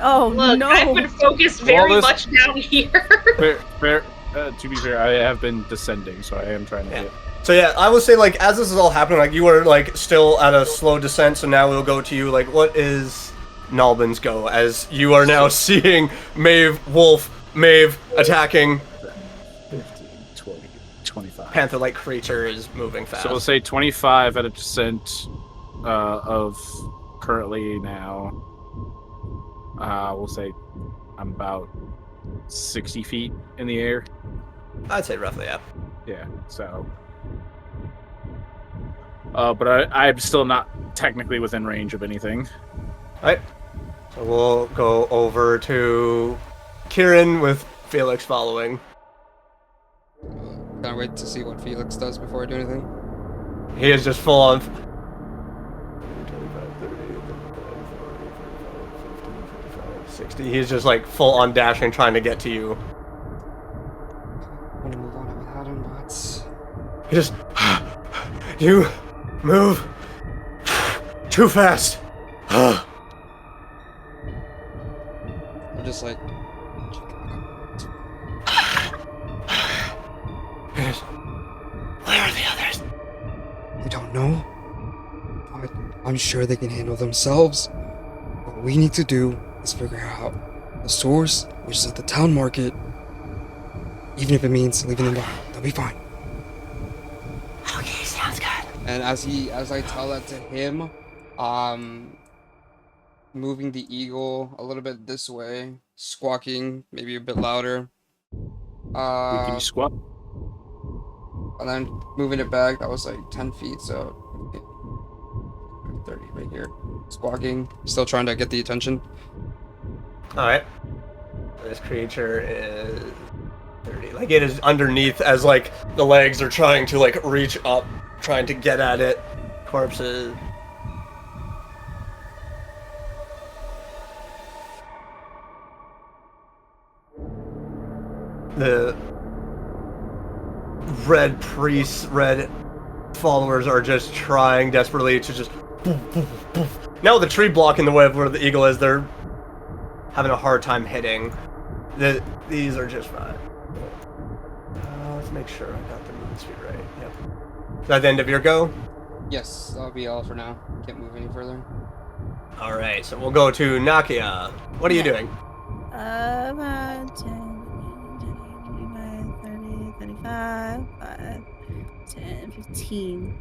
Oh Look, no! I've been focused very Well, much down here. To be fair, I have been descending, so I am trying to Yeah. get. So yeah, I would say like as this is all happening, like you were like still at a slow descent. So now we'll go to you. Like, what is Nalbin's go as you are now seeing Maeve attacking 15, 20, 25. panther-like creature is moving fast. So we'll say 25 at a descent of currently now. We'll say I'm about 60 feet in the air. I'd say roughly, yeah. Yeah, so. But I'm still not technically within range of anything. Alright. So we'll go over to Kieran with Felix following. Can't wait to see what Felix does before I do anything. He is just full on. 60. He's just like full on dashing, trying to get to you. I want to move on without him, but He just. You move too fast. I'm just like, Where are the others? we don't know. But I'm sure they can handle themselves. What we need to do is figure out the source, which is at the town market. Even if it means leaving them behind, they'll be fine. Okay, sounds good. And as I tell that to him, moving the eagle a little bit this way, squawking maybe a bit louder. Can you squat? And then moving it back, that was like 10 feet, so 30 right here. Squawking, still trying to get the attention. Alright. This creature is 30. Like, it is underneath as, like, the legs are trying to, like, reach up, trying to get at it. Corpses. The red priests, red followers are just trying desperately to just poof, poof, poof. Now with the tree blocking the way of where the eagle is, they're having a hard time hitting. These are just fine. Let's make sure I got the movement speed right. Yep. Is that the end of your go? Yes, that'll be all for now. Can't move any further. Alright, so we'll go to Nakia. What are you doing? 10, 25, 30, 35, 5, 10, 15.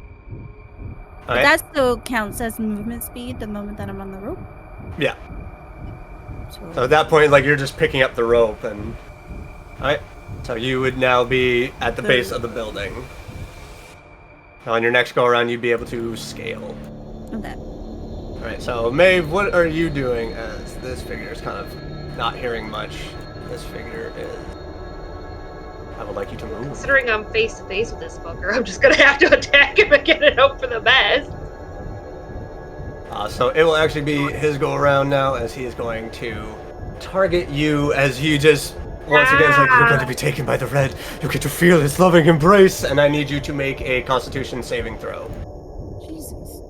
But Alright. that still counts as movement speed the moment that I'm on the rope. Yeah. So at that point, like, you're just picking up the rope and... Alright. So you would now be at the base of the building. Now on your next go around, you'd be able to scale. Okay. Alright, so Maeve, what are you doing as this figure is kind of not hearing much? This figure is... I would like you to move. Considering I'm face to face with this fucker, I'm just gonna have to attack him and it hope for the best. So it will actually be his go around now, as he is going to target you as you just once again it's like you're going to be taken by the red. You get to feel his loving embrace, and I need you to make a Constitution saving throw. Jesus.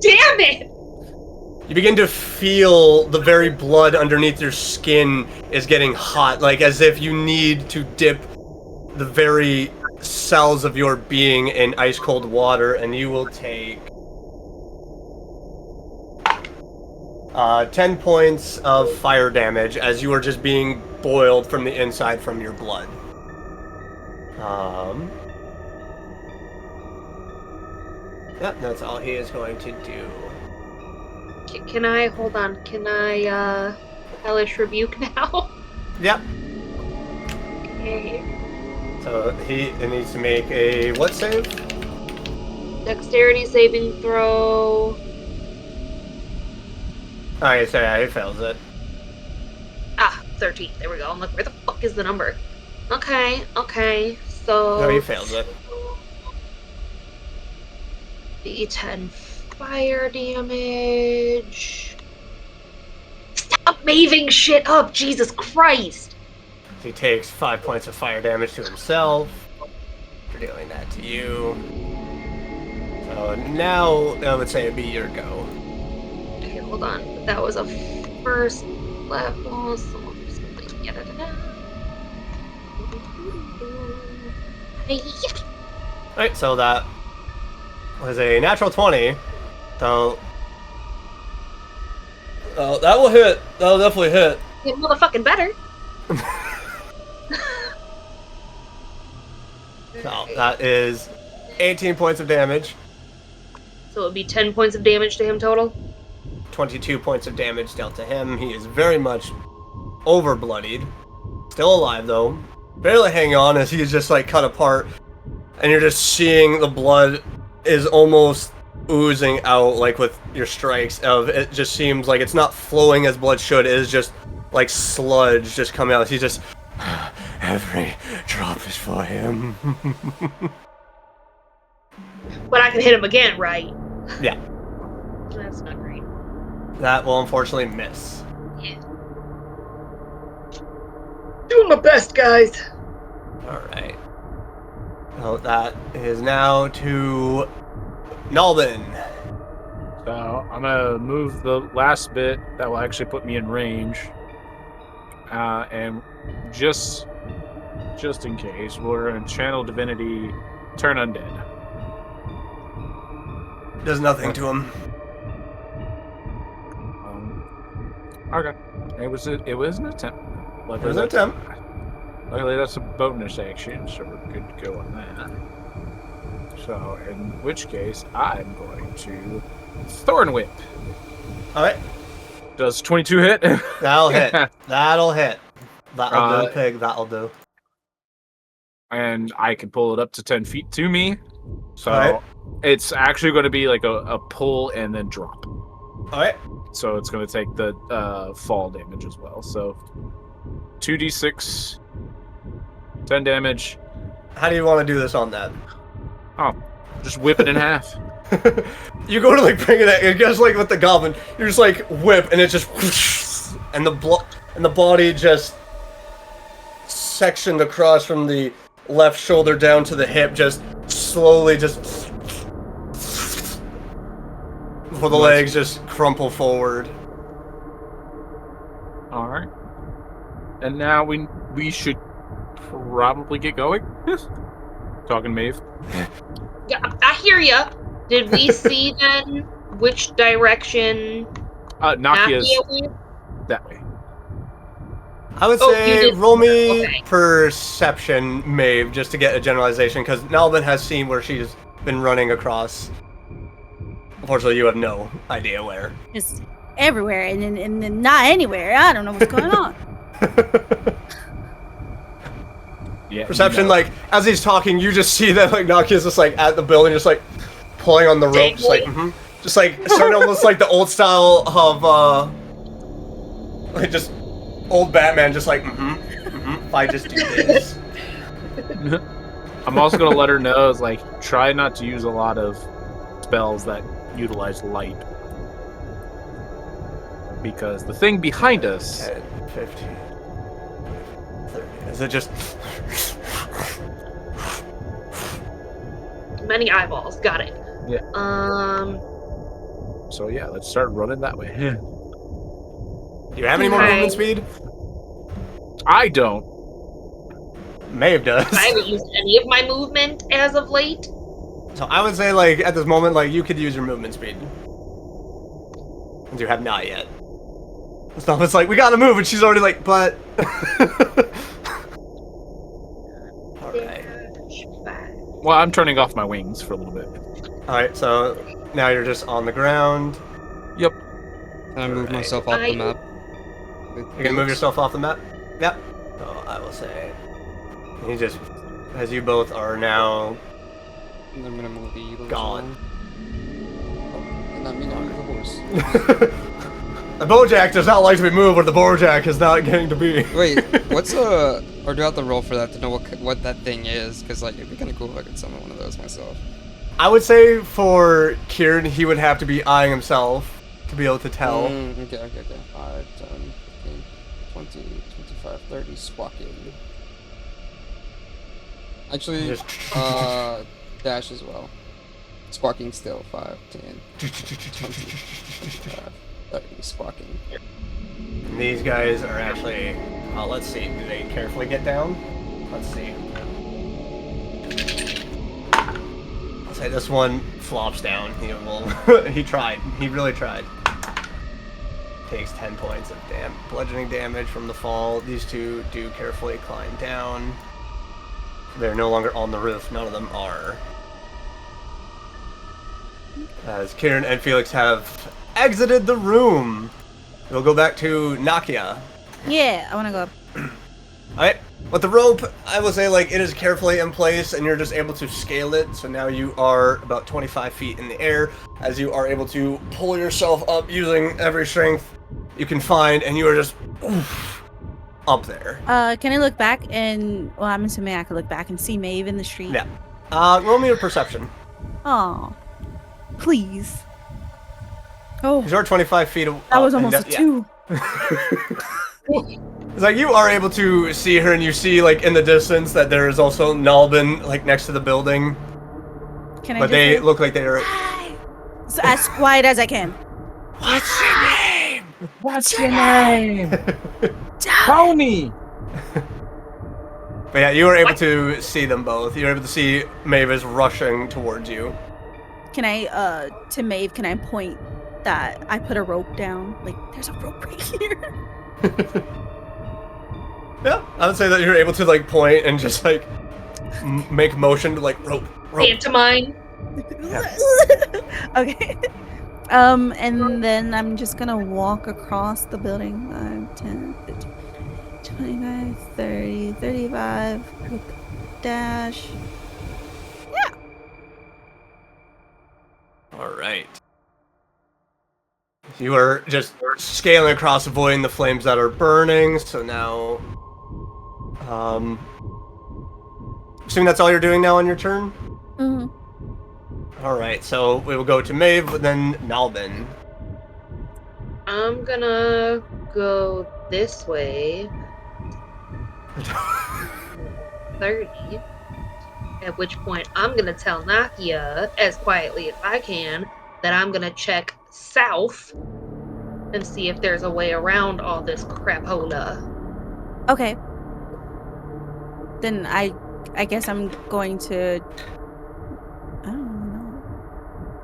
Damn it! You begin to feel the very blood underneath your skin is getting hot, like as if you need to dip the very cells of your being in ice cold water, and you will take 10 points of fire damage as you are just being boiled from the inside from your blood. Yep, that's all he is going to do. Can I, hold on, can I, Hellish Rebuke now? Yep. Okay. So he needs to make a what save? Dexterity saving throw. Alright, so yeah, he fails it. 13. There we go. I'm like, where the fuck is the number? Okay, so... No, he fails it. D10 fire damage. Stop maving shit up, Jesus Christ! He takes 5 points of fire damage to himself for dealing that to you. So now I would say it'd be your go. Okay, hold on. That was a first level, so I'm just gonna get it out. Alright, so that was a natural 20. So that will hit. That'll definitely hit. Get motherfucking better. So that is 18 points of damage. So it would be 10 points of damage to him total? 22 points of damage dealt to him. He is very much over bloodied. Still alive though. Barely hanging on as he is just like cut apart. And you're just seeing the blood is almost oozing out like with your strikes. It just seems like it's not flowing as blood should. It is just like sludge just coming out. He's just, every drop is for him. But I can hit him again, right? Yeah. That's not great. That will unfortunately miss. Yeah. Doing my best, guys. Alright. So that is now to Nalbin. So I'm gonna move the last bit that will actually put me in range, and just in case, we're gonna channel divinity, turn undead. Does nothing to him. Okay, it was an attempt. It was an attempt. Luckily, that's a bonus action, so we're good to go on that. So, in which case, I'm going to Thorn Whip. Alright. Does 22 hit? That'll hit. That'll hit. That'll do, pig. That'll do. And I can pull it up to 10 feet to me. So, Alright. it's actually going to be like a pull and then drop. Alright. So, it's going to take the fall damage as well. So, 2d6, 10 damage. How do you want to do this on that? Oh, just whip it in half. You go to like bring it, it goes like with the goblin. You're just like whip, and it just whoosh, and the blood and the body just sectioned across from the left shoulder down to the hip, just slowly just before the legs just crumple forward. All right. And now we should probably get going. Talking Maeve. Yeah, I hear ya. Did we see then which direction Nthyos went? that way. I would Oh, you say did- roll me okay. perception, Maeve, just to get a generalization, because Nalvin has seen where she's been running across. Unfortunately, you have no idea where. Just everywhere and then not anywhere. I don't know what's going on. Yeah. Perception, you know. like, as he's talking, you just see that, like, Nakia's just, like, at the building, just, like, pulling on the rope, just, like, just, like, starting almost like the old style of, like, just old Batman just like, if I just do this. I'm also gonna let her know is like try not to use a lot of spells that utilize light. Because the thing behind us 10, 15, 30. Is it just Many eyeballs. Got it. Yeah. So yeah, let's start running that way. do you have any more Okay. movement speed? I don't. Maeve does. I haven't used any of my movement as of late. So I would say, like, at this moment, like, you could use your movement speed. And you have not yet. So it's like, we gotta move, and she's already like, but... Alright. Well, I'm turning off my wings for a little bit. Alright, so now you're just on the ground. Yep. Can I move myself off the map? You're gonna move yourself off the map? Yep. So I will say... You just... As you both are now... And I'm gonna move the eagle. Gone. Oh, and that means I'm the horse. The Bojack does not like to be moved where the Bojack is not getting to be. Wait, what's or do I have to roll for that to know what that thing is? Because like it'd be kind of cool if I could summon one of those myself. I would say for Kieran, he would have to be eyeing himself to be able to tell. Okay. 5, 10, 15, 20, 25, 30, squawking. Actually, Just- dash as well. Squawking still. 5, 10, 20, 25, 30, squawking. And these guys are actually... let's see. Do they carefully get down? Let's see. I'll say this one flops down. He will. He tried. He really tried. Takes 10 points of bludgeoning damage from the fall. These two do carefully climb down. They're no longer on the roof. None of them are. As Kieran and Felix have exited the room, we'll go back to Nakia. Yeah, I want to go up. Alright, with the rope, I will say, like, it is carefully in place, and you're just able to scale it, so now you are about 25 feet in the air, as you are able to pull yourself up using every strength you can find, and you are just up there. Can I look back and... Well, I'm assuming I could look back and see Maeve in the street. Yeah. Roll me a perception. Aw. Please. Oh, Because you're 25 feet away. that was almost a 2. It's like you are able to see her, and you see, like, in the distance that there is also Nalbin, like, next to the building. Can I But just they say, look like they are... "Hi," so as quiet as I can. What's your name? What's your name? Tony! But yeah, you were able to see them both. You were able to see Mavis rushing towards you. Can I, to Maeve, can I point that I put a rope down? Like, there's a rope right here. Yeah, I would say that you're able to, like, point and just, like, make motion to, like, rope. Pantomime. Okay. And then I'm just gonna walk across the building. 5, 10, 15, 25, 30, 35. Dash. Alright. You are just scaling across, avoiding the flames that are burning, so now... Assuming that's all you're doing now on your turn? Mm-hmm. Alright, so we will go to Maeve, then Nalbin. I'm gonna go this way. 30. At which point I'm gonna tell Nakia, as quietly as I can, that I'm gonna check south and see if there's a way around all this crapola. Okay. Then I guess I'm going to... I don't know.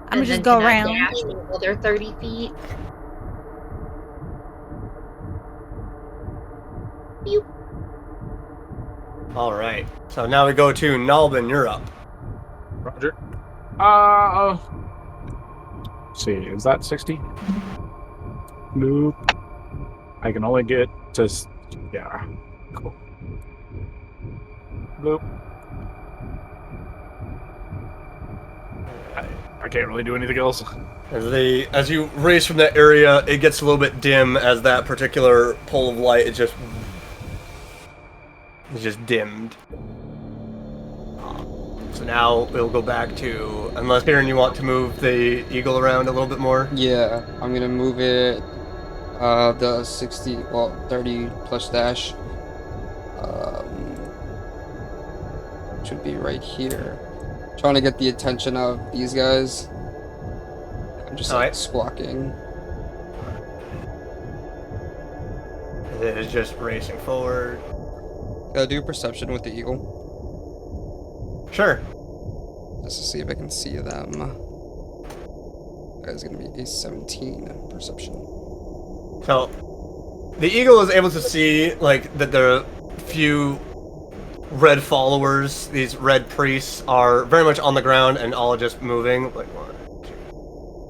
I'm gonna just go around. Dash the other 30 feet. Pew. Alright, so now we go to Nalbin, you're up. Roger. See, is that 60? Nope. I can only get to... Yeah. Cool. Nope. I can't really do anything else. As you race from that area, it gets a little bit dim as that particular pole of light is just dimmed. So now we'll go back to, unless Aaron, you want to move the eagle around a little bit more. Yeah, I'm gonna move it. The 30 plus dash. Should be right here. Trying to get the attention of these guys. I'm just like squawking. It is just racing forward. Gotta do perception with the eagle. Sure. Just to see if I can see them. That is gonna be a 17 perception. So, the eagle is able to see, like, that the few red followers, these red priests, are very much on the ground and all just moving. Like, 1, 2,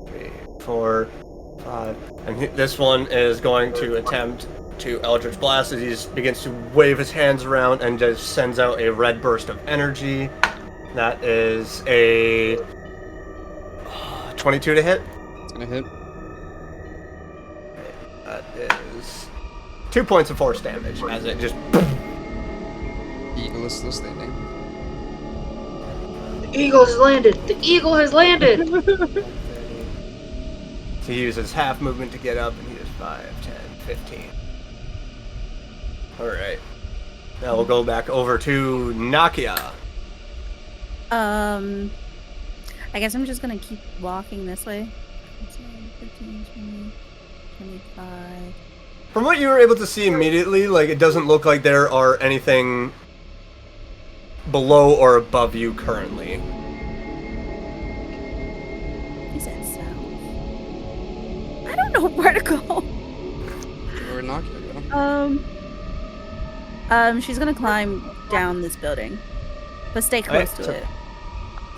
3, 4, 5. And this one is going to attempt to Eldritch Blast as he begins to wave his hands around and just sends out a red burst of energy. That is a 22 to hit. It's gonna hit. That is 2 points of force damage as it just. The eagle is still standing. The eagle has landed! The eagle has landed! He uses half movement to get up, and he is 5, 10, 15. Alright. Now we'll go back over to Nakia. I guess I'm just gonna keep walking this way. 15, 20, 25. From what you were able to see immediately, like, it doesn't look like there are anything below or above you currently. He said south. I don't know where to go. Where Nakia go? She's gonna climb down this building, but stay close to it.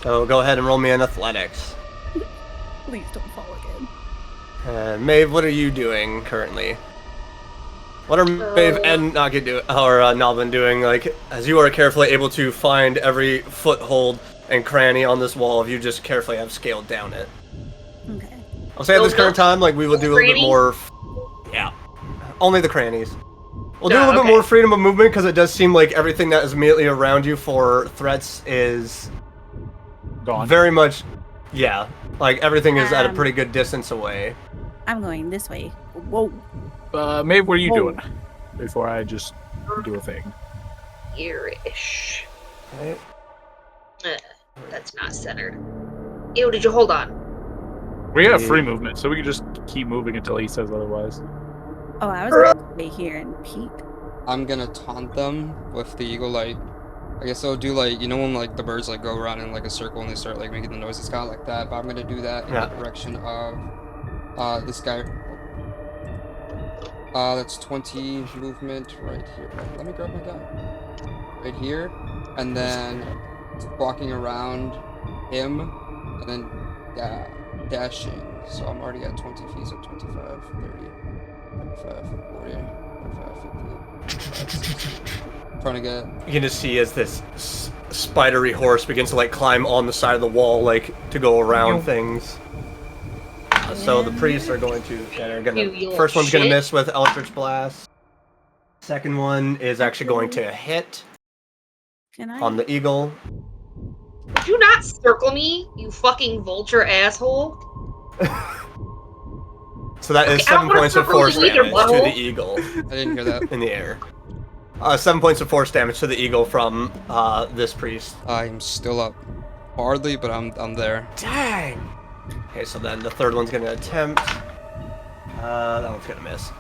So go ahead and roll me an athletics. Please don't fall again. Maeve, what are you doing currently? What are Maeve and Nakia doing, or Nalvin doing? Like, as you are carefully able to find every foothold and cranny on this wall, if you just carefully have scaled down it. Okay. I'll say at this current time, like, we will do a little bit more. Yeah, only the crannies. We'll do a little bit more freedom of movement because it does seem like everything that is immediately around you for threats is Gone. very much, yeah. Like, everything is at a pretty good distance away. I'm going this way. Whoa. Maeve, what are you doing? Before I just do a thing. Here-ish. Right. That's not centered. Ew, did you hold on? We have free movement, so we can just keep moving until he says otherwise. Oh, I was going to stay here and peek. I'm gonna taunt them with the eagle, like, I guess I'll do, like, you know when, like, the birds, like, go around in, like, a circle and they start, like, making the noises, kind of like that, but I'm gonna do that in the direction of, this guy. That's 20 movement right here. Let me grab my gun. Right here, and then walking around him, and then dashing. So I'm already at 20 feet, so 25, 30, 35, 40, 45, 50. Trying to get. You can just see as this spidery horse begins to, like, climb on the side of the wall, like, to go around things. So the priests are going to, first one's gonna miss with Eldritch Blast. Second one is actually going to hit on the eagle. Would you not circle me, you fucking vulture asshole? So that is 7 points of force damage to the eagle. I didn't hear that. In the air. 7 points of force damage to the eagle from this priest. I'm still up. Hardly, but I'm there. Dang! Okay, so then the third one's gonna attempt. That one's gonna miss.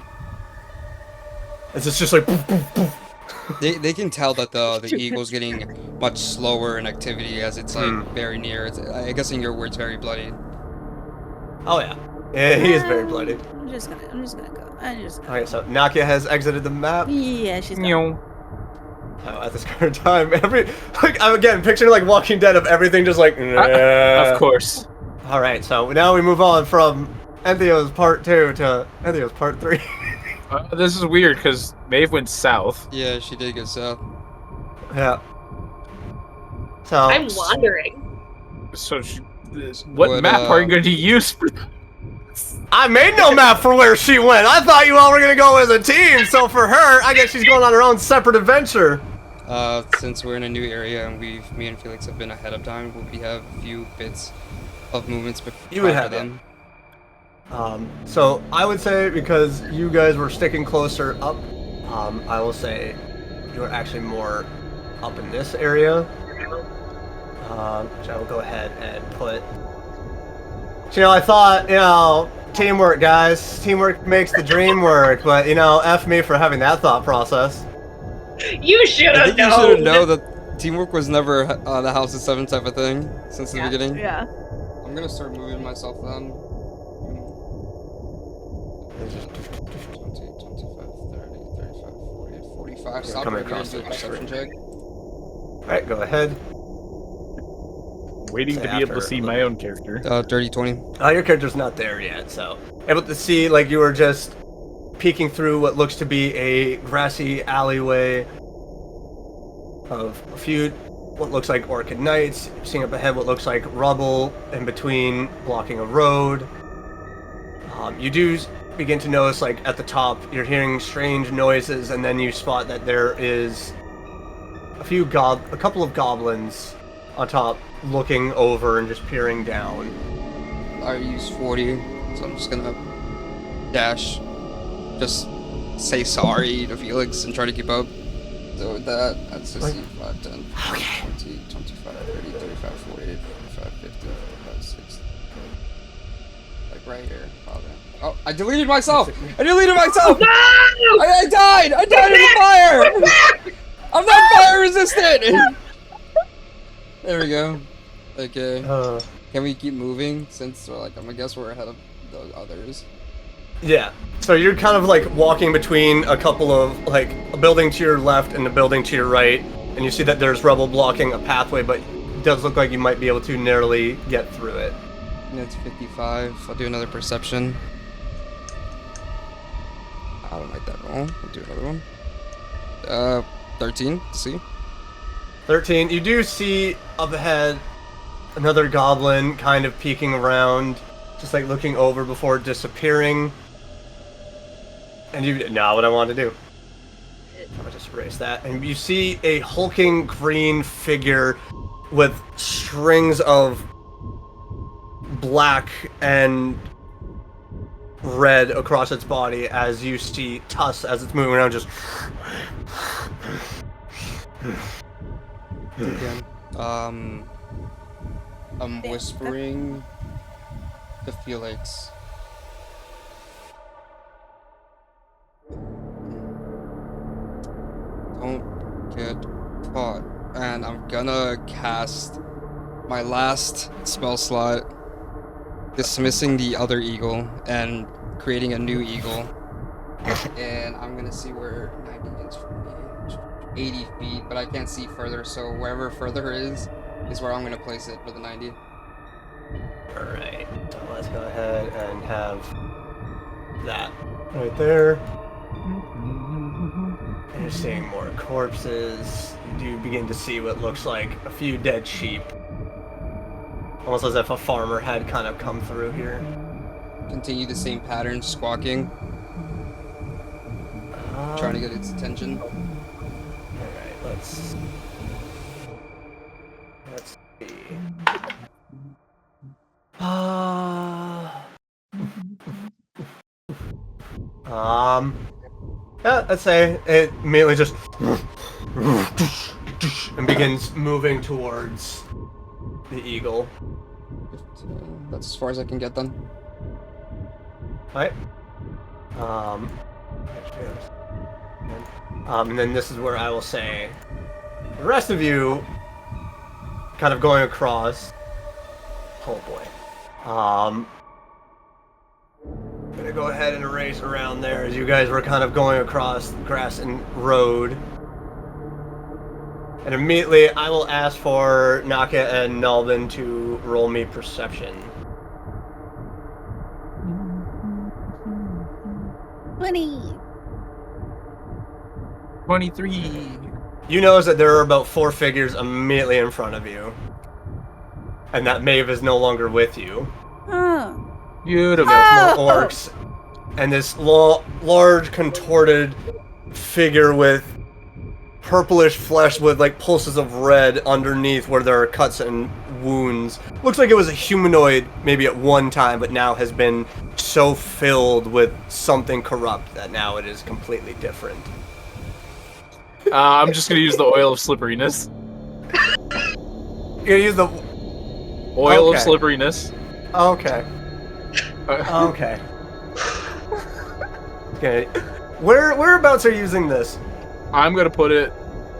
It's just like poof, poof, poof. They can tell that the eagle's getting much slower in activity as it's like very near. It's, I guess in your words, very bloody. Oh yeah, yeah, he is very bloody. I'm just gonna go. Okay, so Nakia has exited the map. Yeah, she's gone. At this current time, I'm again picturing like Walking Dead of everything just like. Of course. All right, so now we move on from Nthyos Part 2 to Nthyos Part 3. This is weird because Maeve went south. Yeah, she did go south. Yeah. So I'm wandering. So What Would, map are you going to use for I made no map for where she went. I thought you all were gonna go as a team. So for her, I guess she's going on her own separate adventure. Since we're in a new area and me and Felix have been ahead of time, we have a few bits of movements before You would have them. So I would say because you guys were sticking closer up, I will say you were actually more up in this area. Which I will go ahead and put. You know, I thought, teamwork, guys. Teamwork makes the dream work, but, F me for having that thought process. You should I have think you should known. have known that teamwork was never the House of Seven type of thing since the beginning. Yeah. I'm gonna start moving myself then. 20, 25, 30, 35, 40, 45. Stop coming right here and across do a the perception check. Alright, go ahead. waiting Say to be able to after see a my little own character? 30, 20. Your character's not there yet, so able to see, like, you were just peeking through what looks to be a grassy alleyway of a few what looks like Orchid Knights, seeing up ahead what looks like rubble in between blocking a road. You do begin to notice, like, at the top, you're hearing strange noises, and then you spot that there is a couple of goblins on top looking over and just peering down. I use 40, so I'm just gonna dash. Just say sorry to Felix and try to keep up. So with that, that's 65, 10, 20, 25, 30, 35, 40, 45, 50, 55, 60. Like right here, probably. Oh, I deleted myself! I deleted myself! No! I died! I died in the fire! I'm not fire resistant! There we go. Okay. Can we keep moving since I guess we're ahead of the others? Yeah. So you're kind of like walking between a couple of, like, a building to your left and a building to your right, and you see that there's rubble blocking a pathway, but it does look like you might be able to narrowly get through it. That's 55. I'll do another perception. I don't like that roll. I'll do another one. 13. See? 13. You do see up ahead another goblin kind of peeking around, just like looking over before disappearing. And you did not what I wanted to do. I'm gonna just erase that. And you see a hulking green figure with strings of black and red across its body as you see Nthyos as it's moving around just Again. I'm whispering to Felix. Don't get caught. And I'm gonna cast my last spell slot, dismissing the other eagle and creating a new eagle. And I'm gonna see where 90 is from me. 80 feet, but I can't see further, so wherever further is where I'm gonna place it for the 90. Alright, so let's go ahead and have that right there. And you're seeing more corpses. You do begin to see what looks like a few dead sheep. Almost as if a farmer had kind of come through here. Continue the same pattern, squawking, trying to get its attention. Alright, let's see. Yeah, let's say it immediately just and begins moving towards the eagle. That's as far as I can get then. Right. And then this is where I will say the rest of you kind of going across. Oh boy. I'm gonna go ahead and erase around there as you guys were kind of going across grass and road. And immediately I will ask for Naka and Nalvin to roll me perception. 20. 23. You notice that there are about 4 figures immediately in front of you. and that Maeve is no longer with you. Oh. Beautiful. There's more orcs, and this large contorted figure with purplish flesh with like pulses of red underneath where there are cuts and wounds. Looks like it was a humanoid maybe at one time, but now has been so filled with something corrupt that now it is completely different. I'm just gonna use the oil of slipperiness. You're gonna use the Oil of Okay. slipperiness. okay. Okay. Okay. Whereabouts are you using this? I'm gonna put it.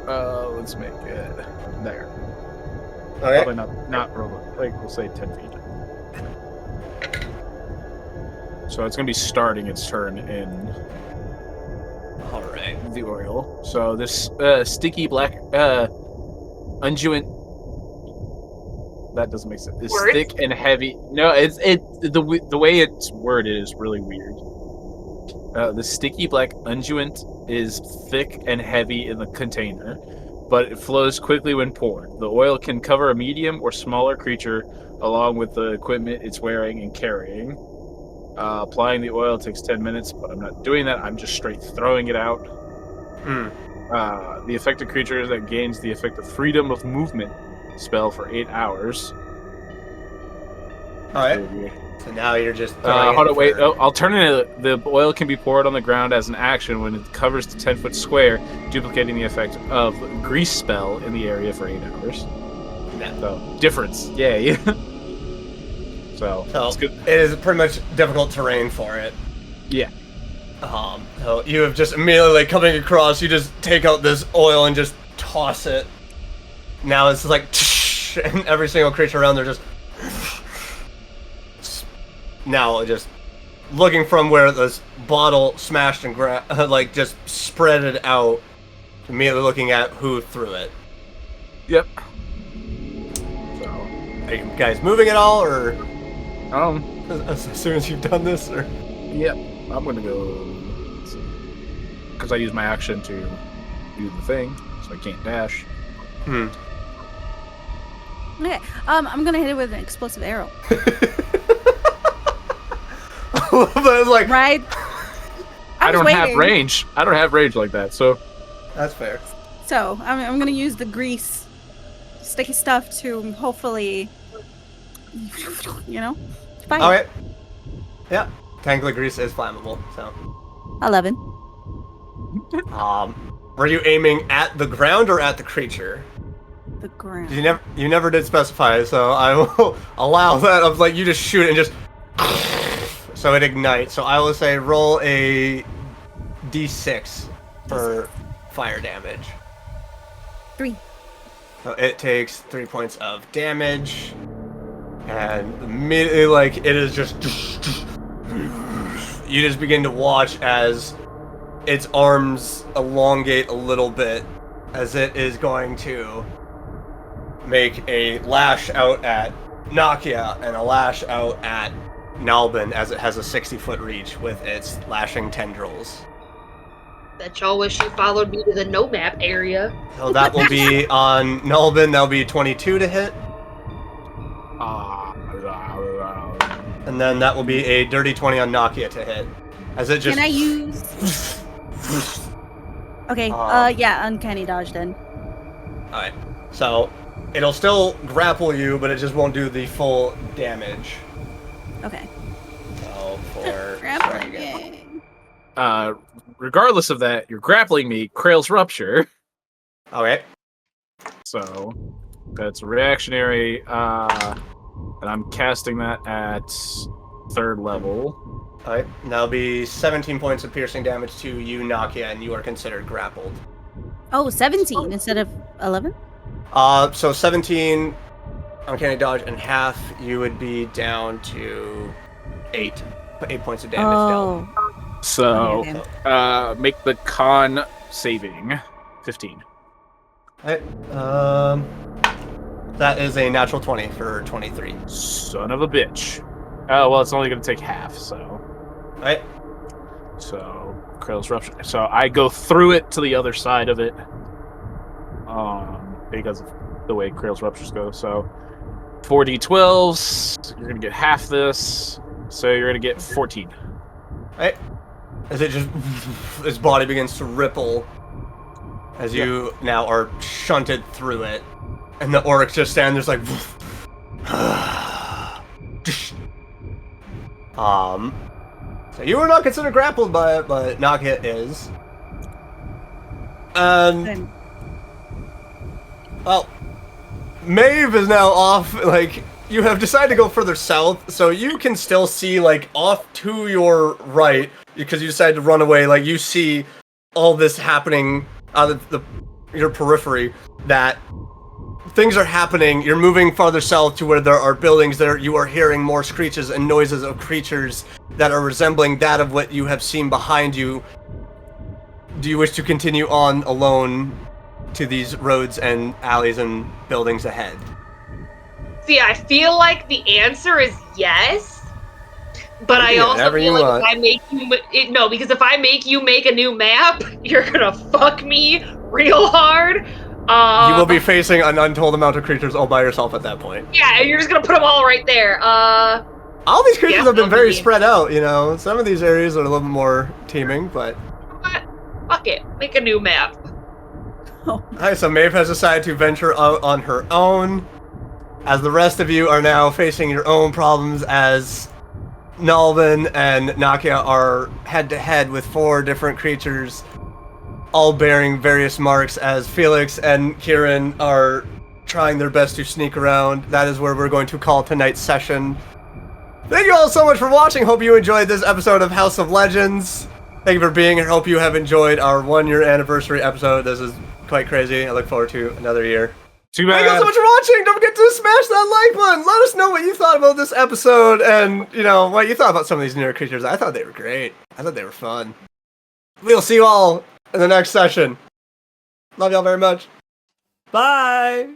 Let's make it there. Okay. Probably not real, like we'll say 10 feet. So it's gonna be starting its turn in All right. the oil. So this sticky black unguent. That doesn't make sense. It's Word? thick and heavy. No, the way it's worded is really weird. The sticky black unguent is thick and heavy in the container, but it flows quickly when poured. The oil can cover a medium or smaller creature along with the equipment it's wearing and carrying. Applying the oil takes 10 minutes, but I'm not doing that. I'm just straight throwing it out. Hmm. The affected creature that gains the effect of freedom of movement spell for 8 hours. All right. So now you're just. throwing Hold it on, wait. for- Oh, alternatively, the oil can be poured on the ground as an action when it covers the 10-foot square, duplicating the effect of grease spell in the area for 8 hours. Yeah. So, difference. Yay. So, So it's good. it is pretty much difficult terrain for it. Yeah. So you have just immediately like coming across, you just take out this oil and just toss it. Now it's like, and every single creature around there just. Now just looking from where this bottle smashed and like just spread it out, immediately looking at who threw it. Yep. So, Are you guys moving at all, or um, as soon as you've done this, or? yep. I'm gonna go. Because I use my action to do the thing, so I can't dash. Hmm. Okay. I'm gonna hit it with an explosive arrow. But it's like, Right? I was don't have waiting. range. I don't have range like that, so. that's fair. So I'm gonna use the grease, sticky stuff to hopefully, fight. All right. Yeah. Tangly grease is flammable, so. 11. Were you aiming at the ground or at the creature? The ground. You never did specify, so I will allow that. Of like you just shoot it and just so it ignites. So I will say roll a d6 for fire damage. 3. So it takes 3 points of damage, and immediately like it is just you just begin to watch as its arms elongate a little bit as it is going to make a lash out at Nakia and a lash out at Nalbin as it has a 60-foot reach with its lashing tendrils. Bet y'all wish you followed me to the no map area. So that will be on Nalbin, that'll be 22 to hit, and then that will be a dirty 20 on Nakia to hit. As it just Can I use? Okay. Yeah, uncanny dodge then. Alright. So it'll still grapple you, but it just won't do the full damage. Okay. So for Grappling. Regardless of that, you're grappling me, Krail's Rupture. Okay. So that's reactionary, and I'm casting that at 3rd level. Alright. That'll be 17 points of piercing damage to you, Nakia, and you are considered grappled. Oh, 17 instead of 11? So 17 uncanny dodge and half, you would be down to 8 points of damage down. Oh. So, Okay. make the con saving 15. Alright. That is a natural 20 for 23. Son of a bitch. Oh, well, it's only going to take half, so. Alright. So, Krail's Rupture. So, I go through it to the other side of it. Because of the way Krail's Ruptures go. So, 4d12s. You're gonna get half this, so you're gonna get 14. Right? As it just, his body begins to ripple as you now are shunted through it, and the orc just stand there's like, so you were not considered grappled by it, but Nakia is. And well, Maeve is now off. Like, you have decided to go further south, so you can still see like off to your right because you decided to run away. Like, you see all this happening out of your periphery. That things are happening. You're moving farther south to where there are buildings. There, you are hearing more screeches and noises of creatures that are resembling that of what you have seen behind you. Do you wish to continue on alone to these roads and alleys and buildings ahead? See, I feel like the answer is yes, but I also feel like if I make you because if I make you make a new map, you're gonna fuck me real hard. You will be facing an untold amount of creatures all by yourself at that point. Yeah, and you're just gonna put them all right there. All these creatures have been very spread out, you know. Some of these areas are a little bit more teeming, but... Fuck it. Make a new map. Alright, so Maeve has decided to venture out on her own, as the rest of you are now facing your own problems, as Nalvin and Nakia are head-to-head with 4 different creatures, all bearing various marks, as Felix and Kieran are trying their best to sneak around. That is where we're going to call tonight's session. Thank you all so much for watching. Hope you enjoyed this episode of House of Legends. Thank you for being here. Hope you have enjoyed our 1-year anniversary episode. This is quite crazy. I look forward to another year. Too bad. Thank you all so much for watching. Don't forget to smash that like button. Let us know what you thought about this episode and, you know, what you thought about some of these newer creatures. I thought they were great. I thought they were fun. We'll see you all in the next session. Love y'all very much. Bye.